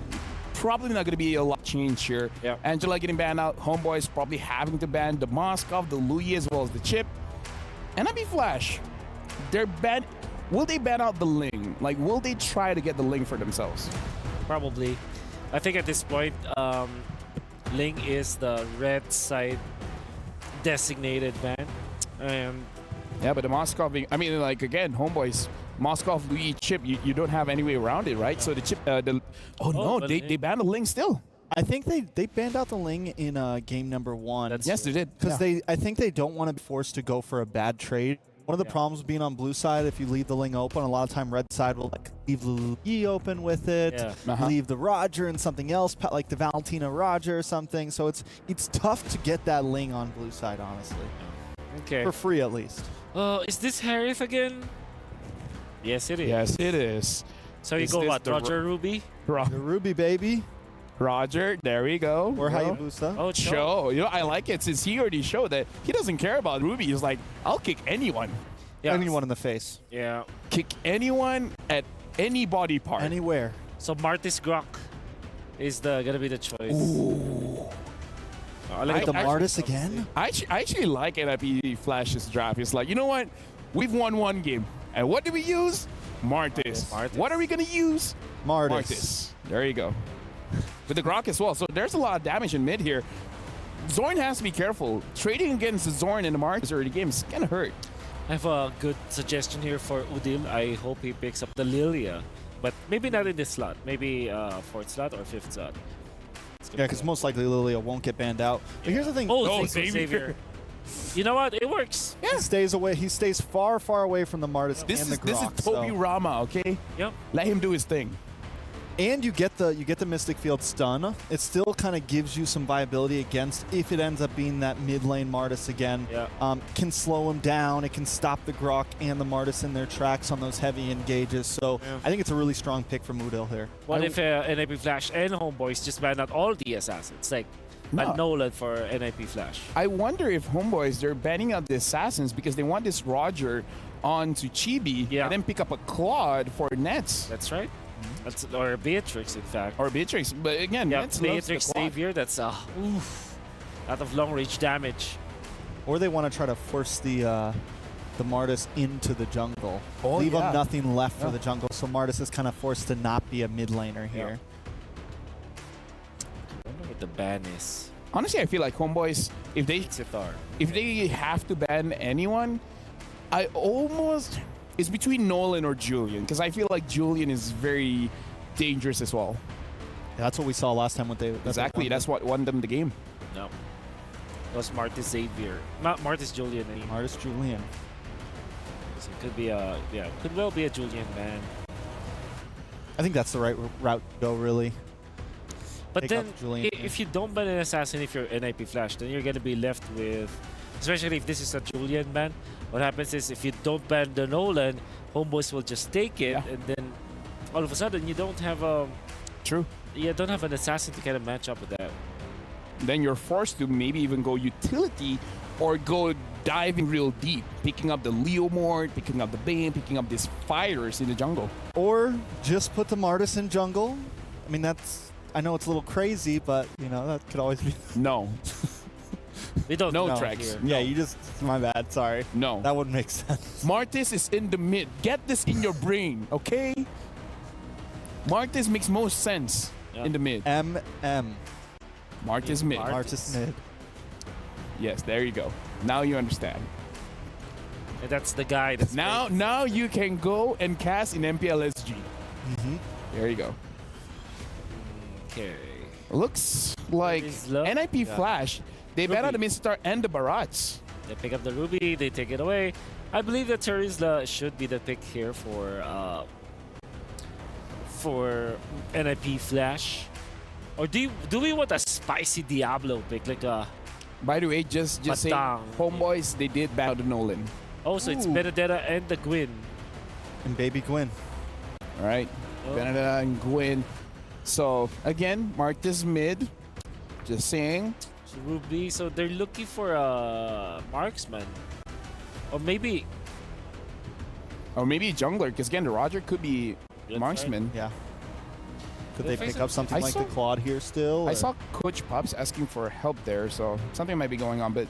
probably not going to be a lot of change here. Yeah. Angela getting banned out. HomeBois probably having to ban the Moskov, the Louis, as well as the Chip. NIP Flash, they're banned. Will they ban out the Ling? Like, will they try to get the Ling for themselves? Probably. I think at this point, Ling is the red side designated ban. And Yeah, but the Moskov, I mean, like, again, HomeBois, Moskov, Louis, Chip, you don't have any way around it, right? So the Chip, they banned the Ling still. I think they banned out the Ling in game number 1. Yes, they did. Because I think they don't want to be forced to go for a bad trade. One of the problems being on blue side, if you leave the Ling open, a lot of time red side will like leave the Louis open with it, leave the Roger and something else, like the Valentina Roger or something. So it's tough to get that Ling on blue side, honestly. okay. For free, at least. Is this Harith again? Yes, it is. Yes, it is. So you Is go this what? the Roger Ruby? The Ruby baby Roger, there we go. or You know? Hayabusa. Oh, Show. You know, I like it since he already showed that he doesn't care about Ruby. He's like, I'll kick anyone. Yeah. Anyone in the face. Yeah. Kick anyone at any body part. Anywhere. So Martis Grok is gonna be the choice. Ooh. Like the Martis again? I actually like NIP Flash's draft. It's like, you know what? We've won one game. And what do we use? Martis. Martis. What are we going to use? Martis. There you go. With the Grok as well. So there's a lot of damage in mid here. Zorn has to be careful. Trading against Zorn in the Martis early game is going to hurt. I have a good suggestion here for Udil. I hope he picks up the Lilia. But maybe not in this slot. Maybe 4th slot or 5th slot. Yeah, because most likely Lilia won't get banned out. But here's the thing. Oh, Xavier. Xavier. You know what? It works. He stays away. He stays far, far away from the Martis and the This Grok. is Toby so. Rama, okay? Yep. Let him do his thing. And you get the Mystic Field stun. It still kind of gives you some viability against if it ends up being that mid lane Martis again. Yeah. Can slow him down. It can stop the Grok and the Martis in their tracks on those heavy engages. So I think it's a really strong pick from Udil here. What if NIP Flash and HomeBois just ban out all the assassins? Like a Nolan for NIP Flash. I wonder if HomeBois, they're banning out the assassins because they want this Roger onto Chibi and then pick up a Claude for Nets. That's right. That's, or Beatrix, in fact. Or Beatrix. But again, Nets loves Beatrix the Claude. Xavier, that's a lot of long range damage. Or they want to try to force the Martis into the jungle. Oh, Leave yeah. them nothing left for the jungle. So Martis is kind of forced to not be a mid laner here. I don't know what the ban is. Honestly, I feel like HomeBois, if they have to ban anyone, I almost It's between Nolan or Julian, because I feel like Julian is very dangerous as well. Yeah, that's what we saw last time. Exactly, that's what won them the game. No. It was Martis Xavier. Not Martis Julian. I mean. Martis Julian. So it could be a, yeah, could well be a Julian, man. I think that's the right route to go, really. But Take then, out Julian. if you don't ban an assassin, if you're NIP Flash, then you're going to be left with, especially if this is a Julian ban, what happens is if you don't ban the Nolan, HomeBois will just take it, and then all of a sudden you don't have a... True. You don't have an assassin to kind of match up with that. Then you're forced to maybe even go utility or go diving real deep, picking up the Leomord, picking up the Bane, picking up these fighters in the jungle. Or just put the Martis in jungle. I mean, that's... I know it's a little crazy, but, you know, that could always be... No. We don't No know tracks. here. Yeah, you just... My bad, sorry. No. That wouldn't make sense. Martis is in the mid. Get this in your brain, okay? Martis makes most sense in the mid. MM. Martis mid. Martis mid. Yes, there you go. Now you understand. And that's the guy that's... Now you can go and cast in MPLSG. There you go. Okay. Looks like Is love? NIP Yeah. Flash. They bet on the Ruby. Midstar and the Barats. They pick up the Ruby, they take it away. I believe that Terizla should be the pick here for NIP Flash. Or do we want a spicy Diablo pick, like a... By the way, just say Batang. HomeBois, they did battle the Nolan. Oh, so it's Ooh. Benedetta and the Gwyn. And Baby Gwyn. All right, Oh. Benedetta and Gwyn. So again, Martis mid. Just saying. So Ruby, so they're looking for a marksman. Or maybe... Or maybe a jungler, because again, the Roger could be That's marksman. Yeah. Could They're they pick facing- up something I like saw- the Claude here still? I or- saw Coach Pops asking for help there, so something might be going on. But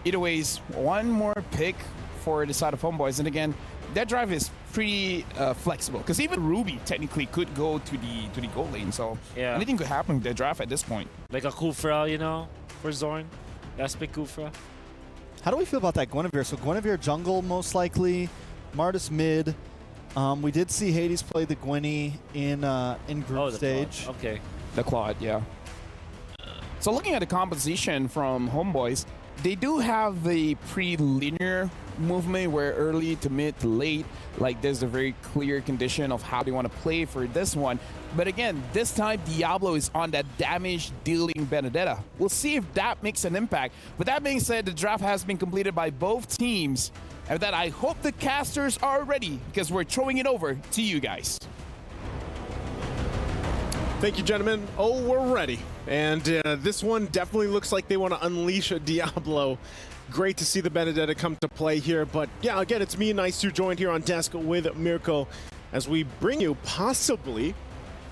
either ways, one more pick for the side of HomeBois. And again, that drive is pretty flexible, because even Ruby technically could go to the gold lane. So Yeah. anything could happen with their draft at this point. Like a Kufra, you know, for Zorn. Let's pick Kufra. How do we feel about that Guinevere? So Guinevere jungle most likely, Martis mid. We did see Hades play the Gwynny in group Oh, the stage. Claude. Okay. The Claude, yeah. So looking at the composition from HomeBois, they do have the pre-linear movement where early to mid to late, like there's a very clear condition of how they want to play for this one. But again, this time Diablo is on that damage dealing Benedetta. We'll see if that makes an impact. With that being said, the draft has been completed by both teams. And with that, I hope the casters are ready, because we're throwing it over to you guys. Thank you, gentlemen. Oh, we're ready. And this one definitely looks like they want to unleash a Diablo. Great to see the Benedetta come to play here. But yeah, again, it's me, Nice to joined here on desk with Mirko as we bring you possibly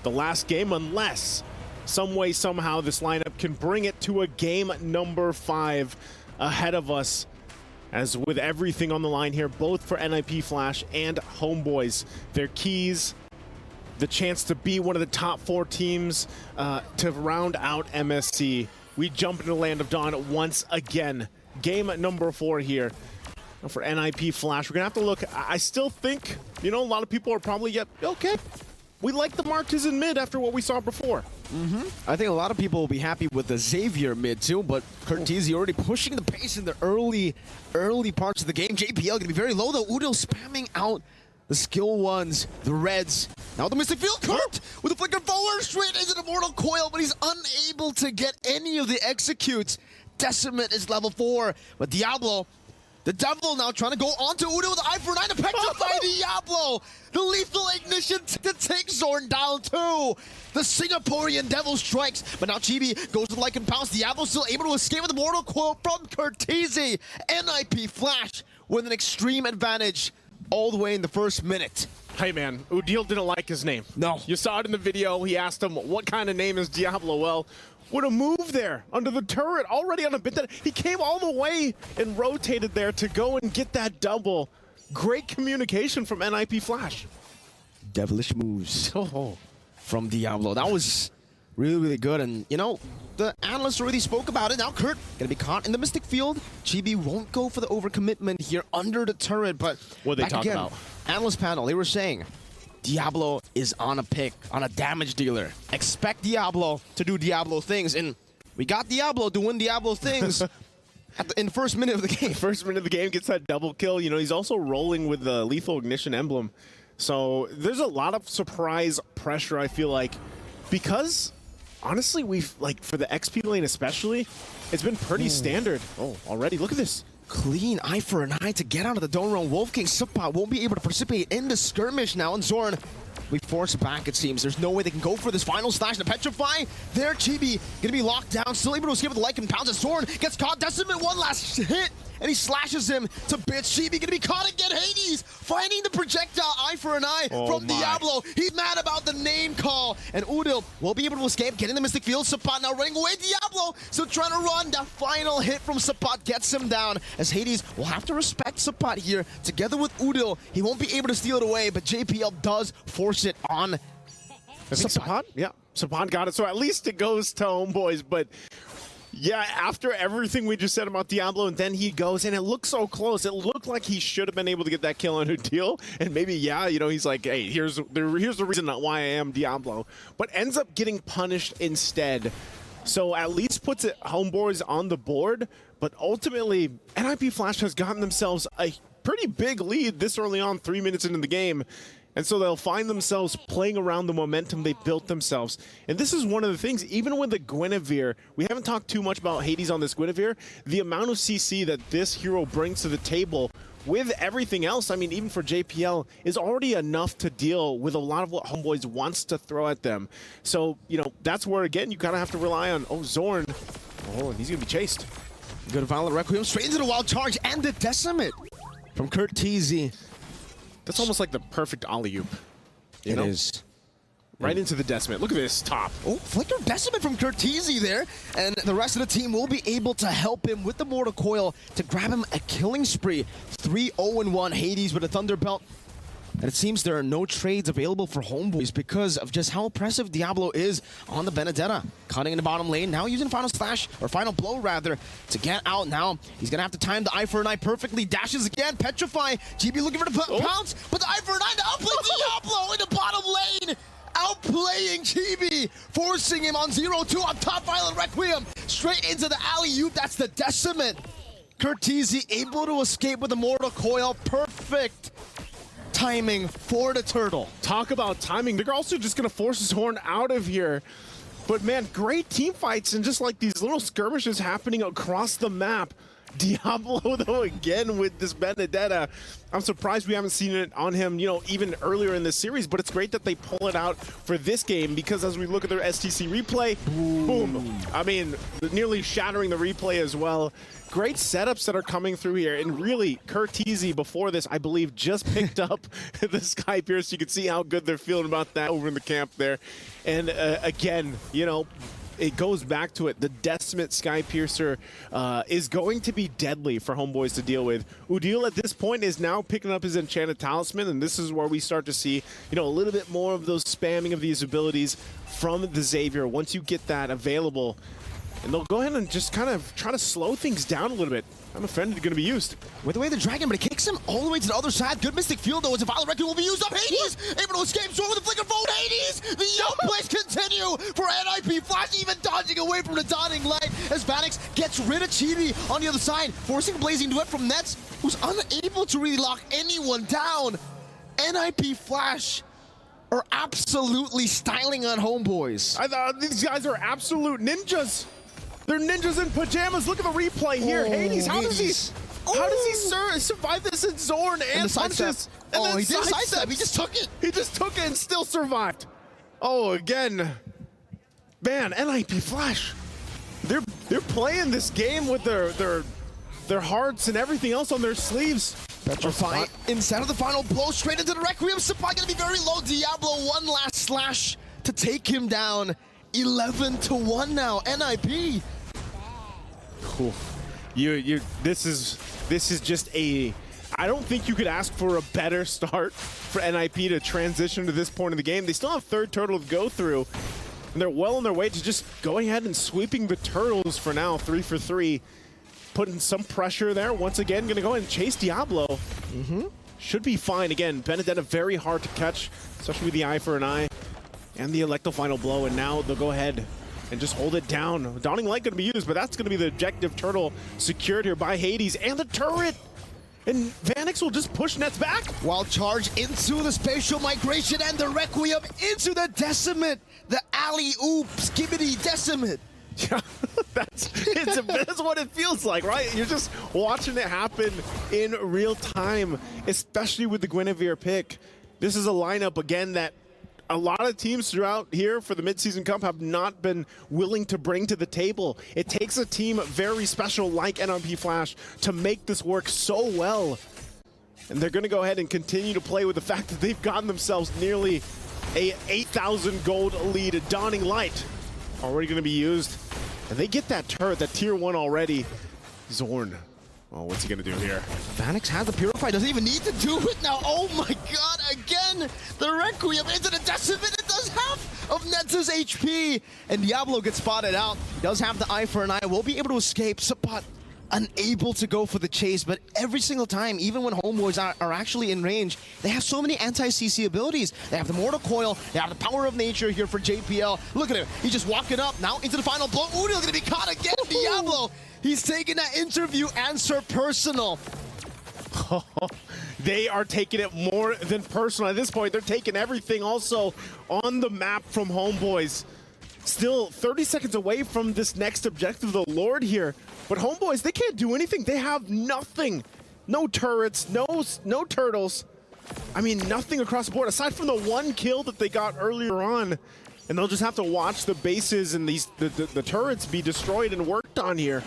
the last game, unless some way, somehow, this lineup can bring it to a game number 5 ahead of us. As with everything on the line here, both for NIP Flash and HomeBois, their keys, the chance to be one of the top 4 teams to round out MSC. We jump into the Land of Dawn once again. Game number 4 here for NIP Flash. We're going to have to look. I still think, you know, a lot of people are probably, okay, we like the Martis in mid after what we saw before. I think a lot of people will be happy with the Xavier mid too, but Curtizi already pushing the pace in the early parts of the game. JPL going to be very low though. Udo spamming out the skill ones, the reds. Now the Mystic Field, Kurt with a flicker forward straight into the Mortal Coil, but he's unable to get any of the executes. Decimate is level 4, but Diablo, the Devil now trying to go onto Udo with the Eye for 9 to petrify Diablo. The lethal ignition to take Zorn down too. The Singaporean Devil strikes, but now Chibi goes with Lycan Pounce. Diablo still able to escape with the Mortal Coil from Curtizi. NIP Flash with an extreme advantage all the way in the first minute. Hey man, Udil didn't like his name. No. You saw it in the video. He asked him, what kind of name is Diablo? Well, what a move there under the turret, already on a bit that he came all the way and rotated there to go and get that double. Great communication from NIP Flash. Devilish moves from Diablo. That was Really, really good. And, you know, the analysts already spoke about it. Now Kurt gonna be caught in the Mystic Field. Chibi won't go for the overcommitment here under the turret, but what they back talk again, about? Analyst panel, they were saying Diablo is on a pick, on a damage dealer. Expect Diablo to do Diablo things, and we got Diablo doing Diablo things in the first minute of the game. First minute of the game, gets that double kill. You know, he's also rolling with the Lethal Ignition emblem. So there's a lot of surprise pressure, I feel like, because honestly, we've, like, for the XP lane especially, it's been pretty standard. Oh, already, look at this. Clean eye for an eye to get out of the dome round. Wolf King Supa won't be able to participate in the skirmish now, and Zorn, we force back, it seems. There's no way they can go for this final slash to petrify. There, Chibi gonna be locked down, still able to escape with the Lycan pounds as Zorn gets caught. Decimate one last hit, and he slashes him to bits. Chibi gonna be caught again. Hades finding the projectile eye for an eye from Diablo. He's mad about the name call, and Udil will be able to escape, getting the Mystic Field. Sapat now running away. Diablo still trying to run. That final hit from Sapat gets him down, as Hades will have to respect Sapat here. Together with Udil, he won't be able to steal it away, but JPL does force it on Sapat? Yeah, Sapat got it. So at least it goes to HomeBois, but yeah, after everything we just said about Diablo, and then he goes, and it looked so close. It looked like he should have been able to get that kill on Udil, and maybe, yeah, you know, he's like, hey, here's the reason why I am Diablo, but ends up getting punished instead. So at least puts it HomeBois on the board, but ultimately, NIP Flash has gotten themselves a pretty big lead this early on, 3 minutes into the game. And so they'll find themselves playing around the momentum they built themselves. And this is one of the things, even with the Guinevere, we haven't talked too much about Hades on this Guinevere, the amount of CC that this hero brings to the table with everything else, I mean, even for JPL, is already enough to deal with a lot of what HomeBois wants to throw at them. So, you know, that's where, again, you kind of have to rely on, Zorn. Oh, and he's going to be chased. Good Violent Requiem straight into the wild charge and the Decimate from Kurt TZ. That's almost like the perfect alley-oop. It is. Right into the Decimate. Look at this top. Oh, Flicker Decimate from Curtizi there. And the rest of the team will be able to help him with the Mortal Coil to grab him a killing spree. 3-0-1 Hades with a Thunderbelt. And it seems there are no trades available for HomeBois because of just how oppressive Diablo is on the Benedetta. Cutting in the bottom lane, now using Final Slash, or Final Blow rather, to get out now. He's gonna have to time the eye for an eye perfectly. Dashes again, Petrify. GB looking for the pounce, but the eye for an eye to outplay Diablo in the bottom lane. Outplaying Chibi, forcing him on 0-2 on top. Violent Requiem straight into the alley-oop. That's the Decimate. Curtizi able to escape with the Mortal Coil. Perfect timing for the turtle. Talk about timing. They're also just going to force Zorn out of here. But man, great team fights and just like these little skirmishes happening across the map. Diablo, though, again with this Benedetta. I'm surprised we haven't seen it on him, you know, even earlier in this series, but it's great that they pull it out for this game because as we look at their STC replay, boom. I mean, nearly shattering the replay as well. Great setups that are coming through here, and really, Curtizi before this, I believe, just picked up the Sky Pierce. You can see how good they're feeling about that over in the camp there. And again, you know, it goes back to it. The Decimate Sky Piercer is going to be deadly for HomeBois to deal with. Udil at this point is now picking up his Enchanted Talisman, and this is where we start to see, you know, a little bit more of those spamming of these abilities from the Xavier once you get that available. And they'll go ahead and just kind of try to slow things down a little bit. Unoffended going to be used. With the way the Dragon, but it kicks him all the way to the other side. Good Mystic Field, though, as a Violent Requiem will be used up. Hades able to escape Zorn with the Flicker Fold. Hades! The outplays continue for NIP Flash, even dodging away from the dawning light as Vanix gets rid of Chibi on the other side, forcing Blazing Duet from Nets, who's unable to really lock anyone down. NIP Flash are absolutely styling on HomeBois. I thought these guys are absolute ninjas. They're ninjas in pajamas. Look at the replay here. Hades, how does he survive this in Zorn and punches? And then he did sidestep. He just took it. He just took it and still survived. Oh, again. Man, NIP Flash. They're playing this game with their hearts and everything else on their sleeves. Petrify instead of the final blow straight into the Requiem. Supply gonna be very low. Diablo one last slash to take him down. 11-1 now. NIP. Cool. This is just a. I don't think you could ask for a better start for NIP to transition to this point of the game. They still have third turtle to go through, And they're well on their way to just going ahead and sweeping the Turtles for now, 3 for 3. Putting some pressure there. Once again, going to go ahead and chase Diablo. Should be fine. Again, Benedetta very hard to catch, especially with the eye for an eye and the Electro Final Blow. And now they'll go ahead and just hold it down. Dawning Light going to be used, but that's going to be the objective. Turtle secured here by Hades and the turret. And Vanix will just push Nets back. Wild charge into the spatial migration and the Requiem into the Decimate. The alley-oop skibbity Decimate. Yeah, that's what it feels like, right? You're just watching it happen in real time, especially with the Guinevere pick. This is a lineup, again, that a lot of teams throughout here for the Midseason Cup have not been willing to bring to the table. It takes a team very special like NRP Flash to make this work so well. And they're going to go ahead and continue to play with the fact that they've gotten themselves nearly a 8,000 gold lead. Dawning Light already going to be used. And they get that turret, that tier 1 already. Zorn. Oh, what's he going to do here? Vanix has the Purify, doesn't even need to do it now. Oh my god, again, the Requiem into the Decimate. It does half of Nets' HP. And Diablo gets spotted out. He does have the eye for an eye, will be able to escape. Sapat unable to go for the chase, but every single time, even when HomeBois are actually in range, they have so many anti-CC abilities. They have the Mortal Coil, they have the Power of Nature here for JPL. Look at him, he's just walking up, now into the final blow. Ooh, he's gonna be caught again, Diablo. He's taking that interview answer personal. They are taking it more than personal. At this point, they're taking everything also on the map from HomeBois. Still 30 seconds away from this next objective, the Lord here. But HomeBois, they can't do anything. They have nothing. No turrets, no turtles. I mean, nothing across the board, aside from the one kill that they got earlier on. And they'll just have to watch the bases and the turrets be destroyed and worked on here.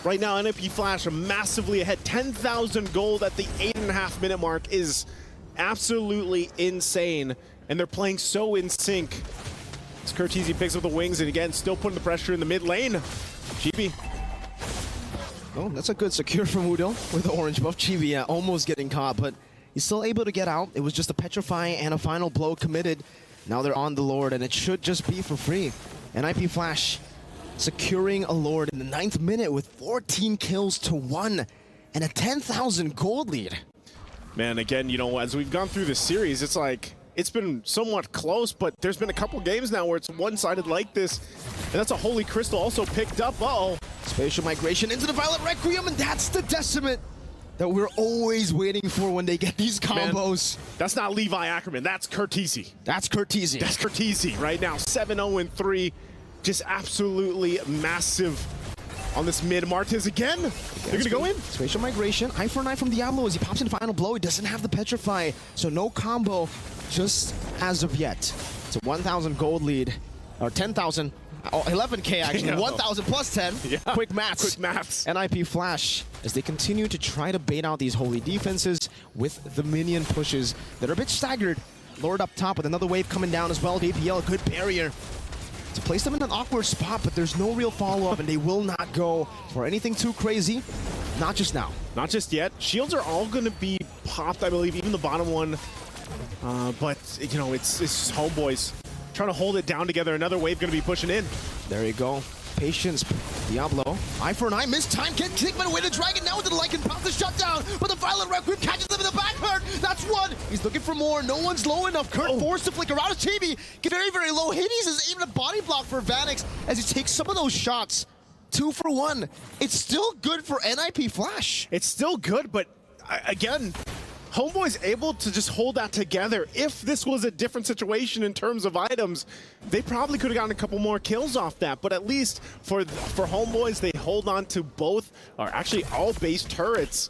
Right now, NRP Flash are massively ahead. 10,000 gold at the 8.5 minute mark is absolutely insane. And they're playing so in sync. As Curtizi picks up the wings and again, still putting the pressure in the mid lane. GB. Oh, that's a good secure from Udo with the orange buff. Chibi almost getting caught, but he's still able to get out. It was just a Petrify and a final blow committed. Now they're on the Lord, and it should just be for free. NIP Flash securing a Lord in the 9th minute with 14 kills to 1 and a 10,000 gold lead. Man, again, you know, as we've gone through this series, it's like, it's been somewhat close, but there's been a couple games now where it's one-sided like this. And that's a Holy Crystal also picked up. Uh-oh. Spatial migration into the Violet Requiem, and that's the Decimate that we're always waiting for when they get these combos. Man, that's not Levi Ackerman, that's Curtizi. That's Curtizi. That's Curtizi right now, 7-0-3. Just absolutely massive on this mid. Martez again. They're going to go in. Spatial migration, eye for an eye from Diablo as he pops in final blow. He doesn't have the Petrify, so no combo just as of yet. It's a 1,000 gold lead, or 10,000. Oh, 11K actually, 1,000 plus 10. Yeah. Quick maths. Quick maths. NIP Flash, as they continue to try to bait out these holy defenses with the minion pushes that are a bit staggered. Lord up top with another wave coming down as well. JPL, a good barrier to place them in an awkward spot, but there's no real follow-up, and they will not go for anything too crazy. Not just now. Not just yet. Shields are all going to be popped, I believe, even the bottom one. But, you know, it's HomeBois trying to hold it down together. Another wave going to be pushing in. There you go. Patience, Diablo. Eye for an eye, missed time, can't take him away. The Dragon now into the Lycan, pounds the shutdown, but the Violet Requiem catches them in the back hurt. That's one. He's looking for more. No one's low enough. Kurt forced to flicker out of Chibi. Get very, very low. Hades is even a body block for Vanix as he takes some of those shots. 2 for 1. It's still good for NIP Flash. It's still good, but again, HomeBois able to just hold that together. If this was a different situation in terms of items, they probably could have gotten a couple more kills off that. But at least for HomeBois, they hold on to both, or actually all base turrets.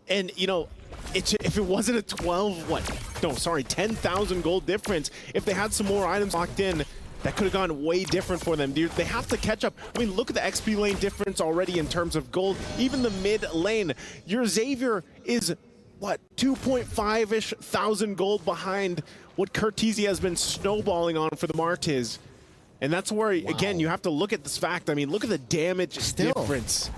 And, you know, if it wasn't a 10,000 gold difference, if they had some more items locked in, that could have gone way different for them, dude. They have to catch up. I mean, look at the XP lane difference already in terms of gold. Even the mid lane, your Xavier is, what, 2.5-ish thousand gold behind what Curtizi has been snowballing on for the Martiz. And that's where, again, you have to look at this fact. I mean, look at the damage difference.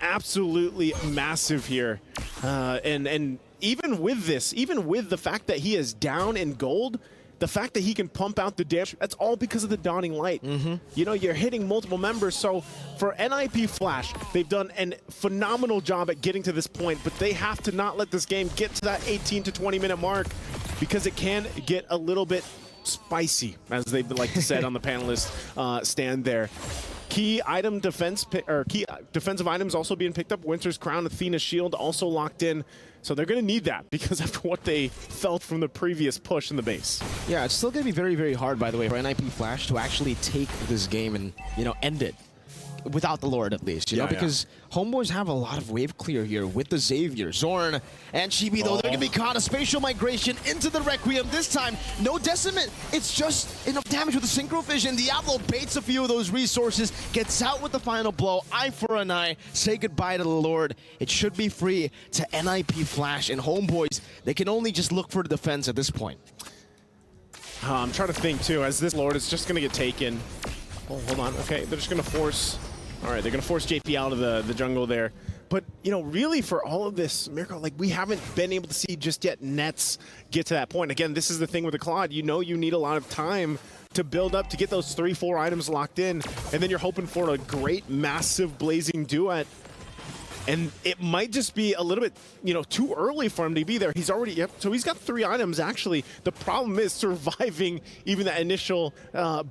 Absolutely massive here. And even with this, even with the fact that he is down in gold, the fact that he can pump out the damage, that's all because of the Dawning Light. You know, you're hitting multiple members. So for NIP Flash, they've done a phenomenal job at getting to this point, but they have to not let this game get to that 18 to 20 minute mark because it can get a little bit spicy, as they like to say on the panelist stand there. Key defensive items also being picked up. Winter's Crown, Athena's Shield also locked in. So they're going to need that because after what they felt from the previous push in the base. Yeah, it's still going to be very, very hard, by the way, for NIP Flash to actually take this game and, you know, end it. Without the Lord, at least, you know, because HomeBois have a lot of wave clear here with the Xavier, Zorn, and Chibi, though. They're going to be caught a spatial migration into the Requiem. This time, no Decimate. It's just enough damage with the Synchro Vision. Diablo baits a few of those resources, gets out with the final blow. Eye for an eye. Say goodbye to the Lord. It should be free to NIP Flash and HomeBois. They can only just look for the defense at this point. I'm trying to think, too, as this Lord is just going to get taken. Oh, hold on. Okay, they're just going to force... All right, they're going to force JP out of the jungle there. But, you know, really for all of this, Mirko, like, we haven't been able to see just yet Nets get to that point. Again, this is the thing with the Claude. You know you need a lot of time to build up, to get those 3-4 items locked in, and then you're hoping for a great, massive, blazing duet. And it might just be a little bit, you know, too early for him to be there. He's already, so he's got 3 items, actually. The problem is surviving even that initial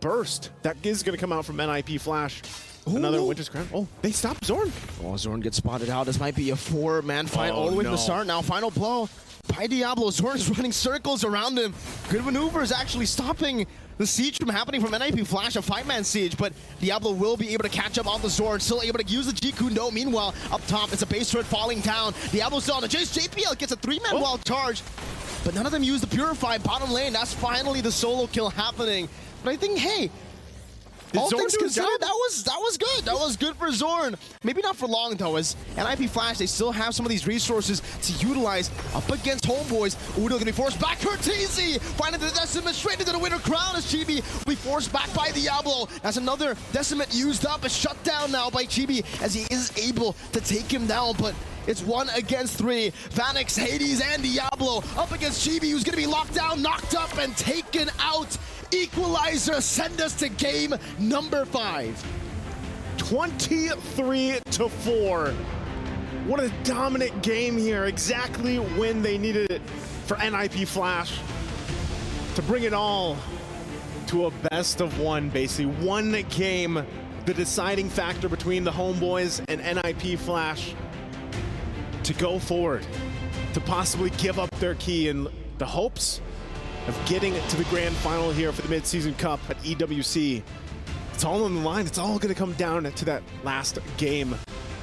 burst that is going to come out from NIP Flash. Another Winter's Crown. Oh, they stopped Zorn. Oh, Zorn gets spotted out. This might be a 4-man fight all the way to the start. Now, final blow by Diablo. Zorn is running circles around him. Good maneuvers actually stopping the siege from happening from NIP Flash, a 5-man siege, but Diablo will be able to catch up on the Zorn, still able to use the G-Kundo. Meanwhile, up top, it's a base turret falling down. Diablo still on the chase. JPL gets a 3-man wall charge, but none of them use the Purify. Bottom lane, that's finally the solo kill happening. But I think, hey, all things considered, that was good. That was good for Zorn. Maybe not for long, though, as NIP Flash, they still have some of these resources to utilize up against HomeBois. Udo gonna be forced back. Curtisi finding the Decimate straight into the Winter Crown as Chibi will be forced back by Diablo. That's another Decimate used up. It's shut down now by Chibi as he is able to take him down, but it's 1 against 3. Vanix, Hades, and Diablo up against Chibi, who's gonna be locked down, knocked up, and taken out. Equalizer, send us to game number 5. 23-4. What a dominant game here. Exactly when they needed it for NIP Flash to bring it all to a best of 1, basically. 1 game, the deciding factor between the HomeBois and NIP Flash to go forward, to possibly give up their key in the hopes of getting to the grand final here for the mid-season cup at EWC. It's all on the line. It's all going to come down to that last game.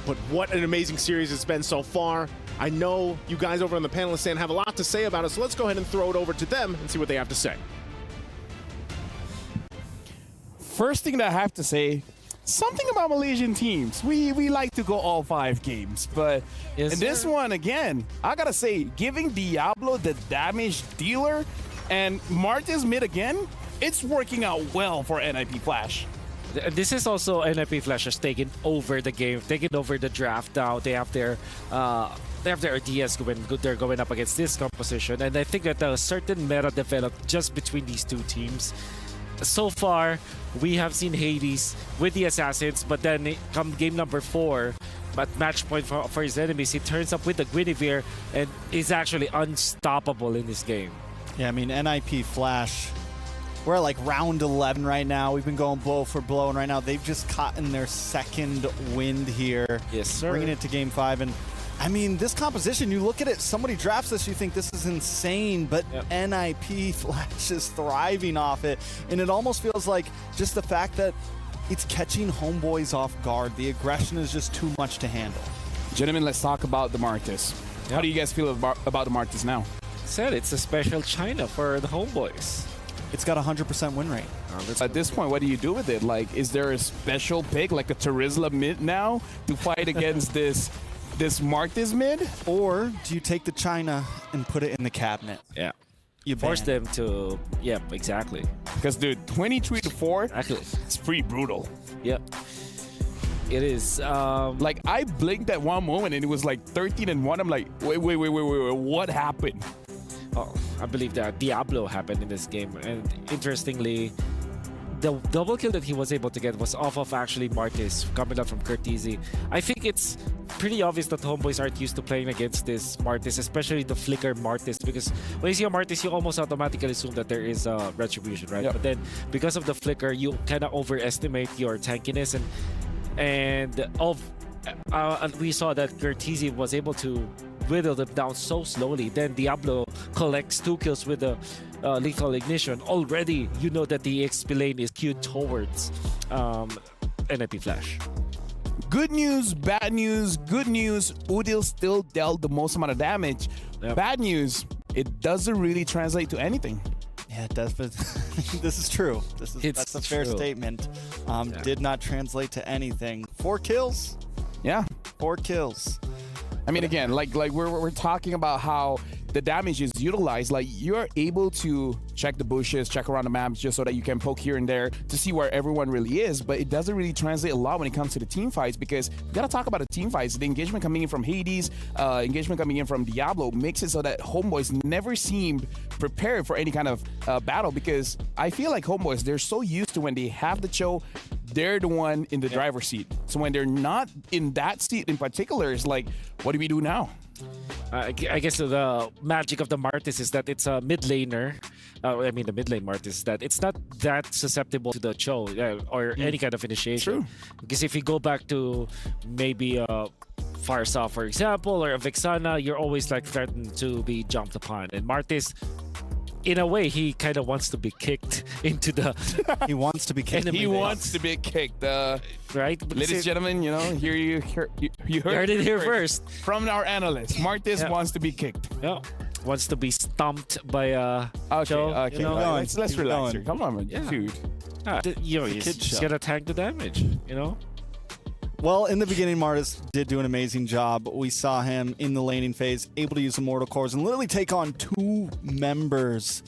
But what an amazing series it's been so far. I know you guys over on the panelist stand have a lot to say about it, so let's go ahead and throw it over to them and see what they have to say. First thing that I have to say, something about Malaysian teams. We like to go all 5 games, but in this one, again, I gotta say, giving Diablo the damage dealer and Martis mid again, it's working out well for NIP Flash. This is also NIP Flash has taken over the game, taken over the draft now. They have their ideas when they're going up against this composition, and I think that a certain meta developed just between these 2 teams. So far, we have seen Hades with the Assassins, but then come game number 4, at match point for his enemies, he turns up with the Guinevere and is actually unstoppable in this game. Yeah, I mean, NIP Flash, we're at like round 11 right now. We've been going blow for blow, and right now they've just caught in their 2nd wind here. Yes, sir. Bringing it to game 5. And I mean, this composition, you look at it, somebody drafts this, you think this is insane, but NIP Flash is thriving off it. And it almost feels like just the fact that it's catching HomeBois off guard. The aggression is just too much to handle. Gentlemen, let's talk about the Martis. How do you guys feel about the Martis now? Said it's a special China for the HomeBois. It's got 100% win rate. At this point, what do you do with it? Like, is there a special pick, like a Terizla mid now, to fight against this Martis mid? Or do you take the China and put it in the cabinet? Yeah. You force ban them to, yeah, exactly. Because, dude, 23-4, actually, it's pretty brutal. Yep. It is. Like, I blinked at one moment and it was like 13-1. I'm like, wait, what happened? Oh. I believe that Diablo happened in this game. And interestingly, the double kill that he was able to get was off of actually Martis coming up from Curtisi. I think it's pretty obvious that HomeBois aren't used to playing against this Martis, especially the flicker Martis, because when you see a Martis, you almost automatically assume that there is a retribution, right? Yep. But then because of the flicker, you kind of overestimate your tankiness, and we saw that Curtisi was able to whittle them down so slowly. Then Diablo collects 2 kills with the lethal ignition. Already, you know that the XP lane is queued towards NIP Flash. Good news, bad news. Good news, Udil still dealt the most amount of damage. Yep. Bad news, it doesn't really translate to anything. Yeah, it does, but this is true. That's a fair statement. Did not translate to anything. 4 kills? Yeah. 4 kills. I mean, again, like we're talking about how the damage is utilized. Like, you're able to check the bushes, check around the maps just so that you can poke here and there to see where everyone really is, but it doesn't really translate a lot when it comes to the team fights, because we gotta talk about the team fights. The engagement coming in from Hades, engagement coming in from Diablo makes it so that HomeBois never seemed prepared for any kind of battle, because I feel like HomeBois, they're so used to when they have the Cho, they're the one in the driver's seat. So when they're not in that seat in particular, it's like, what do we do now? I guess the magic of the Martis is that it's a mid laner. I mean, the mid lane Martis is that it's not that susceptible to the Cho or any kind of initiation. True. Because if you go back to maybe Farsa, for example, or a Vexana, you're always like threatened to be jumped upon. And Martis, in a way, he kind of wants to be kicked into the. He wants to be kicked. He wants to be kicked. Right, ladies and gentlemen, you know, you heard it here first from our analyst. Martis wants to be kicked. Yeah, wants to be stumped by Cho. Okay, you know? let's relax here. Come on, dude. You know, he's gonna tank the damage. You know. Well, in the beginning, Martis did do an amazing job. We saw him in the laning phase, able to use Immortal Cores and literally take on 2 members.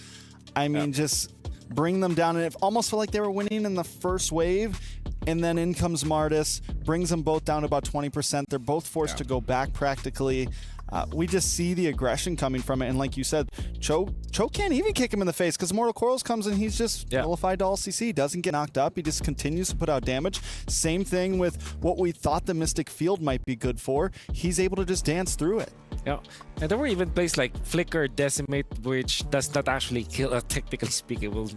I mean, just bring them down. And it almost felt like they were winning in the first wave. And then in comes Martis, brings them both down to about 20%. They're both forced to go back practically. We just see the aggression coming from it. And like you said, Cho can't even kick him in the face because Immortal Corals comes and he's just nullified to all CC. Doesn't get knocked up. He just continues to put out damage. Same thing with what we thought the Mystic Field might be good for. He's able to just dance through it. Yeah, and there were even plays like Flicker, Decimate, which does not actually kill, technically speaking, will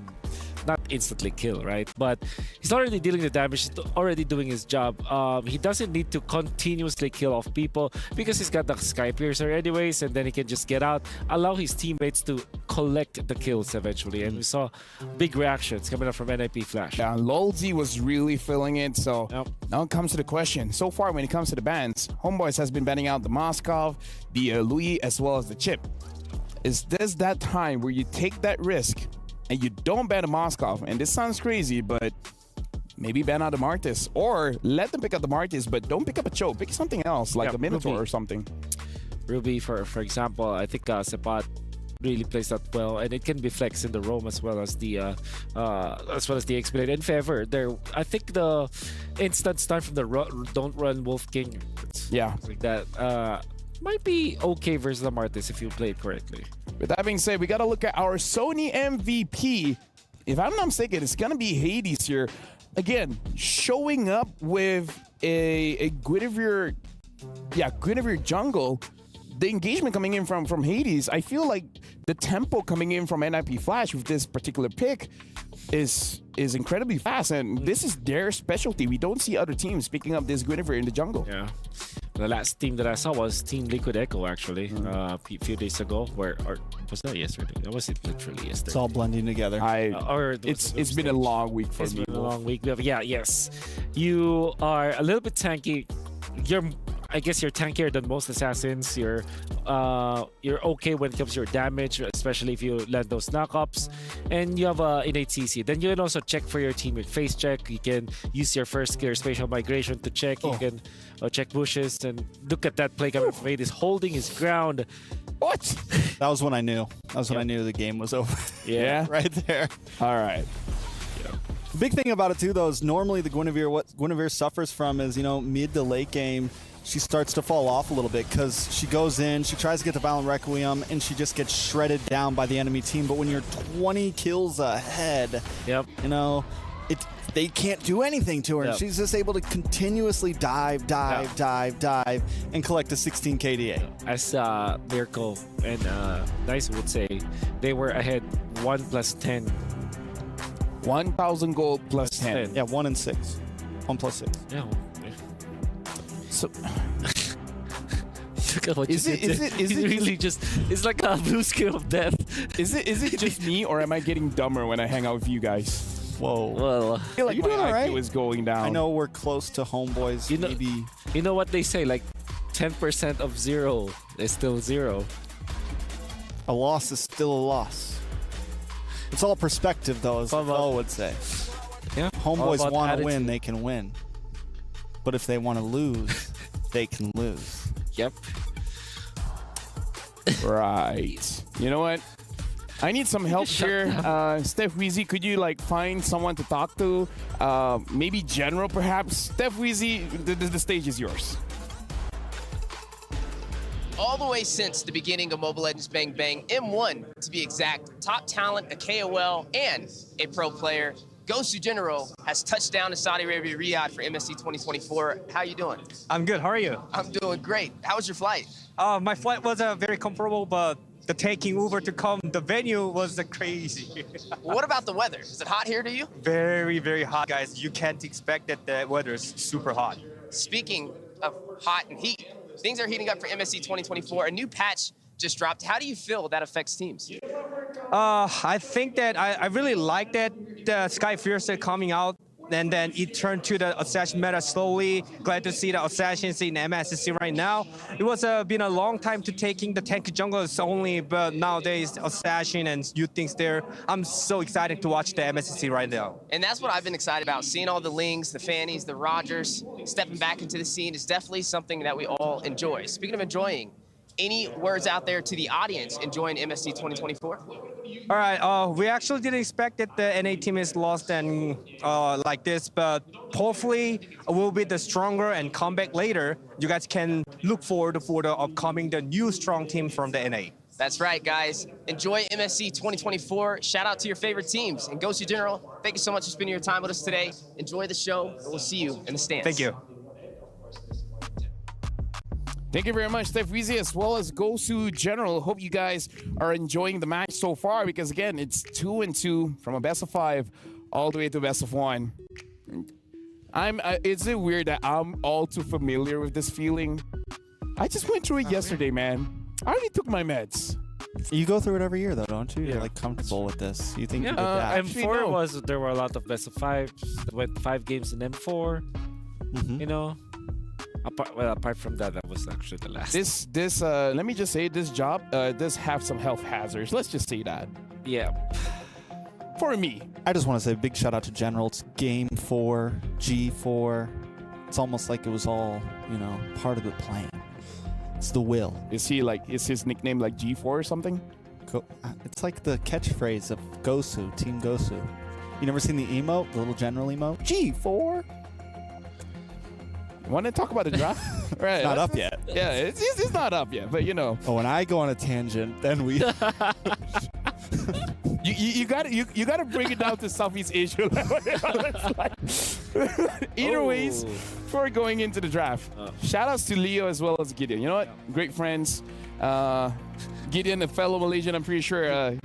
not instantly kill, right? But he's already dealing the damage, he's already doing his job. He doesn't need to continuously kill off people because he's got the Sky Piercer anyways, and then he can just get out, allow his teammates to collect the kills eventually. And we saw big reactions coming up from NIP Flash. Yeah, Lolzy was really feeling it. So now it comes to the question. So far, when it comes to the bans, HomeBois has been banning out the Moskov, the Louis, as well as the Chip. Is this that time where you take that risk and you don't ban a Moskov? And this sounds crazy, but maybe ban out the Martis, or let them pick up the Martis, but don't pick up a Cho. Pick something else, like a Minotaur or something. Ruby, for example, I think Sepat really plays that well, and it can be flexed in the roam as well as the X-Blade. And Fever, I think the instant stun from the Don't Run Wolf King, like that, might be okay versus the Martis if you play it correctly. With that being said, we got to look at our Sony MVP. If I'm not mistaken, it's going to be Hades here. Again, showing up with a Guinevere jungle. The engagement coming in from Hades, I feel like the tempo coming in from NIP Flash with this particular pick is incredibly fast, and this is their specialty. We don't see other teams picking up this Guinevere in the jungle. Yeah. The last team that I saw was Team Liquid Echo, actually, a few days ago. Or was that yesterday? Or was it literally yesterday? It's all blending together. It's been a long week for me. It's been a long week. Yes. You are a little bit tanky. I guess you're tankier than most assassins. You're okay when it comes to your damage, especially if you land those knockups, and you have a innate CC. Then you can also check for your team with face check. You can use your first skill, spatial migration, to check. You can check bushes, and look at that play coming from Hades, holding his ground. What? That was when I knew. That was when I knew the game was over. Yeah, right there. All right. The big thing about it too, though, is normally the Guinevere, what Guinevere suffers from is, mid to late game, she starts to fall off a little bit because she goes in, she tries to get the Violent Requiem, and she just gets shredded down by the enemy team. But when you're 20 kills ahead, Yep. you know, they can't do anything to her. Yep. And she's just able to continuously dive, and collect a 16 KDA. As Miracle and Nice would say, they were ahead 1 plus 10. 1,000 gold plus 10. Yeah, 1 and 6. 1 plus 6. Yeah. So, Look at what Is you it- did is there. it- is It's it really just, it's like a blue scale of death. is it just me, or am I getting dumber when I hang out with you guys? Whoa. Well, I feel like you my doing all IQ right? is going down. I know we're close to HomeBois. You know- Maybe you know what they say, like 10% of 0 is still 0. a loss is still a loss. It's all perspective, though, as All about- Bo would say. Yeah. All HomeBois about want to win, attitude. they can win. But if they want to lose, they can lose. Yep. Right. You know what? I need some help Shut here. Steph Weezy, could you like find someone to talk to? Maybe General, perhaps? Steph Weezy, the stage is yours. All the way since the beginning of Mobile Legends Bang Bang, M1 to be exact, top talent, a KOL, and a pro player, Gosu General has touched down in Saudi Arabia, Riyadh for MSC 2024. How you doing? I'm good. How are you? I'm doing great. How was your flight? My flight was very comfortable, but the taking Uber to come, the venue was crazy. What about the weather? Is it hot here to you? Very, very hot, guys. You can't expect that the weather is super hot. Speaking of hot and heat, things are heating up for MSC 2024. A new patch just dropped. How do you feel that affects teams? I think that I really like that the Sky Fiercer coming out, and then it turned to the Assassin meta slowly. Glad to see the Assassins in MSC right now. It was been a long time to taking the tank junglers only, but nowadays Assassin and you things there. I'm so excited to watch the MSC right now. And that's what I've been excited about. Seeing all the Lings, the Fannies, the Rogers stepping back into the scene is definitely something that we all enjoy. Speaking of enjoying, any words out there to the audience enjoying MSC 2024? All right, we actually didn't expect that the NA team is lost and like this, but hopefully we'll be the stronger and come back later. You guys can look forward for the upcoming, the new strong team from the NA. That's right, guys. Enjoy MSC 2024. Shout out to your favorite teams. And Gosu General, thank you so much for spending your time with us today. Enjoy the show, and we'll see you in the stands. Thank you. Thank you very much, Steph Weezy, as well as Gosu General. Hope you guys are enjoying the match so far because, again, it's 2-2 from a best of 5 all the way to a best of 1. Is it weird that I'm all too familiar with this feeling? I just went through it yesterday, man. I already took my meds. You go through it every year, though, don't you? Yeah. You're like comfortable with this. You think you Yeah. could adapt. Actually, M4 no. was, there were a lot of best of 5. Went 5 games in M4. You know, apart from that, that was actually the last. This let me just say, this job does have some health hazards. Let's just say that. Yeah. For me. I just want to say a big shout out to General. It's Game 4, G4. It's almost like it was all, you know, part of the plan. It's the will. Is his nickname like G4 or something? It's like the catchphrase of Gosu, Team Gosu. You never seen the emote, the little General emote? G4. Want to talk about the draft? Right. It's not up yet. Yeah, it's not up yet, but you know. Oh, when I go on a tangent, then we... You gotta bring it down to Southeast Asia level. It's like- Either ways, before going into the draft, shout outs to Leo as well as Gideon. You know what? Great friends. Gideon, a fellow Malaysian, I'm pretty sure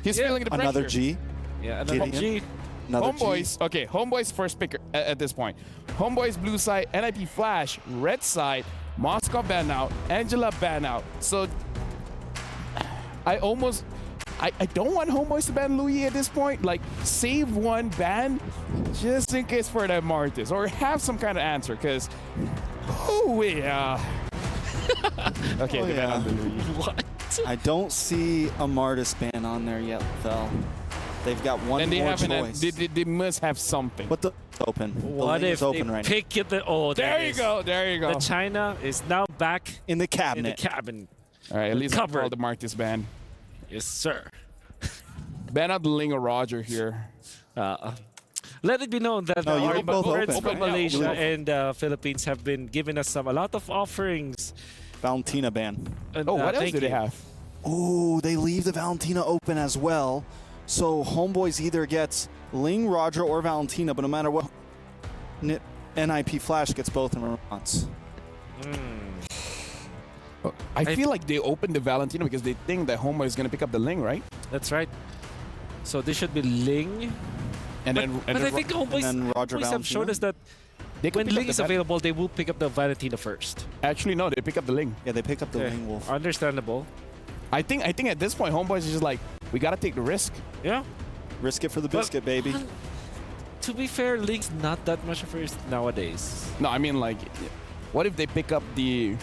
he's feeling the pressure. Another G. Yeah, another Gideon. G. Another HomeBois, okay, HomeBois first pick at this point. HomeBois blue side, NIP Flash, red side, Moscow ban out, Angela ban out. So I don't want HomeBois to ban Louis at this point. Like, save one ban just in case for that Martis, or have some kind of answer, because okay, Oh, the ban yeah. on the Louis. What? I don't see a Martis ban on there yet, though. They've got one And they more haven't. choice. They must have something. But the open. What the lane if is open they right pick it? There you go. There you go. The China is now back now. In the in cabinet. the cabin. All right, at least I Covered. called the Martis ban. Yes, sir. Ban out the Ling or Roger here. I Let it be known that No, our you're both friends open, from right? Malaysia and Philippines have been giving us a lot of offerings. Valentina ban. And, Oh, what else thank do they you. have? Ooh, they leave the Valentina open as well. So HomeBois either gets Ling, Roger, or Valentina, but no matter what, NIP Flash gets both in response. I feel like they opened the Valentina because they think that HomeBois is going to pick up the Ling, right? That's right. So this should be Ling. And But I think HomeBois and then Roger have shown Valentina? us that they could when pick up Ling the is Val- available, they will pick up the Valentina first. Actually, no, they pick up the Ling. Yeah, they pick up the Okay. Ling Wolf. Understandable. I think at this point, HomeBois is just like, we got to take the risk. Yeah. Risk it for the biscuit, baby. To be fair, Ling's not that much of a risk nowadays. No, I mean, like, what if they pick up the...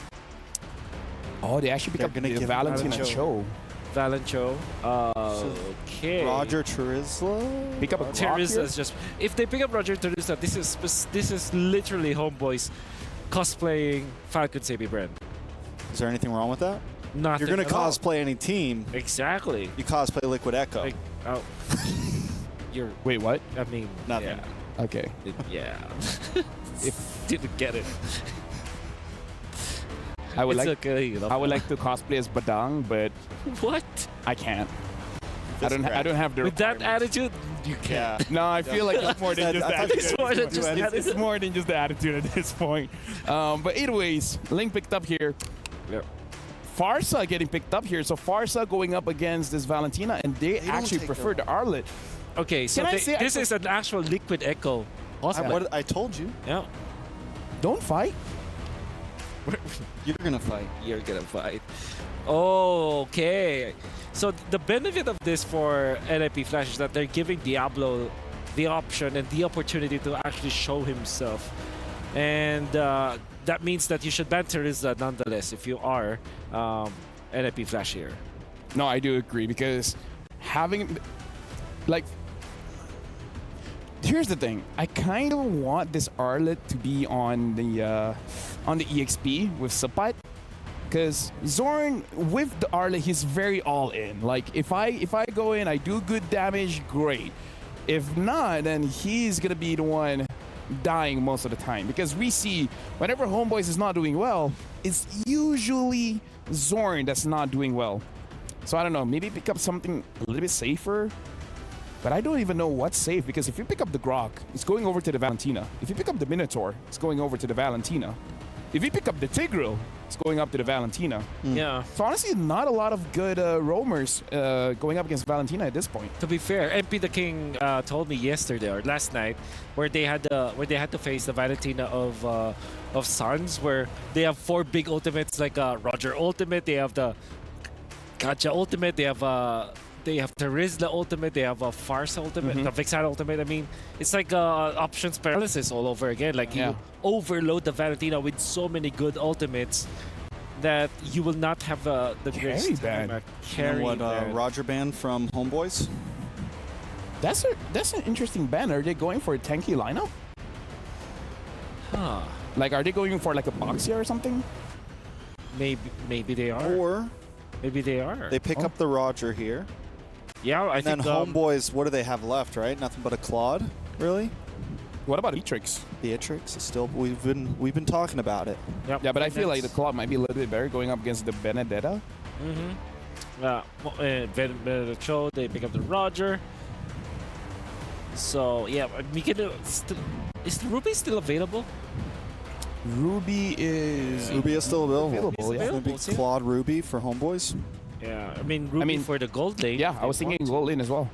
Oh, they actually pick They're up gonna the give Valentina Valencho. Cho. Valencho. Okay. Roger Turizla? Pick up a Glock here? Teresa's just. If they pick up Roger Teresa, this is literally HomeBois cosplaying Falcon Sabi brand. Is there anything wrong with that? Nothing. You're going to at all. cosplay any team. Exactly. You cosplay Liquid Echo. Like, oh. You're. Wait, what? I mean. Nothing. Yeah. Okay. Yeah. If didn't get it. I would It's like okay. You know. I would like to cosplay as Badang, but What? I can't. I don't have the With that requirements. attitude, you Yeah. can't. No, I feel like it's more than just I the thought attitude. you said It's more than just the It's more than just the attitude at this point. But anyways, Ling picked up here. Yep. Farsa getting picked up here. So Farsa going up against this Valentina, and they don't actually take prefer the the Arlet. Okay, so Can I say this I- is an actual Liquid Echo. Awesome. I told you. Yeah. Don't fight. You're going to fight. You're gonna fight. Oh, okay. So the benefit of this for NIP Flash is that they're giving Diablo the option and the opportunity to actually show himself. And that means that you should ban Teresa nonetheless if you are NIP Flash here. No, I do agree because having, like, here's the thing. I kind of want this Arlet to be on the EXP with Sapat, because Zorn with the Arlet, he's very all in. Like, if I go in, I do good damage, great. If not, then he's gonna be the one dying most of the time, because we see whenever HomeBois is not doing well, it's usually Zorn that's not doing well. So I don't know, maybe pick up something a little bit safer. But I don't even know what's safe, because if you pick up the Grok, it's going over to the Valentina. If you pick up the Minotaur, it's going over to the Valentina. If you pick up the Tigreal, it's going up to the Valentina. Yeah. So honestly, not a lot of good roamers going up against Valentina at this point. To be fair, MP the King told me yesterday or last night where they had to face the Valentina of Suns, where they have 4 big ultimates like Roger ultimate, they have the Gacha ultimate, they have Terizla ultimate, they have a Farsa ultimate, the Vixen ultimate. I mean, it's like options paralysis all over again. Like, you overload the Valentina with so many good ultimates that you will not have the Carry greatest ban. time at And carry what ban. Roger ban from HomeBois? That's an interesting ban. Are they going for a tanky lineup? Huh. Like, are they going for like a Boxia or something? Maybe they are. Or Maybe they are. they pick up the Roger here. Yeah, I And then think HomeBois, what do they have left, right? Nothing but a Claude, really? What about Beatrix? Beatrix is still, we've been talking about it. Yep. Yeah, but I feel like the That's- Claw might be a little bit better going up against the Benedetta. Benedetto, they pick up the Roger. So yeah, we can do. Is Ruby still available? Ruby is Ruby is still available. available, yeah. Maybe Available, Claude Ruby for HomeBois. Yeah, I mean Ruby for the gold lane. Yeah, I was thinking gold in as well.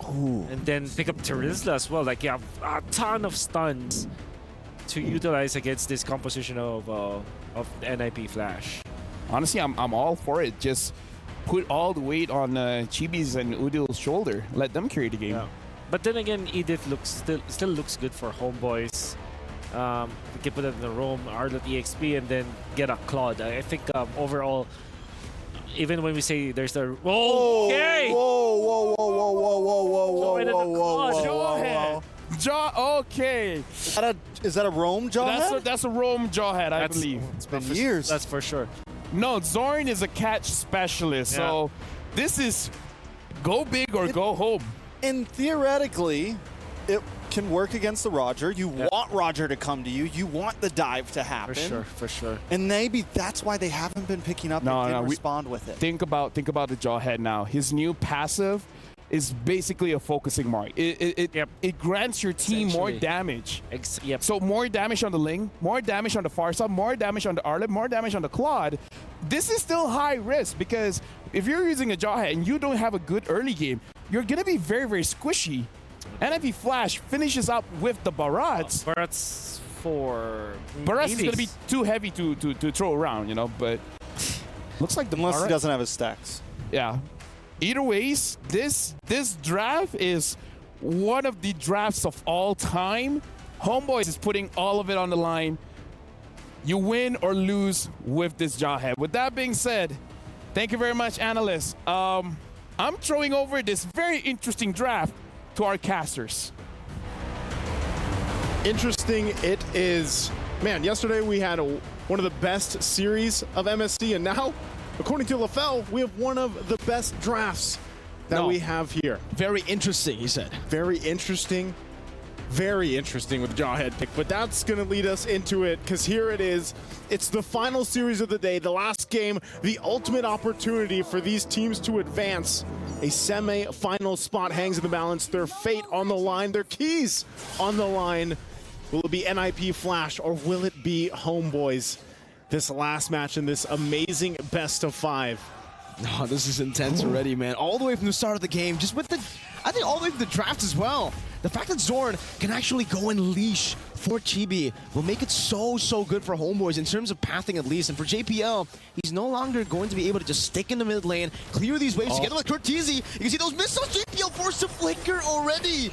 Ooh. And then pick up Terizla as well. Like, you have a ton of stuns to utilize against this composition of NIP Flash. Honestly, I'm all for it. Just put all the weight on Chibi's and Udil's shoulder. Let them carry the game. Yeah. But then again, Edith still looks good for HomeBois. We can put it in the Rome, Arlet EXP, and then get a Claude. I think overall, even when we say there's the okay, Whoa, whoa, whoa, whoa, whoa, whoa, whoa, Join in the whoa, whoa, Claude. whoa, whoa. Okay. Is that a Rome Jawhead? That's a Rome Jawhead, I That's- believe. It's been years. that's for sure. No, Zorn is a catch specialist. So this is go big or go home. And theoretically, can work against the Roger. You want Roger to come to you. You want the dive to happen. For sure. And maybe that's why they haven't been picking up and didn't respond with it. Think about the Jawhead now. His new passive is basically a focusing mark. It grants your team more damage. So more damage on the Ling, more damage on the Farsa, more damage on the Arlip, more damage on the Claude. This is still high risk because if you're using a Jawhead and you don't have a good early game, you're gonna be very, very squishy. NIP Flash finishes up with the Barats. Barats for Barats is gonna be too heavy to throw around, you know, but looks like the Unless he doesn't have his stacks. Yeah. Either ways, this draft is one of the drafts of all time. HomeBois is putting all of it on the line. You win or lose with this Jawhead. With that being said, thank you very much, analysts. I'm throwing over this very interesting draft to our casters. Interesting it is. Man, yesterday we had one of the best series of MSC, and now, according to LaFell, we have one of the best drafts that we have here. Very interesting, he said. Very interesting with the Jawhead pick, but that's going to lead us into it because here it is. It's the final series of the day, the last game, the ultimate opportunity for these teams to advance. A semi-final spot hangs in the balance, their fate on the line, their keys on the line. Will it be NIP Flash or will it be HomeBois? This last match in this amazing best of 5. Oh, this is intense already, man. All the way from the start of the game, just with I think all the way from the draft as well. The fact that Zorn can actually go and leash for Chibi will make it so good for HomeBois in terms of pathing at least. And for JPL, he's no longer going to be able to just stick in the mid lane, clear these waves together with Cortese. You can see those missiles, JPL forced to flicker already.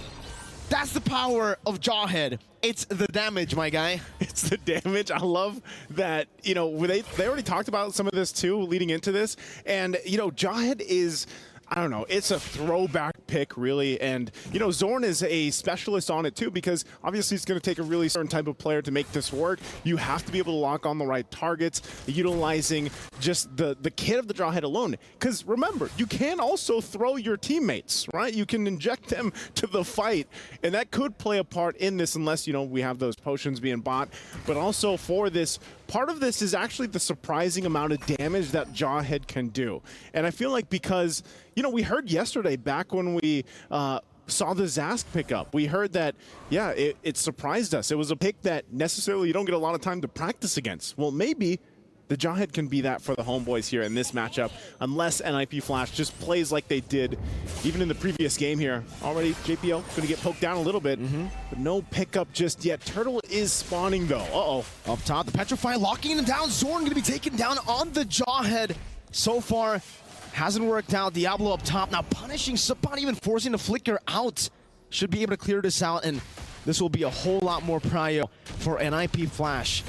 That's the power of Jawhead. It's the damage, my guy. It's the damage. I love that, you know, they already talked about some of this too leading into this. And, you know, Jawhead is, I don't know, it's a throwback pick, really. And, you know, Zorn is a specialist on it, too, because obviously it's going to take a really certain type of player to make this work. You have to be able to lock on the right targets, utilizing just the kit of the Jawhead alone. Because remember, you can also throw your teammates, right? You can inject them to the fight, and that could play a part in this unless, you know, we have those potions being bought. But also for this, part of this is actually the surprising amount of damage that Jawhead can do. And I feel like because, you know, we heard yesterday back when we saw the Zask pick up, we heard that, yeah, it surprised us. It was a pick that necessarily you don't get a lot of time to practice against. Well, maybe the Jawhead can be that for the HomeBois here in this matchup, unless NIP Flash just plays like they did even in the previous game here. Already, JPL going to get poked down a little bit, but no pickup just yet. Turtle is spawning, though. Uh-oh. Up top, the Petrify locking him down. Zorn going to be taken down on the Jawhead. So far, hasn't worked out. Diablo up top, now punishing Sapan, even forcing the Flicker out. Should be able to clear this out, and this will be a whole lot more prio for NIP Flash.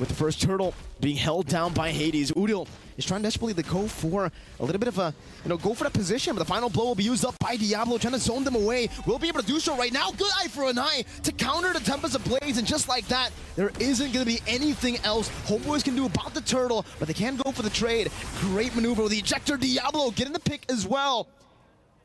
With the first Turtle being held down by Hades, Udil is trying desperately to go for a little bit of a, you know, go for that position, but the final blow will be used up by Diablo, trying to zone them away. Will be able to do so right now. Good eye for an eye to counter the Tempest of Blades, and just like that, there isn't going to be anything else HomeBois can do about the Turtle, but they can go for the trade. Great maneuver with the ejector. Diablo getting the pick as well.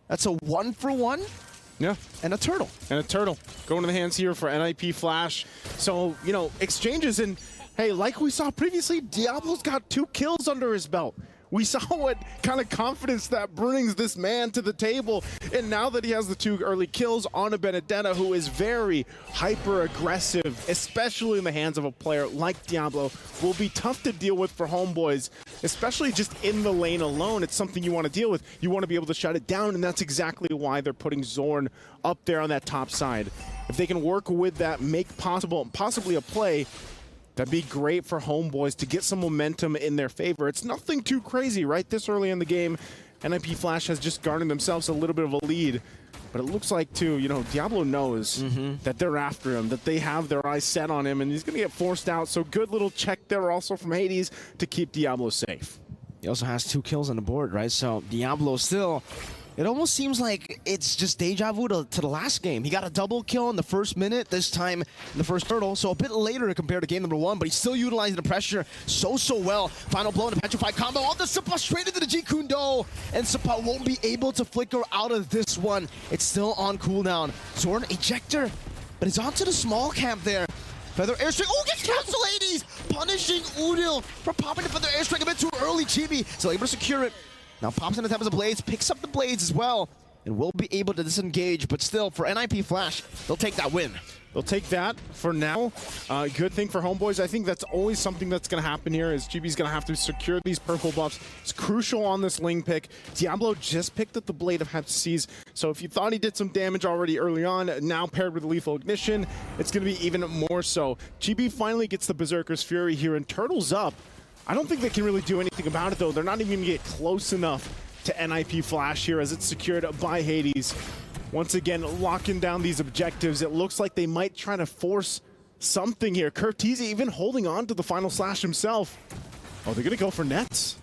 That's a 1-for-1. Yeah. And a Turtle. And a Turtle going to the hands here for NIP Flash. So, you know, exchanges, and hey, like we saw previously, Diablo's got 2 kills under his belt. We saw what kind of confidence that brings this man to the table. And now that he has the 2 early kills on a Benedetta who is very hyper-aggressive, especially in the hands of a player like Diablo, will be tough to deal with for HomeBois, especially just in the lane alone. It's something you want to deal with. You want to be able to shut it down, and that's exactly why they're putting Zorn up there on that top side. If they can work with that, make possibly a play, that'd be great for HomeBois to get some momentum in their favor. It's nothing too crazy, right? This early in the game, NIP Flash has just garnered themselves a little bit of a lead. But it looks like, too, you know, Diablo knows that they're after him, that they have their eyes set on him, and he's going to get forced out. So good little check there also from Hades to keep Diablo safe. He also has 2 kills on the board, right? So Diablo still It almost seems like it's just deja vu to the last game. He got a double kill in the first minute, this time in the first turtle, so a bit later compared to game number 1, but he's still utilizing the pressure so well. Final blow in the petrified combo on the Sapa straight into the G-Kundo, and Sapa won't be able to flicker out of this one. It's still on cooldown. Zorn ejector, but he's onto the small camp there. Feather airstrike, oh, gets cancelled, Hades! Punishing Udil for popping the Feather airstrike a bit too early. Chibi still able to secure it. Now pops in the Tempest of Blades, picks up the Blades as well, and will be able to disengage, but still, for NIP Flash, they'll take that win. They'll take that for now. Good thing for HomeBois. I think that's always something that's going to happen here, is GB's going to have to secure these purple buffs. It's crucial on this Ling pick. Diablo just picked up the Blade of Hephaestus, so if you thought he did some damage already early on, now paired with Lethal Ignition, it's going to be even more so. GB finally gets the Berserker's Fury here, and Turtle's up. I don't think they can really do anything about it, though. They're not even going to get close enough to NIP Flash here, as it's secured by Hades. Once again, locking down these objectives. It looks like they might try to force something here. Curtiz even holding on to the final slash himself. Oh, they're going to go for nets?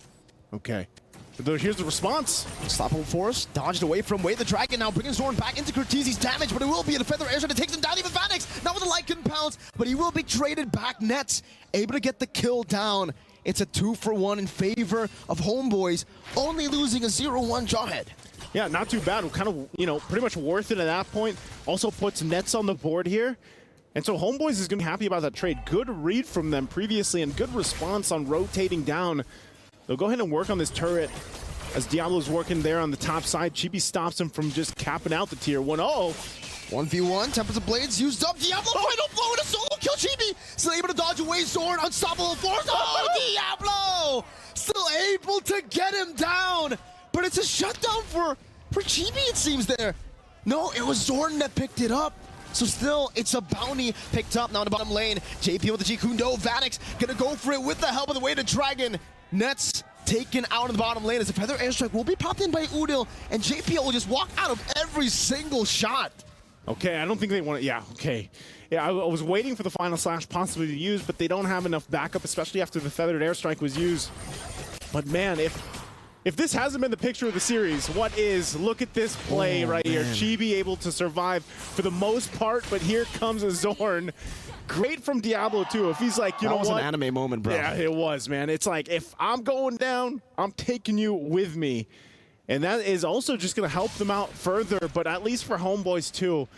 Okay. Here's the response. Stoppable Force, dodged away from Way the Dragon, now bringing Zorn back into Curtiz's damage, but it will be a Feather Airstrike that takes him down. Even Vanix, not with the Lycan Pounce, but he will be traded back. Nets, able to get the kill down. It's a 2-for-1 in favor of HomeBois, only losing a 0-1 Jawhead. Yeah, not too bad. Kind of, you know, pretty much worth it at that point. Also puts nets on the board here. And so HomeBois is going to be happy about that trade. Good read from them previously and good response on rotating down. They'll go ahead and work on this turret as Diablo's working there on the top side. Chibi stops him from just capping out the tier 1. Uh-oh. 1v1, Tempest of Blades used up. Diablo final blow and a solo kill. Chibi still able to dodge away. Zorn, unstoppable force. Oh, Diablo! Still able to get him down. But it's a shutdown for Chibi, it seems there. No, it was Zorn that picked it up. So still, it's a bounty picked up now in the bottom lane. JP with the G-Kundo. Vanix gonna go for it with the help of the Way to Dragon. Nets taken out in the bottom lane as the Feather Airstrike will be popped in by Udil, and JPL will just walk out of every single shot. Okay, I don't think they want to. Yeah, okay. Yeah, I was waiting for the final slash possibly to use, but they don't have enough backup, especially after the Feathered Airstrike was used. But man, if this hasn't been the picture of the series, what is? Look at this play right here. Chibi able to survive for the most part, but here comes a Zorn. Great from Diablo too. If he's like, you know what? That was an anime moment, bro. Yeah, it was, man. It's like, if I'm going down, I'm taking you with me. And that is also just going to help them out further, but at least for HomeBois too,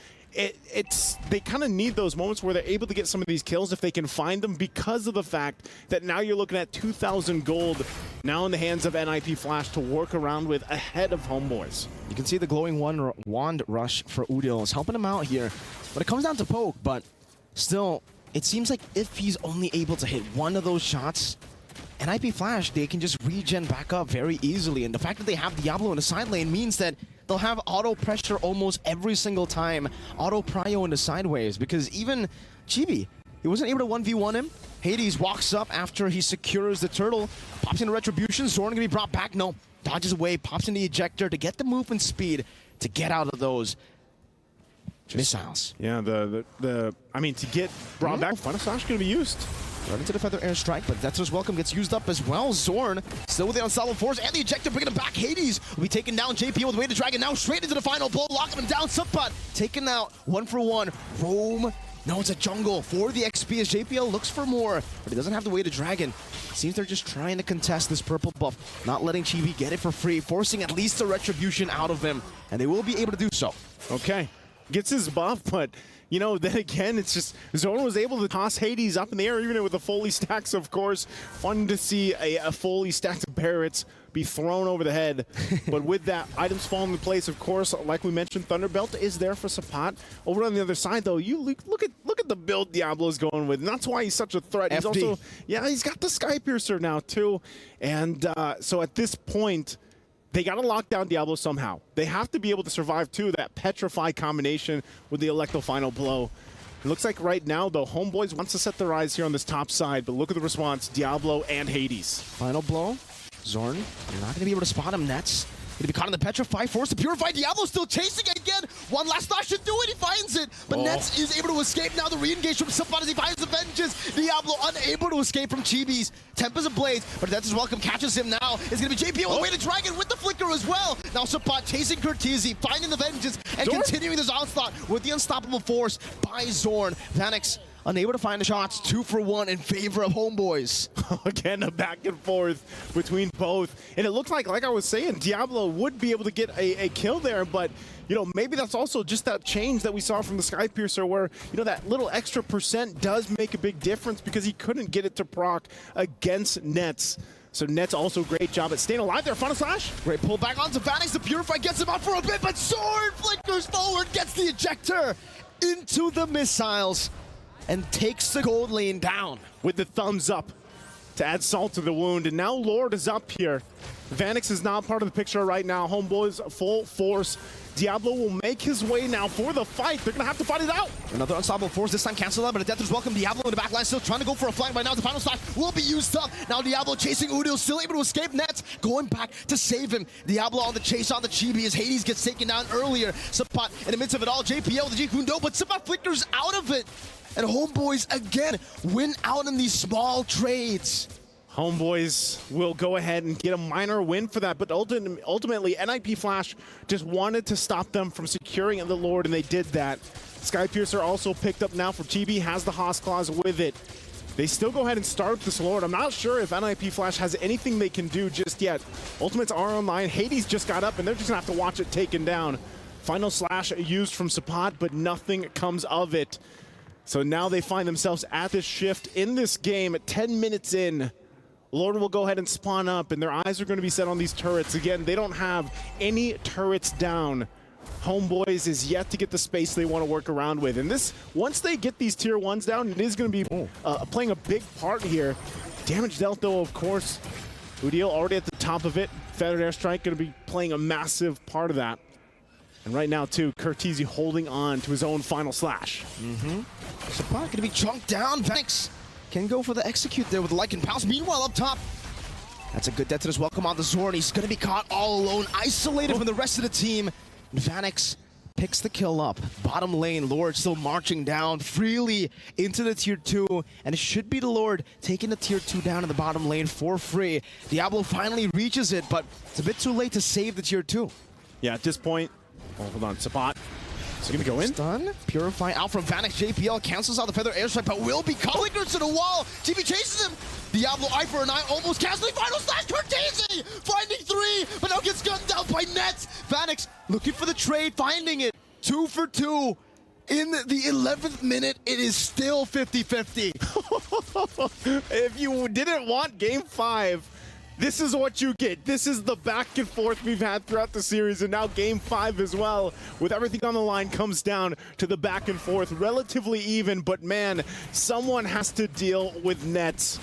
they kind of need those moments where they're able to get some of these kills if they can find them, because of the fact that now you're looking at 2,000 gold now in the hands of NIP Flash to work around with ahead of HomeBois. You can see the glowing wand rush for Udil is helping him out here, but it comes down to poke. But still, it seems like if he's only able to hit one of those shots, NIP Flash, they can just regen back up very easily. And the fact that they have Diablo in the side lane means that they'll have auto pressure almost every single time. Auto prio in the sideways, because even Chibi, he wasn't able to 1v1 him. Hades walks up after he secures the turtle, pops into Retribution. Zorn gonna be brought back. No, dodges away, pops in the ejector to get the movement speed to get out of those missiles. Yeah, I mean, to get brought back, Final Slash gonna be used. Right into the Feather Airstrike, but Detzer's Welcome gets used up as well. Zorn still with the Unstoppable Force and the ejector bringing him back. Hades will be taken down. JP with Way to Dragon now straight into the final blow, locking him down. Subpot taken out 1-for-1. Roam. No, it's a jungle for the XP as JPL looks for more, but he doesn't have the Way to Dragon. Seems they're just trying to contest this purple buff, not letting Chibi get it for free, forcing at least a Retribution out of him, and they will be able to do so. Okay, gets his buff, but you know, then again, it's just Zorn was able to toss Hades up in the air, even with the fully stacks, of course. Fun to see a fully stacked Barretts be thrown over the head. But with that, items fall into place, of course. Like we mentioned, Thunderbelt is there for Sapat. Over on the other side, though, you look at the build Diablo's going with. And that's why he's such a threat. He's also, yeah, he's got the Sky Piercer now, too. And so at this point, they got to lock down Diablo somehow. They have to be able to survive, too, that Petrify combination with the Electro Final Blow. It looks like right now, though, HomeBois wants to set their eyes here on this top side, but look at the response, Diablo and Hades. Final blow. Zorn, you're not going to be able to spot him. Nets Gonna be caught in the Petrify, forced to Purify. Diablo still chasing it again. One last flash should do it. He finds it. But Nets is able to escape now. The re-engage from Sapot as he finds the Vengeance. Diablo unable to escape from Chibi's. Tempest Ablaze, but Nets is welcome. Catches him now. It's gonna be JP all the way to Dragon with the Flicker as well. Now Sapot chasing Curtizi, finding the Vengeance, and continuing this onslaught with the unstoppable force by Zorn. Vanix unable to find the shots, 2 for 1 in favor of HomeBois. Again, a back and forth between both. And it looks like I was saying, Diablo would be able to get a kill there, but you know, maybe that's also just that change that we saw from the Skypiercer where, you know, that little extra percent does make a big difference because he couldn't get it to proc against Nets. So Nets also great job at staying alive there. Final slash. Great pull back onto Vanix. The Purify gets him out for a bit, but Sword flickers forward, gets the ejector into the missiles, and takes the gold lane down. With the thumbs up to add salt to the wound. And now Lord is up here. Vanix is not part of the picture right now. HomeBois full force. Diablo will make his way now for the fight. They're going to have to fight it out. Another unstoppable force, this time cancelled out, but a death is welcome. Diablo in the back line still trying to go for a flank right now. The final slash will be used up. Now Diablo chasing Udil, still able to escape Nets, going back to save him. Diablo on the chase on the Chibi as Hades gets taken down earlier. Sapot in the midst of it all, JPL, the Jikundo, but Sapot flickers out of it. And HomeBois again win out in these small trades. HomeBois will go ahead and get a minor win for that, but ultimately NIP Flash just wanted to stop them from securing the Lord, and they did that. Skypiercer also picked up now for Chibi, has the Haas Claws with it. They still go ahead and start this Lord. I'm not sure if NIP Flash has anything they can do just yet. Ultimates are online. Hades just got up, and they're just gonna have to watch it taken down. Final slash used from Sapot, but nothing comes of it. So now they find themselves at this shift in this game at 10 minutes in. Lord will go ahead and spawn up, and their eyes are going to be set on these turrets. Again, they don't have any turrets down. HomeBois is yet to get the space they want to work around with. And this, once they get these tier 1s down, it is going to be playing a big part here. Damage dealt, though, of course. Udil already at the top of it. Feathered Airstrike going to be playing a massive part of that. And right now, too, Curtizi holding on to his own final slash. Sapot going to be chunked down. Vanix can go for the execute there with the Lycan Pounce. Meanwhile, up top, that's a good death to his welcome on the Zorn. He's going to be caught all alone, isolated from the rest of the team. And Vanix picks the kill up. Bottom lane, Lord still marching down freely into the tier 2. And it should be the Lord taking the tier 2 down in the bottom lane for free. Diablo finally reaches it, but it's a bit too late to save the tier 2. Yeah, at this point, hold on, Sapot. Is he going to go in? Stun, Purify out from Vanix. JPL cancels out the Feather Airstrike, but will be flickers to the wall. GB chases him. Diablo eye for a 9, almost canceling. Final slash, Curtizi finding 3, but now gets gunned down by Nets. Vanix looking for the trade, finding it. 2 for 2. In the 11th minute, it is still 50-50. If you didn't want Game 5, this is what you get. This is the back and forth we've had throughout the series, and now Game 5 as well. With everything on the line, comes down to the back and forth. Relatively even, but man, someone has to deal with Nets.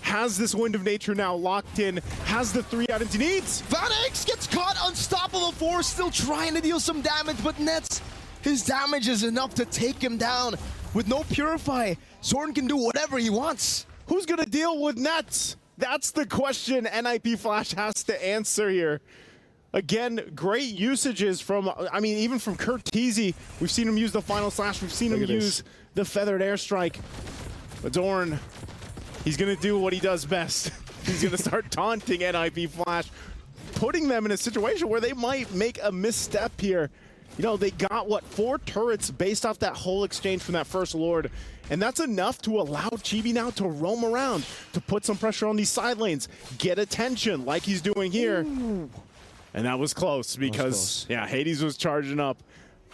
Has this Wind of Nature now locked in, has the 3 items he needs. Vanix gets caught, unstoppable force, still trying to deal some damage, but Nets, his damage is enough to take him down. With no Purify, Zorn can do whatever he wants. Who's gonna deal with Nets? That's the question NIP Flash has to answer here. Again, great usages from, I mean, even from Curtizi. We've seen him use the final slash. We've seen him use the Feathered Airstrike. But Zorn, he's going to do what he does best. He's going to start taunting NIP Flash, putting them in a situation where they might make a misstep here. You know, they got, what, 4 turrets based off that whole exchange from that first Lord. And that's enough to allow Chibi now to roam around, to put some pressure on these side lanes, get attention like he's doing here. Ooh. And that was close because, yeah, Hades was charging up.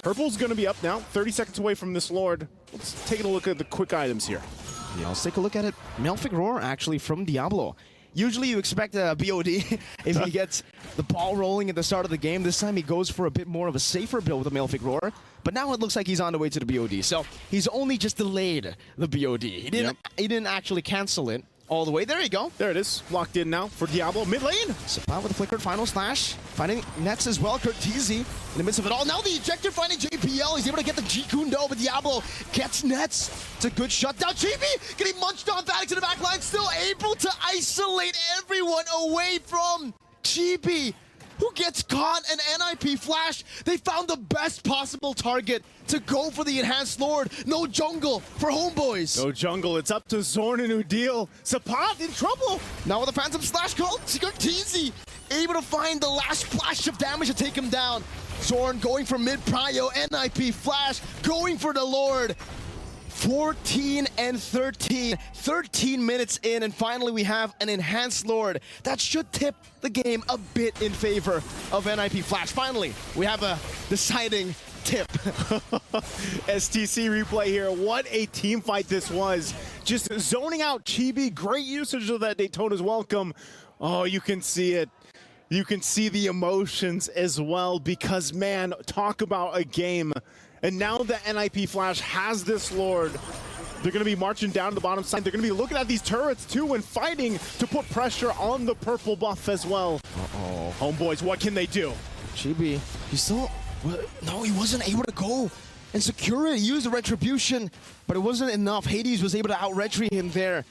Purple's going to be up now, 30 seconds away from this Lord. Let's take a look at the quick items here. Yeah, let's take a look at it. Malefic Roar, actually, from Diablo. Usually you expect a BOD if he gets the ball rolling at the start of the game. This time he goes for a bit more of a safer build with the Malefic Roar. But now it looks like he's on the way to the BOD. So he's only just delayed the BOD. He didn't actually cancel it all the way. There you go. There it is. Locked in now for Diablo. Mid lane. Sapot with a flickered final slash. Finding Nets as well. Curtizi in the midst of it all. Now the ejector finding JPL. He's able to get the Jikundo, but Diablo gets Nets. It's a good shutdown. Chibi getting munched on. Vanix in the back line. Still able to isolate everyone away from Chibi. who gets caught, and NIP Flash, they found the best possible target to go for the Enhanced Lord. No jungle for HomeBois. No jungle, it's up to Zorn and Udil. Sapat in trouble. Now with the Phantom Slash called, Teasy able to find the last flash of damage to take him down. Zorn going for mid-prio, NIP Flash going for the Lord. 14 and 13, 13 minutes in, and finally we have an Enhanced Lord. That should tip the game a bit in favor of NIP Flash. Finally, we have a deciding tip. STC replay here. What a team fight this was. Just zoning out Chibi. Great usage of that Daytona's welcome. Oh, you can see it. You can see the emotions as well because, man, talk about a game. And now that NIP Flash has this Lord, they're going to be marching down to the bottom side. They're going to be looking at these turrets too and fighting to put pressure on the purple buff as well. Uh-oh. HomeBois, what can they do? Chibi, he still... No, he wasn't able to go and secure it. He used the Retribution, but it wasn't enough. Hades was able to out-retry him there.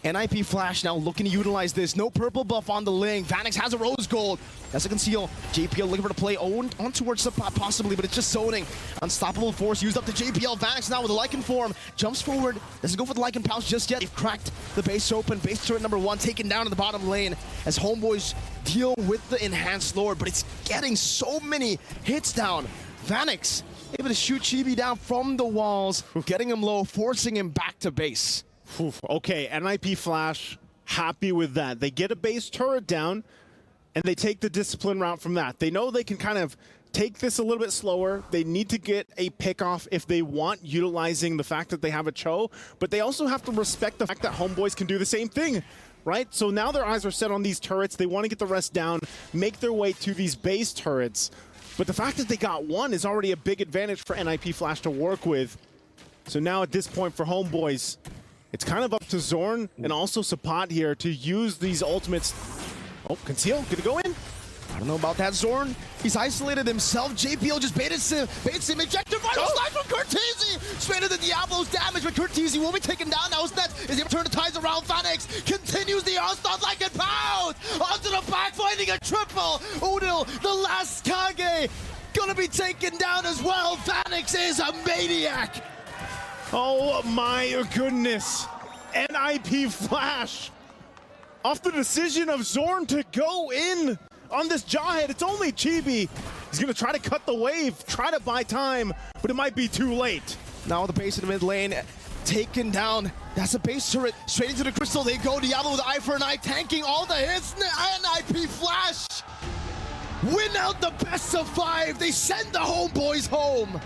NIP Flash now looking to utilize this. No purple buff on the Ling. Vanix has a Rose Gold. That's a conceal. JPL looking for the play on towards the pot possibly, but it's just zoning. Unstoppable force used up to JPL. Vanix now with a Lycan form. Jumps forward. Doesn't go for the Lycan pouch just yet. They've cracked the base open. Base turret number 1 taken down in the bottom lane as HomeBois deal with the Enhanced Lord, but it's getting so many hits down. Vanix able to shoot Chibi down from the walls, getting him low, forcing him back to base. Okay, NIP Flash, happy with that. They get a base turret down, and they take the discipline route from that. They know they can kind of take this a little bit slower. They need to get a pick off if they want, utilizing the fact that they have a Cho, but they also have to respect the fact that HomeBois can do the same thing, right? So now their eyes are set on these turrets. They want to get the rest down, make their way to these base turrets. But the fact that they got one is already a big advantage for NIP Flash to work with. So now at this point for HomeBois, it's kind of up to Zorn and also Sapat here to use these ultimates. Oh, Conceal, gonna go in? I don't know about that, Zorn. He's isolated himself. JPL just baits him, ejector vital slide from Curtizi. Straight into Diablo's damage, but Curtizi will be taken down now. Is he able to turn the tides around? Vanix continues the onslaught like a pound. Onto the back, finding a triple. Udil, the last Kage, gonna be taken down as well. Vanix is a maniac. Oh my goodness. NIP Flash. Off the decision of Zorn to go in on this Jawhead. It's only Chibi. He's going to try to cut the wave, try to buy time, but it might be too late. Now the base in the mid lane, taken down. That's a base turret. Straight into the crystal they go. Diablo with eye for an eye, tanking all the hits. NIP Flash win out the best of 5. They send the HomeBois home.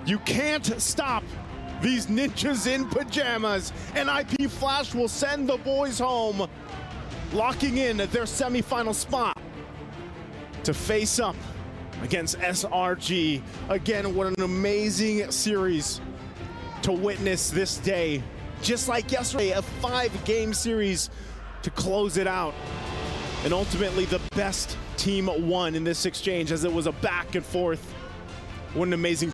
You can't stop these ninjas in pajamas. NIP Flash will send the boys home, locking in their semifinal spot to face up against SRG. Again, what an amazing series to witness this day. Just like yesterday, a 5-game series to close it out. And ultimately, the best team won in this exchange as it was a back and forth. What an amazing